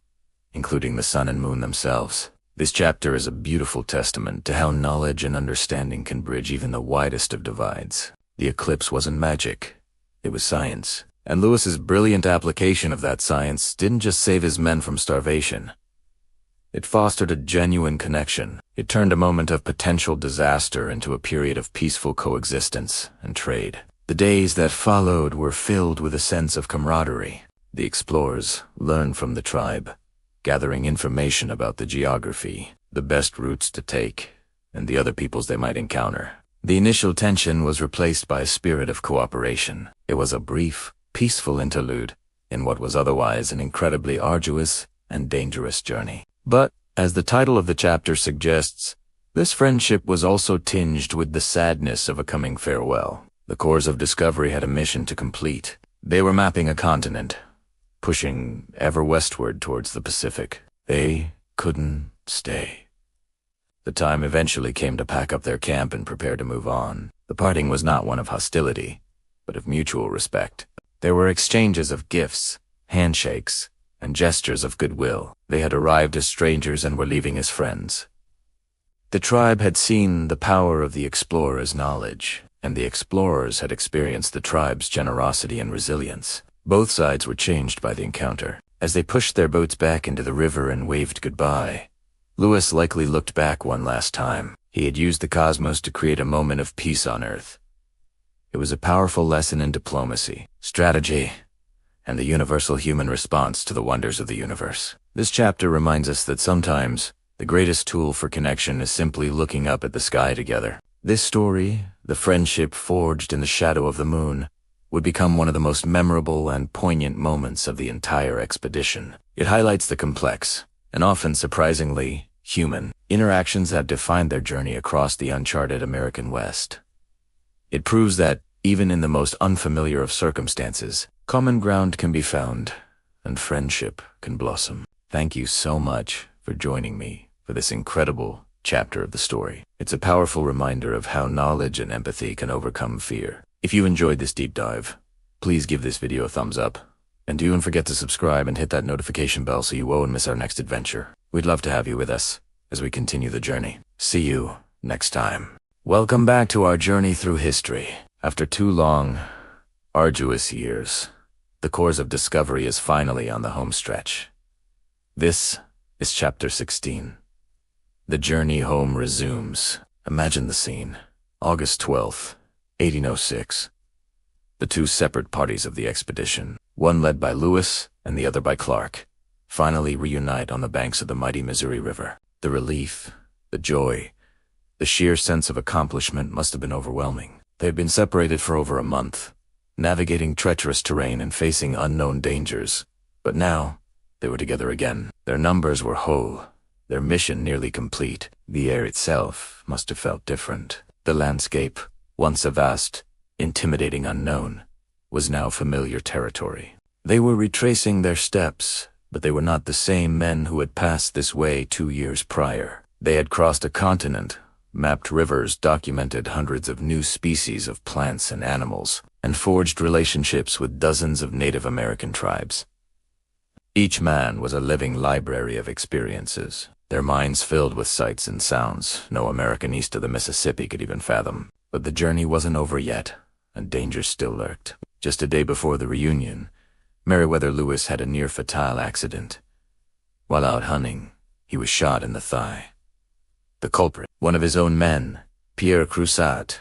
including the sun and moon themselves. This chapter is a beautiful testament to how knowledge and understanding can bridge even the widest of divides. The eclipse wasn't magic. It was science. And Lewis's brilliant application of that science didn't just save his men from starvation. It fostered a genuine connection. It turned a moment of potential disaster into a period of peaceful coexistence and trade. The days that followed were filled with a sense of camaraderie. The explorers learned from the tribe, gathering information about the geography, the best routes to take, and the other peoples they might encounter. The initial tension was replaced by a spirit of cooperation. It was a brief, peaceful interlude in what was otherwise an incredibly arduous and dangerous journey. But, as the title of the chapter suggests, this friendship was also tinged with the sadness of a coming farewell. The Corps of Discovery had a mission to complete. They were mapping a continent, pushing ever westward towards the Pacific. They couldn't stay. The time eventually came to pack up their camp and prepare to move on. The parting was not one of hostility, but of mutual respect. There were exchanges of gifts, handshakes, and gestures of goodwill. They had arrived as strangers and were leaving as friends. The tribe had seen the power of the explorer's knowledge, and the explorers had experienced the tribe's generosity and resilience. Both sides were changed by the encounter. As they pushed their boats back into the river and waved goodbye, Louis likely looked back one last time. He had used the cosmos to create a moment of peace on Earth. It was a powerful lesson in diplomacy, strategy, and the universal human response to the wonders of the universe. This chapter reminds us that sometimes the greatest tool for connection is simply looking up at the sky together. This story, the friendship forged in the shadow of the moon, would become one of the most memorable and poignant moments of the entire expedition. It highlights the complex, and often surprisingly human, interactions that defined their journey across the uncharted American West. It proves that, even in the most unfamiliar of circumstances, common ground can be found, and friendship can blossom. Thank you so much for joining me for this incredible chapter of the story. It's a powerful reminder of how knowledge and empathy can overcome fear. If you enjoyed this deep dive, please give this video a thumbs up, and don't forget to subscribe and hit that notification bell so you won't miss our next adventure. We'd love to have you with us as we continue the journey. See you next time. Welcome back to our journey through history. After 2 long, arduous years, the course of discovery is finally on the home stretch. This is Chapter 16. The journey home resumes. Imagine the scene. August 12th, 1806. The 2 separate parties of the expedition, one led by Louis and the other by Clark, finally reunite on the banks of the mighty Missouri River. The relief, the joy, the sheer sense of accomplishment must have been overwhelming. They had been separated for over a month, navigating treacherous terrain and facing unknown dangers. But now, they were together again. Their numbers were whole, their mission nearly complete. The air itself must have felt different. The landscape, once a vast, intimidating unknown, was now familiar territory. They were retracing their steps, but they were not the same men who had passed this way 2 years prior. They had crossed a continent, mapped rivers, documented hundreds of new species of plants and animals, and forged relationships with dozens of Native American tribes. Each man was a living library of experiences, their minds filled with sights and sounds no American east of the Mississippi could even fathom. But the journey wasn't over yet, and danger still lurked. Just a day before the reunion, Meriwether Lewis had a near-fatal accident. While out hunting, he was shot in the thigh. The culprit, one of his own men, Pierre Crusat,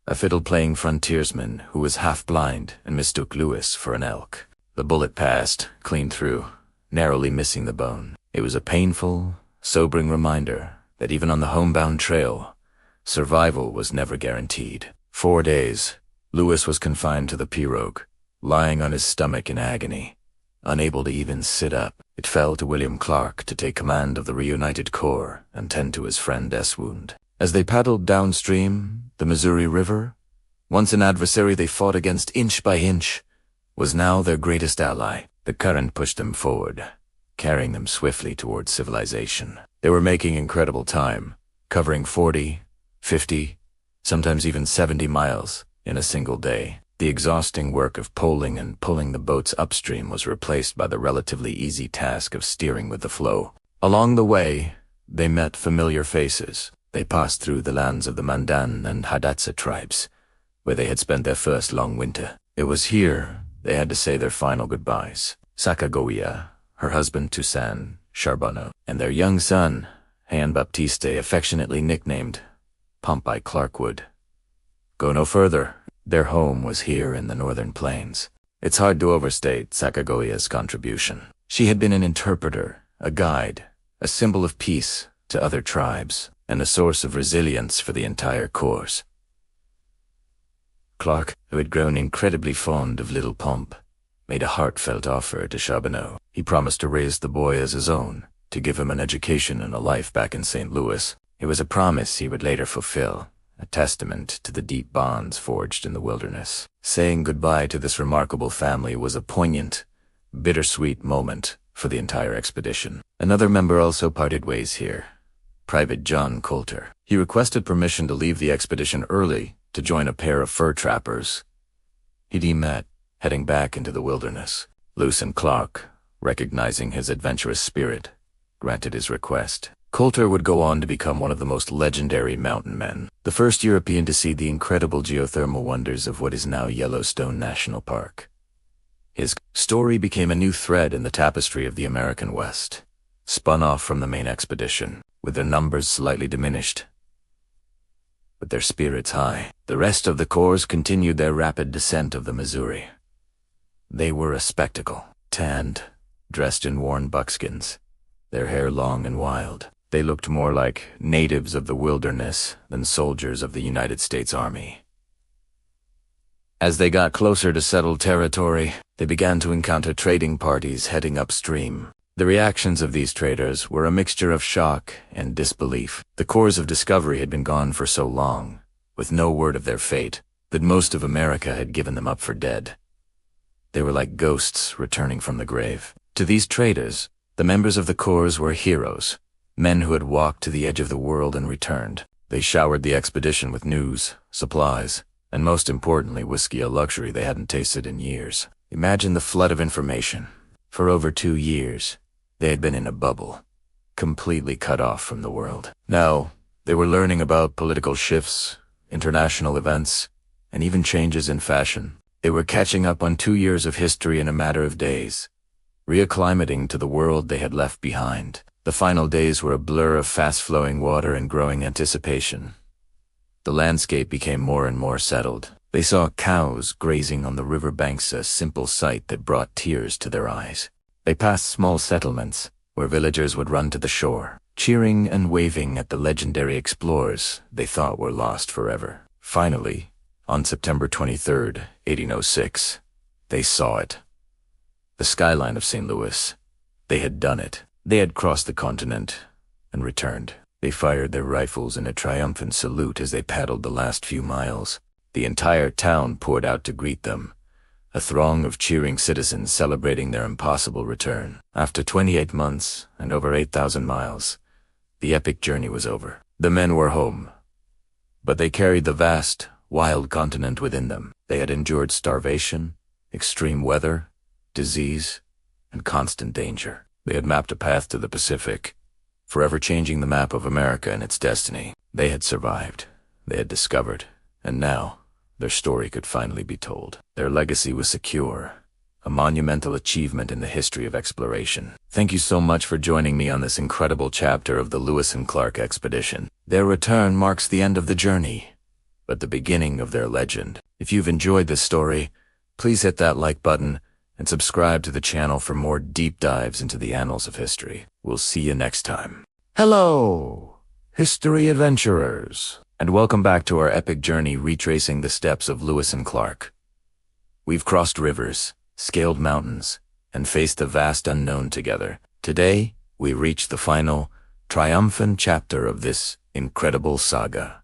a fiddle-playing frontiersman who was half-blind and mistook Lewis for an elk. The bullet passed clean through, narrowly missing the bone. It was a painful, sobering reminder that even on the homebound trail, survival was never guaranteed. 4 days, Lewis was confined to the pirogue, lying on his stomach in agony, unable to even sit up. It fell to William Clark to take command of the reunited corps and tend to his friend S. wound. As they paddled downstream, the Missouri River, once an adversary they fought against inch by inch, was now their greatest ally. The current pushed them forward, carrying them swiftly towards civilization. They were making incredible time, covering 40, 50, sometimes even 70 miles in a single day. The exhausting work of poling and pulling the boats upstream was replaced by the relatively easy task of steering with the flow. Along the way, they met familiar faces. They passed through the lands of the Mandan and Hidatsa tribes, where they had spent their first long winter. It was here they had to say their final goodbyes. Sacagawea, her husband Toussaint Charbonneau, and their young son, Jean Baptiste, affectionately nicknamed Pompey Clarkwood. Go no further. Their home was here in the northern plains. It's hard to overstate Sacagawea's contribution. She had been an interpreter, a guide, a symbol of peace to other tribes, and a source of resilience for the entire course. Clark, who had grown incredibly fond of little Pomp, made a heartfelt offer to Charbonneau. He promised to raise the boy as his own, to give him an education and a life back in St. Louis. It was a promise he would later fulfill, a testament to the deep bonds forged in the wilderness. Saying goodbye to this remarkable family was a poignant, bittersweet moment for the entire expedition. Another member also parted ways here, Private John Coulter. He requested permission to leave the expedition early to join a pair of fur trappers. He deemed that, heading back into the wilderness, Luce and Clark recognizing his adventurous spirit, granted his request. Coulter would go on to become one of the most legendary mountain men, the first European to see the incredible geothermal wonders of what is now Yellowstone National Park. His story became a new thread in the tapestry of the American West, spun off from the main expedition, with their numbers slightly diminished, but their spirits high. The rest of the corps continued their rapid descent of the Missouri. They were a spectacle, tanned, dressed in worn buckskins, their hair long and wild. They looked more like natives of the wilderness than soldiers of the United States Army. As they got closer to settled territory, they began to encounter trading parties heading upstream. The reactions of these traders were a mixture of shock and disbelief. The corps of discovery had been gone for so long, with no word of their fate, that most of America had given them up for dead. They were like ghosts returning from the grave. To these traders, the members of the corps were heroes, men who had walked to the edge of the world and returned. They showered the expedition with news, supplies, and most importantly, whiskey, a luxury they hadn't tasted in years. Imagine the flood of information. For over 2 years, they had been in a bubble, completely cut off from the world. Now, they were learning about political shifts, international events, and even changes in fashion. They were catching up on 2 years of history in a matter of days, reacclimating to the world they had left behind. The final days were a blur of fast-flowing water and growing anticipation. The landscape became more and more settled. They saw cows grazing on the river banks, a simple sight that brought tears to their eyes. They passed small settlements, where villagers would run to the shore, cheering and waving at the legendary explorers they thought were lost forever. Finally, on September 23rd, 1806, they saw it. The skyline of St. Louis. They had done it. They had crossed the continent and returned. They fired their rifles in a triumphant salute as they paddled the last few miles. The entire town poured out to greet them, a throng of cheering citizens celebrating their impossible return. After 28 months and over 8,000 miles, the epic journey was over. The men were home, but they carried the vast, wild continent within them. They had endured starvation, extreme weather, disease, and constant danger. They had mapped a path to the Pacific, forever changing the map of America and its destiny. They had survived, they had discovered, and now their story could finally be told. Their legacy was secure, a monumental achievement in the history of exploration. Thank you so much for joining me on this incredible chapter of the Lewis and Clark expedition. Their return marks the end of the journey, but the beginning of their legend. If you've enjoyed this story, please hit that like button and subscribe to the channel for more deep dives into the annals of history. We'll see you next time. Hello, history adventurers, and welcome back to our epic journey retracing the steps of Lewis and Clark. We've crossed rivers, scaled mountains, and faced the vast unknown together. Today, we reach the final, triumphant chapter of this incredible saga.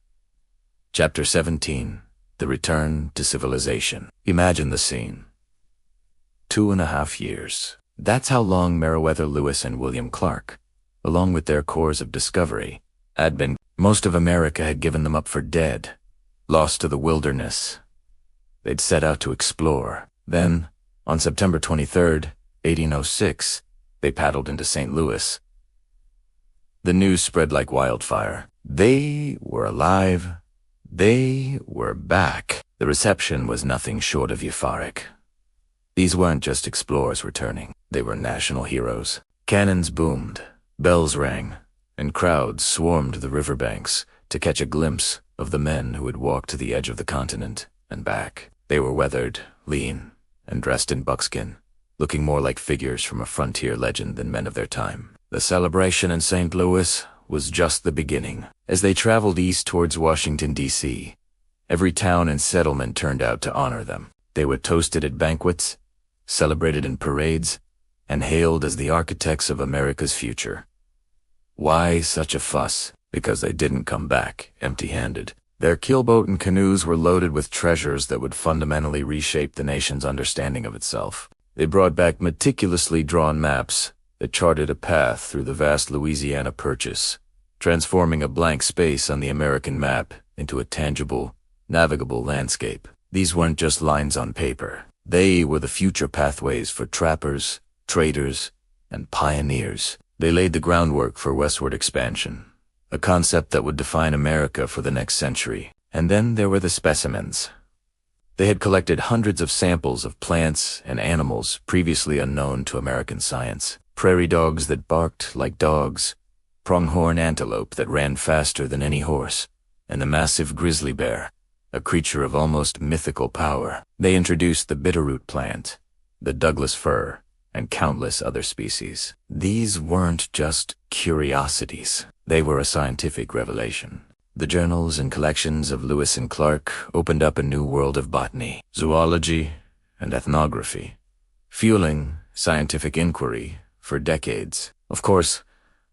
Chapter 17, The Return to Civilization. Imagine the scene. 2.5 years. That's how long Meriwether Lewis and William Clark, along with their corps of discovery, had been. Most of America had given them up for dead, lost to the wilderness. They'd set out to explore. Then, on September 23rd, 1806, they paddled into St. Louis. The news spread like wildfire. They were alive. They were back. The reception was nothing short of euphoric. These weren't just explorers returning. They were national heroes. Cannons boomed, bells rang, and crowds swarmed the riverbanks to catch a glimpse of the men who had walked to the edge of the continent and back. They were weathered, lean, and dressed in buckskin, looking more like figures from a frontier legend than men of their time. The celebration in St. Louis was just the beginning. As they traveled east towards Washington, D.C., every town and settlement turned out to honor them. They were toasted at banquets, celebrated in parades, and hailed as the architects of America's future. Why such a fuss? Because they didn't come back empty-handed. Their keelboat and canoes were loaded with treasures that would fundamentally reshape the nation's understanding of itself. They brought back meticulously drawn maps that charted a path through the vast Louisiana Purchase, transforming a blank space on the American map into a tangible, navigable landscape. These weren't just lines on paper. They were the future pathways for trappers, traders, and pioneers. They laid the groundwork for westward expansion, a concept that would define America for the next century. And then there were the specimens. They had collected hundreds of samples of plants and animals previously unknown to American science. Prairie dogs that barked like dogs, pronghorn antelope that ran faster than any horse, and the massive grizzly bear, a creature of almost mythical power. They introduced the bitterroot plant, the Douglas fir, and countless other species. These weren't just curiosities. They were a scientific revelation. The journals and collections of Lewis and Clark opened up a new world of botany, zoology, and ethnography, fueling scientific inquiry for decades. Of course,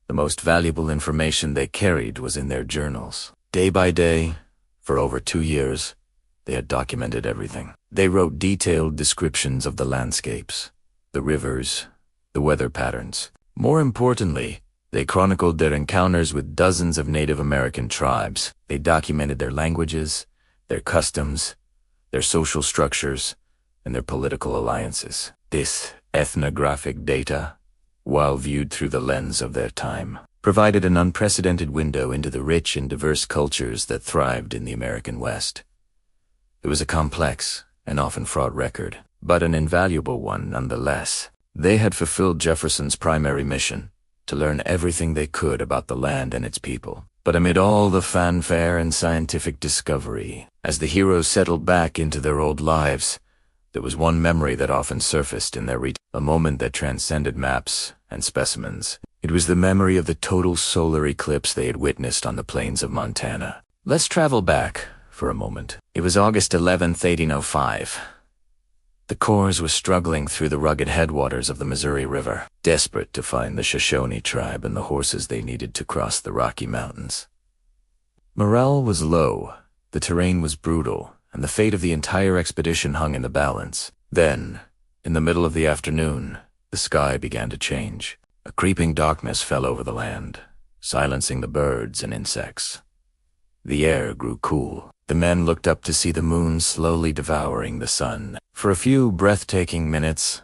the most valuable information they carried was in their journals. Day by day, for over 2 years, they had documented everything. They wrote detailed descriptions of the landscapes, the rivers, the weather patterns. More importantly, they chronicled their encounters with dozens of Native American tribes. They documented their languages, their customs, their social structures, and their political alliances. This ethnographic data, while viewed through the lens of their time, provided an unprecedented window into the rich and diverse cultures that thrived in the American West. It was a complex and often fraught record, but an invaluable one nonetheless. They had fulfilled Jefferson's primary mission, to learn everything they could about the land and its people. But amid all the fanfare and scientific discovery, as the heroes settled back into their old lives, there was one memory that often surfaced in their a moment that transcended maps and specimens. It was the memory of the total solar eclipse they had witnessed on the plains of Montana. Let's travel back for a moment. It was August 11th, 1805. The Corps was struggling through the rugged headwaters of the Missouri River, desperate to find the Shoshone tribe and the horses they needed to cross the Rocky Mountains. Morale was low, the terrain was brutal, and the fate of the entire expedition hung in the balance. Then, in the middle of the afternoon, the sky began to change. A creeping darkness fell over the land, silencing the birds and insects. The air grew cool. The men looked up to see the moon slowly devouring the sun. For a few breathtaking minutes,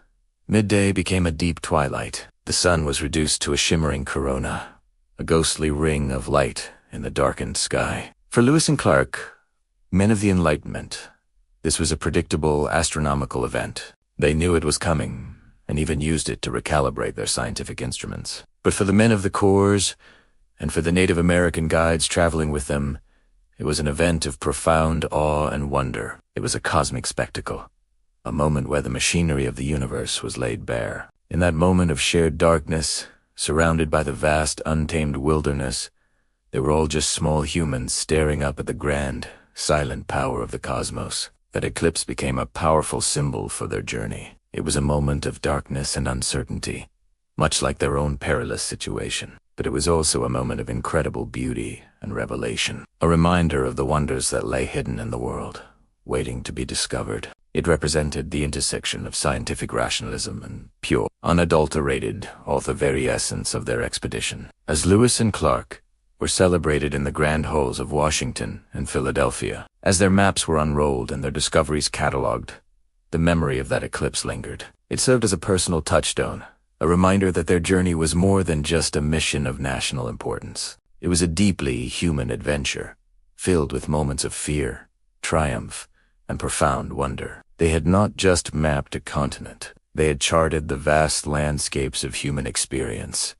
midday became a deep twilight. The sun was reduced to a shimmering corona, a ghostly ring of light in the darkened sky. For Lewis and Clark, men of the Enlightenment, this was a predictable astronomical event. They knew it was coming, and even used it to recalibrate their scientific instruments. But for the men of the Corps, and for the Native American guides traveling with them, it was an event of profound awe and wonder. It was a cosmic spectacle, a moment where the machinery of the universe was laid bare. In that moment of shared darkness, surrounded by the vast, untamed wilderness, they were all just small humans staring up at the grand, silent power of the cosmos. That eclipse became a powerful symbol for their journey. It was a moment of darkness and uncertainty, much like their own perilous situation. But it was also a moment of incredible beauty and revelation, a reminder of the wonders that lay hidden in the world, waiting to be discovered. It represented the intersection of scientific rationalism and pure, unadulterated, all the very essence of their expedition. As Lewis and Clark were celebrated in the grand halls of Washington and Philadelphia, as their maps were unrolled and their discoveries catalogued, the memory of that eclipse lingered. It served as a personal touchstone, a reminder that their journey was more than just a mission of national importance. It was a deeply human adventure, filled with moments of fear, triumph, and profound wonder. They had not just mapped a continent, they had charted the vast landscapes of human experience.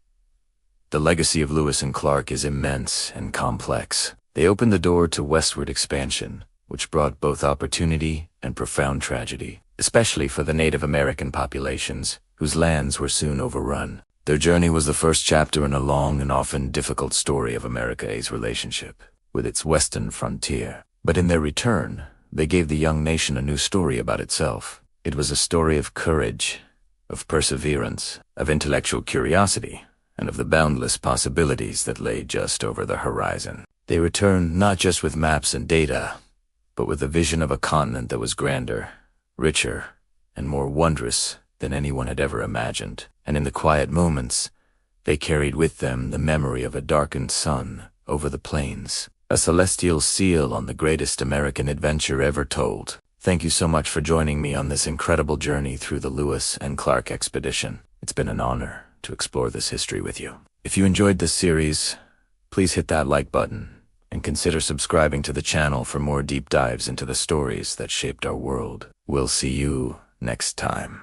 The legacy of Lewis and Clark is immense and complex. They opened the door to westward expansion, which brought both opportunity and profound tragedy, especially for the Native American populations, whose lands were soon overrun. Their journey was the first chapter in a long and often difficult story of America's relationship with its western frontier. But in their return, they gave the young nation a new story about itself. It was a story of courage, of perseverance, of intellectual curiosity, and of the boundless possibilities that lay just over the horizon. They returned not just with maps and data, but with a vision of a continent that was grander, richer, and more wondrous than anyone had ever imagined. And in the quiet moments, they carried with them the memory of a darkened sun over the plains, a celestial seal on the greatest American adventure ever told. Thank you so much for joining me on this incredible journey through the Lewis and Clark expedition. It's been an honor to explore this history with you. If you enjoyed this series, please hit that like button and consider subscribing to the channel for more deep dives into the stories that shaped our world. We'll see you next time.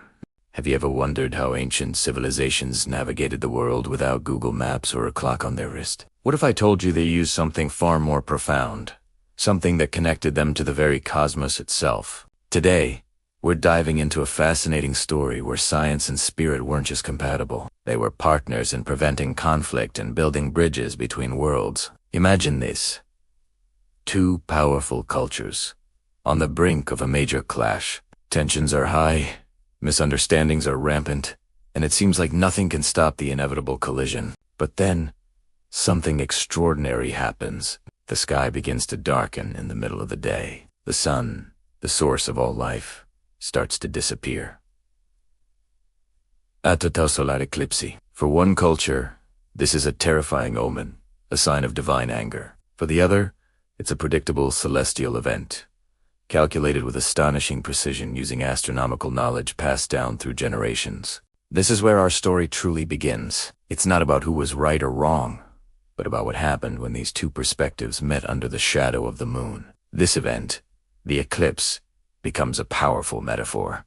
Have you ever wondered how ancient civilizations navigated the world without Google Maps or a clock on their wrist? What if I told you they used something far more profound, something that connected them to the very cosmos itself? Today, we're diving into a fascinating story where science and spirit weren't just compatible. They were partners in preventing conflict and building bridges between worlds. Imagine this. Two powerful cultures, on the brink of a major clash. Tensions are high, misunderstandings are rampant, and it seems like nothing can stop the inevitable collision. But then, something extraordinary happens. The sky begins to darken in the middle of the day. The sun, the source of all life, starts to disappear. A total solar eclipse. For one culture, this is a terrifying omen, a sign of divine anger. For the other, it's a predictable celestial event, calculated with astonishing precision using astronomical knowledge passed down through generations. This is where our story truly begins. It's not about who was right or wrong, but about what happened when these two perspectives met under the shadow of the moon. This event, the eclipse, becomes a powerful metaphor.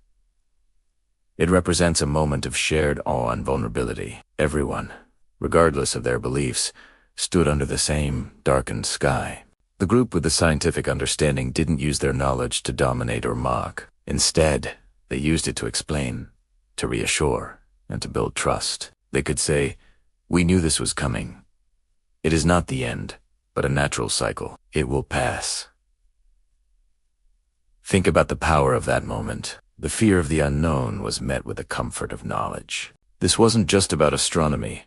It represents a moment of shared awe and vulnerability. Everyone, regardless of their beliefs, stood under the same darkened sky. The group with the scientific understanding didn't use their knowledge to dominate or mock. Instead, they used it to explain, to reassure, and to build trust. They could say, "We knew this was coming. It is not the end, but a natural cycle. It will pass." Think about the power of that moment. The fear of the unknown was met with the comfort of knowledge. This wasn't just about astronomy.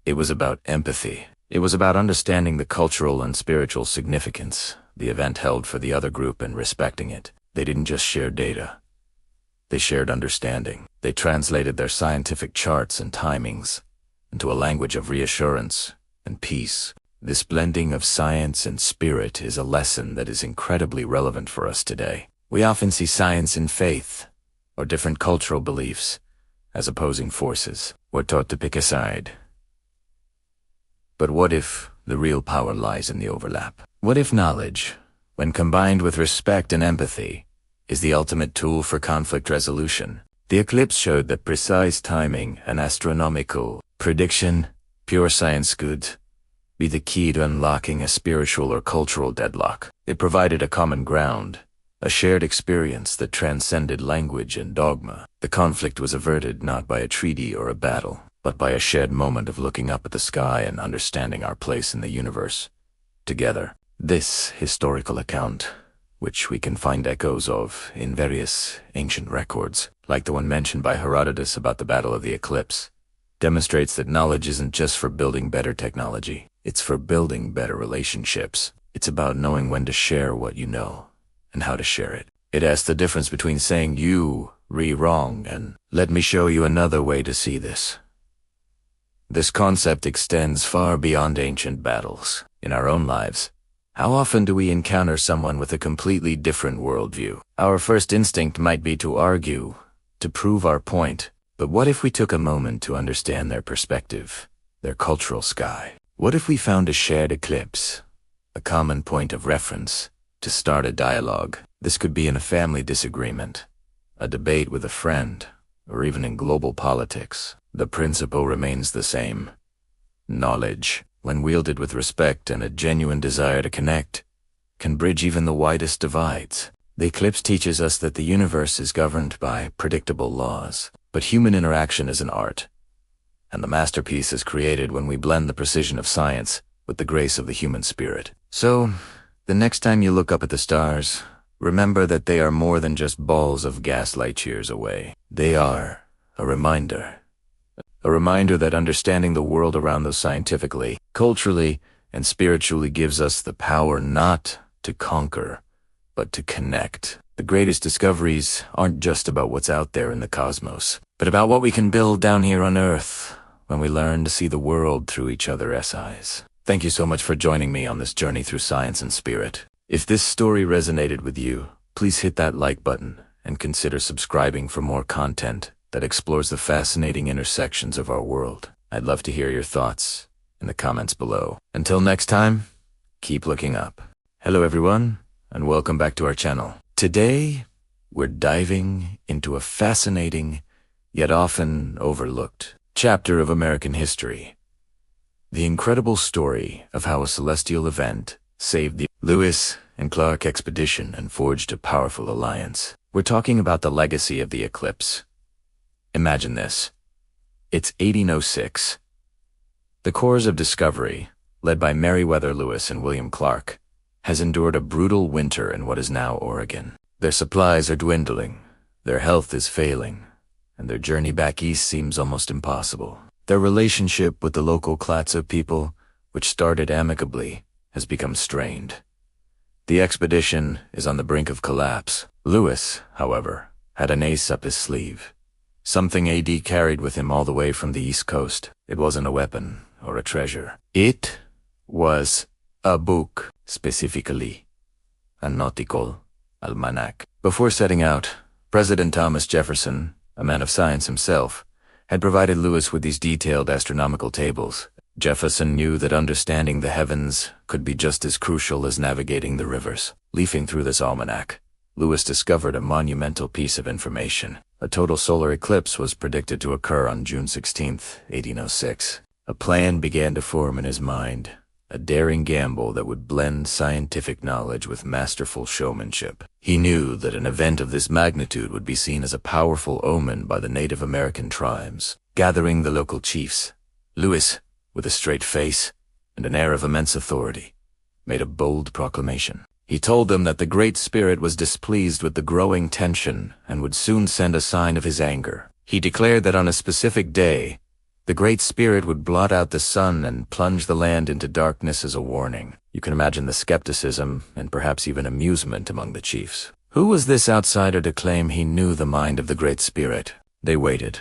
It was about empathy. It was about understanding the cultural and spiritual significance the event held for the other group and respecting it. They didn't just share data. They shared understanding. They translated their scientific charts and timings into a language of reassurance and peace. This blending of science and spirit is a lesson that is incredibly relevant for us today. We often see science and faith, or different cultural beliefs, as opposing forces. We're taught to pick a side. But what if the real power lies in the overlap? What if knowledge, when combined with respect and empathy, is the ultimate tool for conflict resolution? The eclipse showed that precise timing and astronomical prediction, pure science could be the key to unlocking a spiritual or cultural deadlock. It provided a common ground, a shared experience that transcended language and dogma. The conflict was averted not by a treaty or a battle, but by a shared moment of looking up at the sky and understanding our place in the universe together. This historical account, which we can find echoes of in various ancient records, like the one mentioned by Herodotus about the Battle of the Eclipse, demonstrates that knowledge isn't just for building better technology. It's for building better relationships. It's about knowing when to share what you know and how to share it. It asks the difference between saying you wrong and let me show you another way to see this. This concept extends far beyond ancient battles. In our own lives, how often do we encounter someone with a completely different worldview? Our first instinct might be to argue, to prove our point. But what if we took a moment to understand their perspective, their cultural sky? What if we found a shared eclipse, a common point of reference, to start a dialogue? This could be in a family disagreement, a debate with a friend, or even in global politics. The principle remains the same. Knowledge, when wielded with respect and a genuine desire to connect, can bridge even the widest divides. The eclipse teaches us that the universe is governed by predictable laws, but human interaction is an art, and the masterpiece is created when we blend the precision of science with the grace of the human spirit. So, the next time you look up at the stars, remember that they are more than just balls of gas light years away. They are a reminder that understanding the world around us scientifically, culturally, and spiritually gives us the power not to conquer, but to connect. The greatest discoveries aren't just about what's out there in the cosmos, but about what we can build down here on Earth when we learn to see the world through each other's eyes. Thank you so much for joining me on this journey through science and spirit. If this story resonated with you, please hit that like button and consider subscribing for more content that explores the fascinating intersections of our world. I'd love to hear your thoughts in the comments below. Until next time, keep looking up. Hello everyone, and welcome back to our channel. Today, we're diving into a fascinating, yet often overlooked, chapter of American history. The incredible story of how a celestial event saved the Lewis and Clark expedition and forged a powerful alliance. We're talking about the legacy of the Eclipse. Imagine this. It's 1806. The Corps of Discovery, led by Meriwether Lewis and William Clark, has endured a brutal winter in what is now Oregon. Their supplies are dwindling, their health is failing, and their journey back east seems almost impossible. Their relationship with the local Clatsop people, which started amicably, has become strained. The expedition is on the brink of collapse. Lewis, however, had an ace up his sleeve. Something AD carried with him all the way from the East Coast. It wasn't a weapon or a treasure. It was a book, specifically a nautical almanac. Before setting out, President Thomas Jefferson, a man of science himself, had provided Lewis with these detailed astronomical tables. Jefferson knew that understanding the heavens could be just as crucial as navigating the rivers. Leafing through this almanac, Lewis discovered a monumental piece of information. A total solar eclipse was predicted to occur on June 16, 1806. A plan began to form in his mind, a daring gamble that would blend scientific knowledge with masterful showmanship. He knew that an event of this magnitude would be seen as a powerful omen by the Native American tribes. Gathering the local chiefs, Lewis, with a straight face and an air of immense authority, made a bold proclamation. He told them that the Great Spirit was displeased with the growing tension and would soon send a sign of his anger. He declared that on a specific day, the Great Spirit would blot out the sun and plunge the land into darkness as a warning. You can imagine the skepticism and perhaps even amusement among the chiefs. Who was this outsider to claim he knew the mind of the Great Spirit? They waited.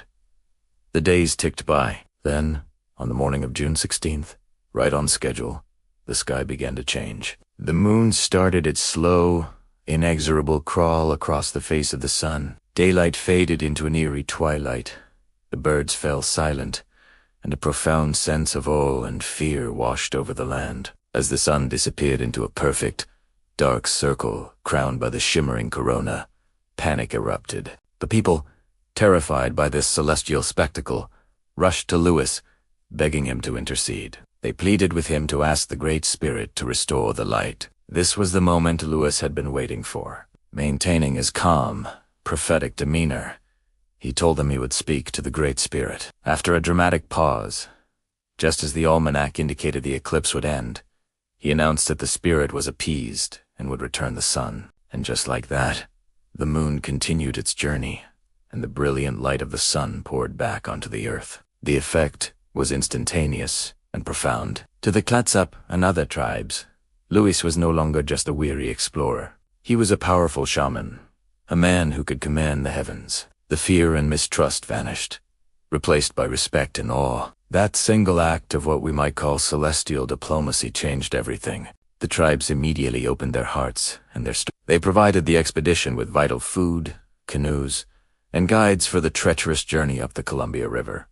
The days ticked by. Then, on the morning of June 16th, right on schedule, the sky began to change. The moon started its slow, inexorable crawl across the face of the sun. Daylight faded into an eerie twilight. The birds fell silent, and a profound sense of awe and fear washed over the land. As the sun disappeared into a perfect, dark circle crowned by the shimmering corona, panic erupted. The people, terrified by this celestial spectacle, rushed to Lewis, begging him to intercede. They pleaded with him to ask the Great Spirit to restore the light. This was the moment Lewis had been waiting for. Maintaining his calm, prophetic demeanor, he told them he would speak to the Great Spirit. After a dramatic pause, just as the almanac indicated the eclipse would end, he announced that the spirit was appeased and would return the sun. And just like that, the moon continued its journey, and the brilliant light of the sun poured back onto the earth. The effect was instantaneous and profound. To the Clatsop and other tribes, Lewis was no longer just a weary explorer. He was a powerful shaman, a man who could command the heavens. The fear and mistrust vanished, replaced by respect and awe. That single act of what we might call celestial diplomacy changed everything. The tribes immediately opened their hearts and they provided the expedition with vital food, canoes, and guides for the treacherous journey up the Columbia River.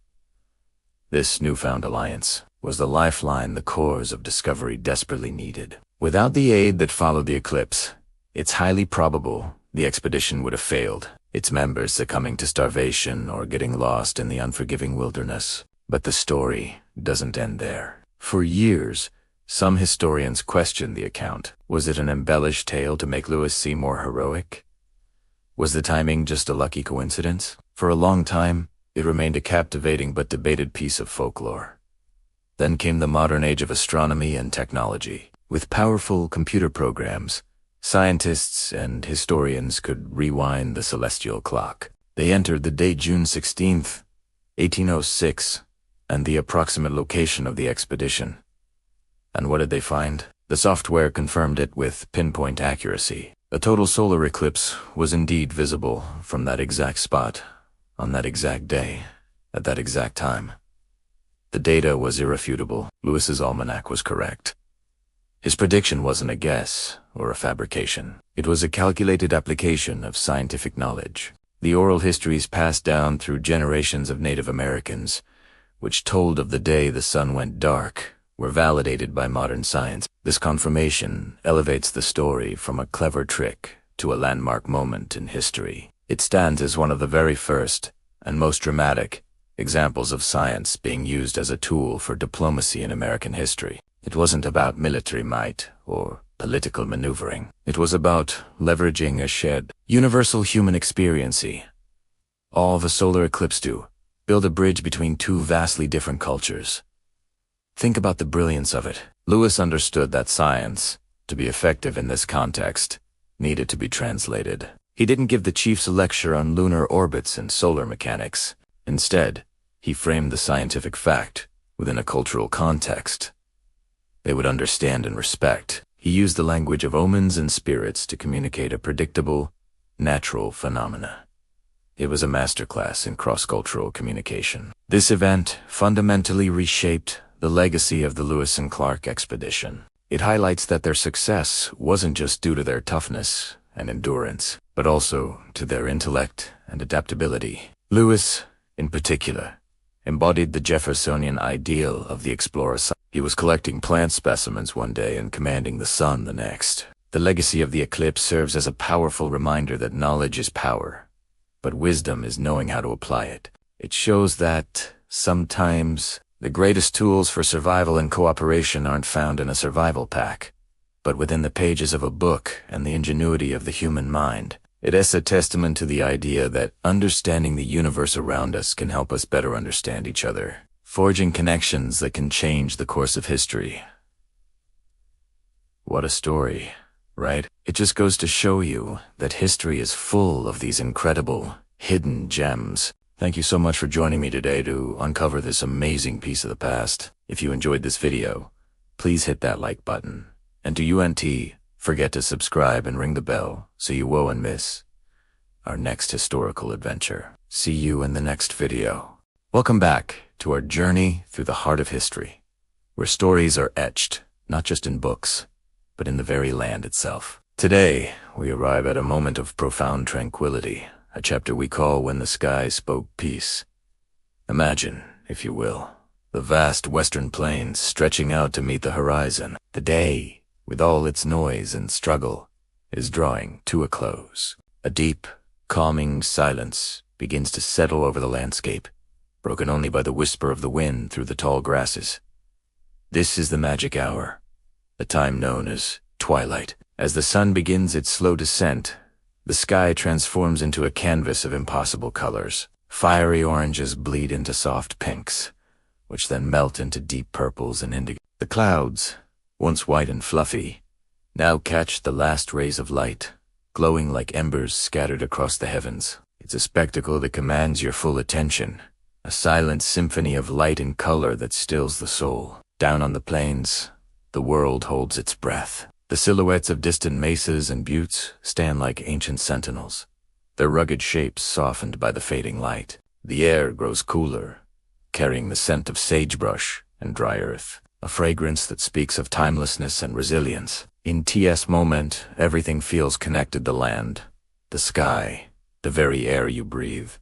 This newfound alliance was the lifeline the Corps of Discovery desperately needed. Without the aid that followed the eclipse, it's highly probable the expedition would have failed, its members succumbing to starvation or getting lost in the unforgiving wilderness. But the story doesn't end there. For years, some historians questioned the account. Was it an embellished tale to make Lewis seem more heroic? Was the timing just a lucky coincidence? For a long time, it remained a captivating but debated piece of folklore. Then came the modern age of astronomy and technology. With powerful computer programs, scientists and historians could rewind the celestial clock. They entered the date June 16th, 1806, and the approximate location of the expedition. And what did they find? The software confirmed it with pinpoint accuracy. A total solar eclipse was indeed visible from that exact spot, on that exact day, at that exact time. The data was irrefutable. Lewis's almanac was correct. His prediction wasn't a guess or a fabrication. It was a calculated application of scientific knowledge. The oral histories passed down through generations of Native Americans, which told of the day the sun went dark, were validated by modern science. This confirmation elevates the story from a clever trick to a landmark moment in history. It stands as one of the very first and most dramatic examples of science being used as a tool for diplomacy in American history. It wasn't about military might or political maneuvering. It was about leveraging a shared, universal human experience. All the solar eclipse do, build a bridge between two vastly different cultures. Think about the brilliance of it. Lewis understood that science, to be effective in this context, needed to be translated. He didn't give the chiefs a lecture on lunar orbits and solar mechanics. Instead, he framed the scientific fact within a cultural context they would understand and respect. He used the language of omens and spirits to communicate a predictable, natural phenomena. It was a masterclass in cross-cultural communication. This event fundamentally reshaped the legacy of the Lewis and Clark expedition. It highlights that their success wasn't just due to their toughness and endurance, but also to their intellect and adaptability. Lewis, in particular, embodied the Jeffersonian ideal of the explorer. He was collecting plant specimens one day and commanding the sun the next. The legacy of the eclipse serves as a powerful reminder that knowledge is power, but wisdom is knowing how to apply it. It shows that sometimes the greatest tools for survival and cooperation aren't found in a survival pack, but within the pages of a book and the ingenuity of the human mind. It is a testament to the idea that understanding the universe around us can help us better understand each other, forging connections that can change the course of history. What a story, right? It just goes to show you that history is full of these incredible, hidden gems. Thank you so much for joining me today to uncover this amazing piece of the past. If you enjoyed this video, please hit that like button. And to UNT, forget to subscribe and ring the bell so you won't miss our next historical adventure. See you in the next video. Welcome back to our journey through the heart of history, where stories are etched, not just in books, but in the very land itself. Today, we arrive at a moment of profound tranquility, a chapter we call When the Sky Spoke Peace. Imagine, if you will, the vast western plains stretching out to meet the horizon. The day, with all its noise and struggle, is drawing to a close. A deep, calming silence begins to settle over the landscape, broken only by the whisper of the wind through the tall grasses. This is the magic hour, the time known as twilight. As the sun begins its slow descent, the sky transforms into a canvas of impossible colors. Fiery oranges bleed into soft pinks, which then melt into deep purples and indigo. The clouds, once white and fluffy, now catch the last rays of light, glowing like embers scattered across the heavens. It's a spectacle that commands your full attention, a silent symphony of light and color that stills the soul. Down on the plains, the world holds its breath. The silhouettes of distant mesas and buttes stand like ancient sentinels, their rugged shapes softened by the fading light. The air grows cooler, carrying the scent of sagebrush and dry earth, a fragrance that speaks of timelessness and resilience. In TS moment, everything feels connected to the land, the sky, the very air you breathe.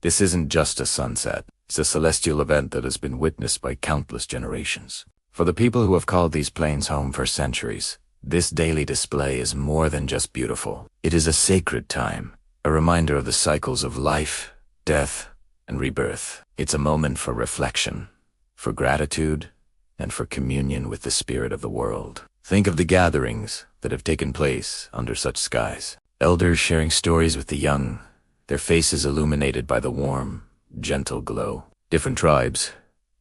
This isn't just a sunset. It's a celestial event that has been witnessed by countless generations. For the people who have called these plains home for centuries, this daily display is more than just beautiful. It is a sacred time, a reminder of the cycles of life, death, and rebirth. It's a moment for reflection, for gratitude, and for communion with the spirit of the world. Think of the gatherings that have taken place under such skies. Elders sharing stories with the young, their faces illuminated by the warm, gentle glow. Different tribes,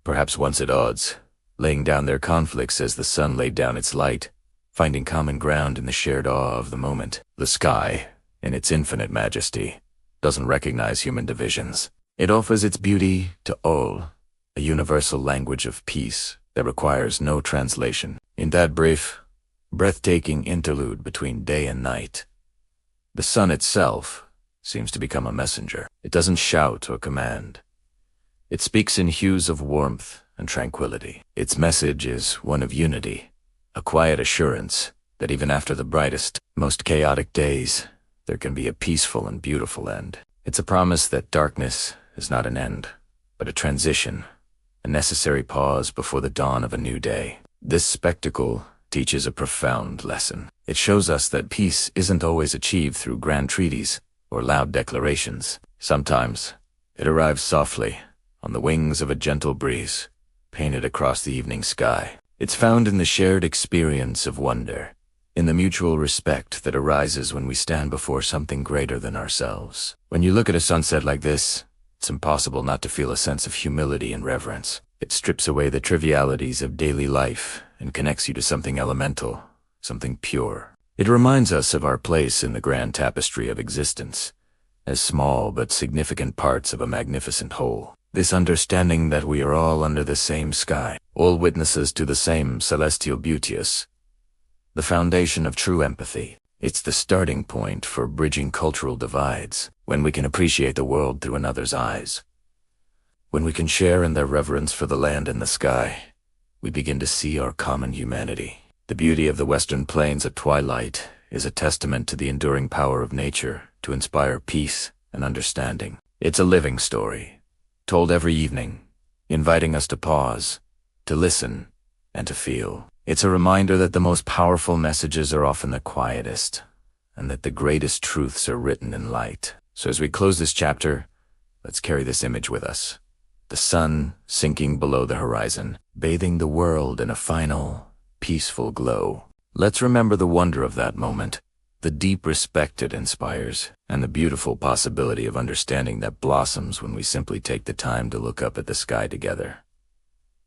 perhaps once at odds, laying down their conflicts as the sun laid down its light, finding common ground in the shared awe of the moment. The sky, in its infinite majesty, doesn't recognize human divisions. It offers its beauty to all, a universal language of peace that requires no translation. In that brief, breathtaking interlude between day and night, the sun itself seems to become a messenger. It doesn't shout or command. It speaks in hues of warmth and tranquility. Its message is one of unity, a quiet assurance that even after the brightest, most chaotic days, there can be a peaceful and beautiful end. It's a promise that darkness is not an end, but a transition, a necessary pause before the dawn of a new day. This spectacle teaches a profound lesson. It shows us that peace isn't always achieved through grand treaties or loud declarations. Sometimes it arrives softly, on the wings of a gentle breeze, painted across the evening sky. It's found in the shared experience of wonder, in the mutual respect that arises when we stand before something greater than ourselves. When you look at a sunset like this, it's impossible not to feel a sense of humility and reverence. It strips away the trivialities of daily life and connects you to something elemental, something pure. It reminds us of our place in the grand tapestry of existence, as small but significant parts of a magnificent whole. This understanding that we are all under the same sky, all witnesses to the same celestial beauteous, the foundation of true empathy. It's the starting point for bridging cultural divides, when we can appreciate the world through another's eyes. When we can share in their reverence for the land and the sky, we begin to see our common humanity. The beauty of the Western Plains at twilight is a testament to the enduring power of nature to inspire peace and understanding. It's a living story, told every evening, inviting us to pause, to listen, and to feel. It's a reminder that the most powerful messages are often the quietest, and that the greatest truths are written in light. So as we close this chapter, let's carry this image with us. The sun sinking below the horizon, bathing the world in a final, peaceful glow. Let's remember the wonder of that moment, the deep respect it inspires, and the beautiful possibility of understanding that blossoms when we simply take the time to look up at the sky together.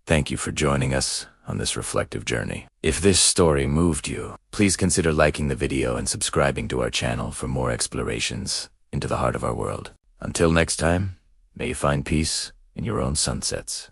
Thank you for joining us on this reflective journey. If this story moved you, please consider liking the video and subscribing to our channel for more explorations into the heart of our world. Until next time, may you find peace in your own sunsets.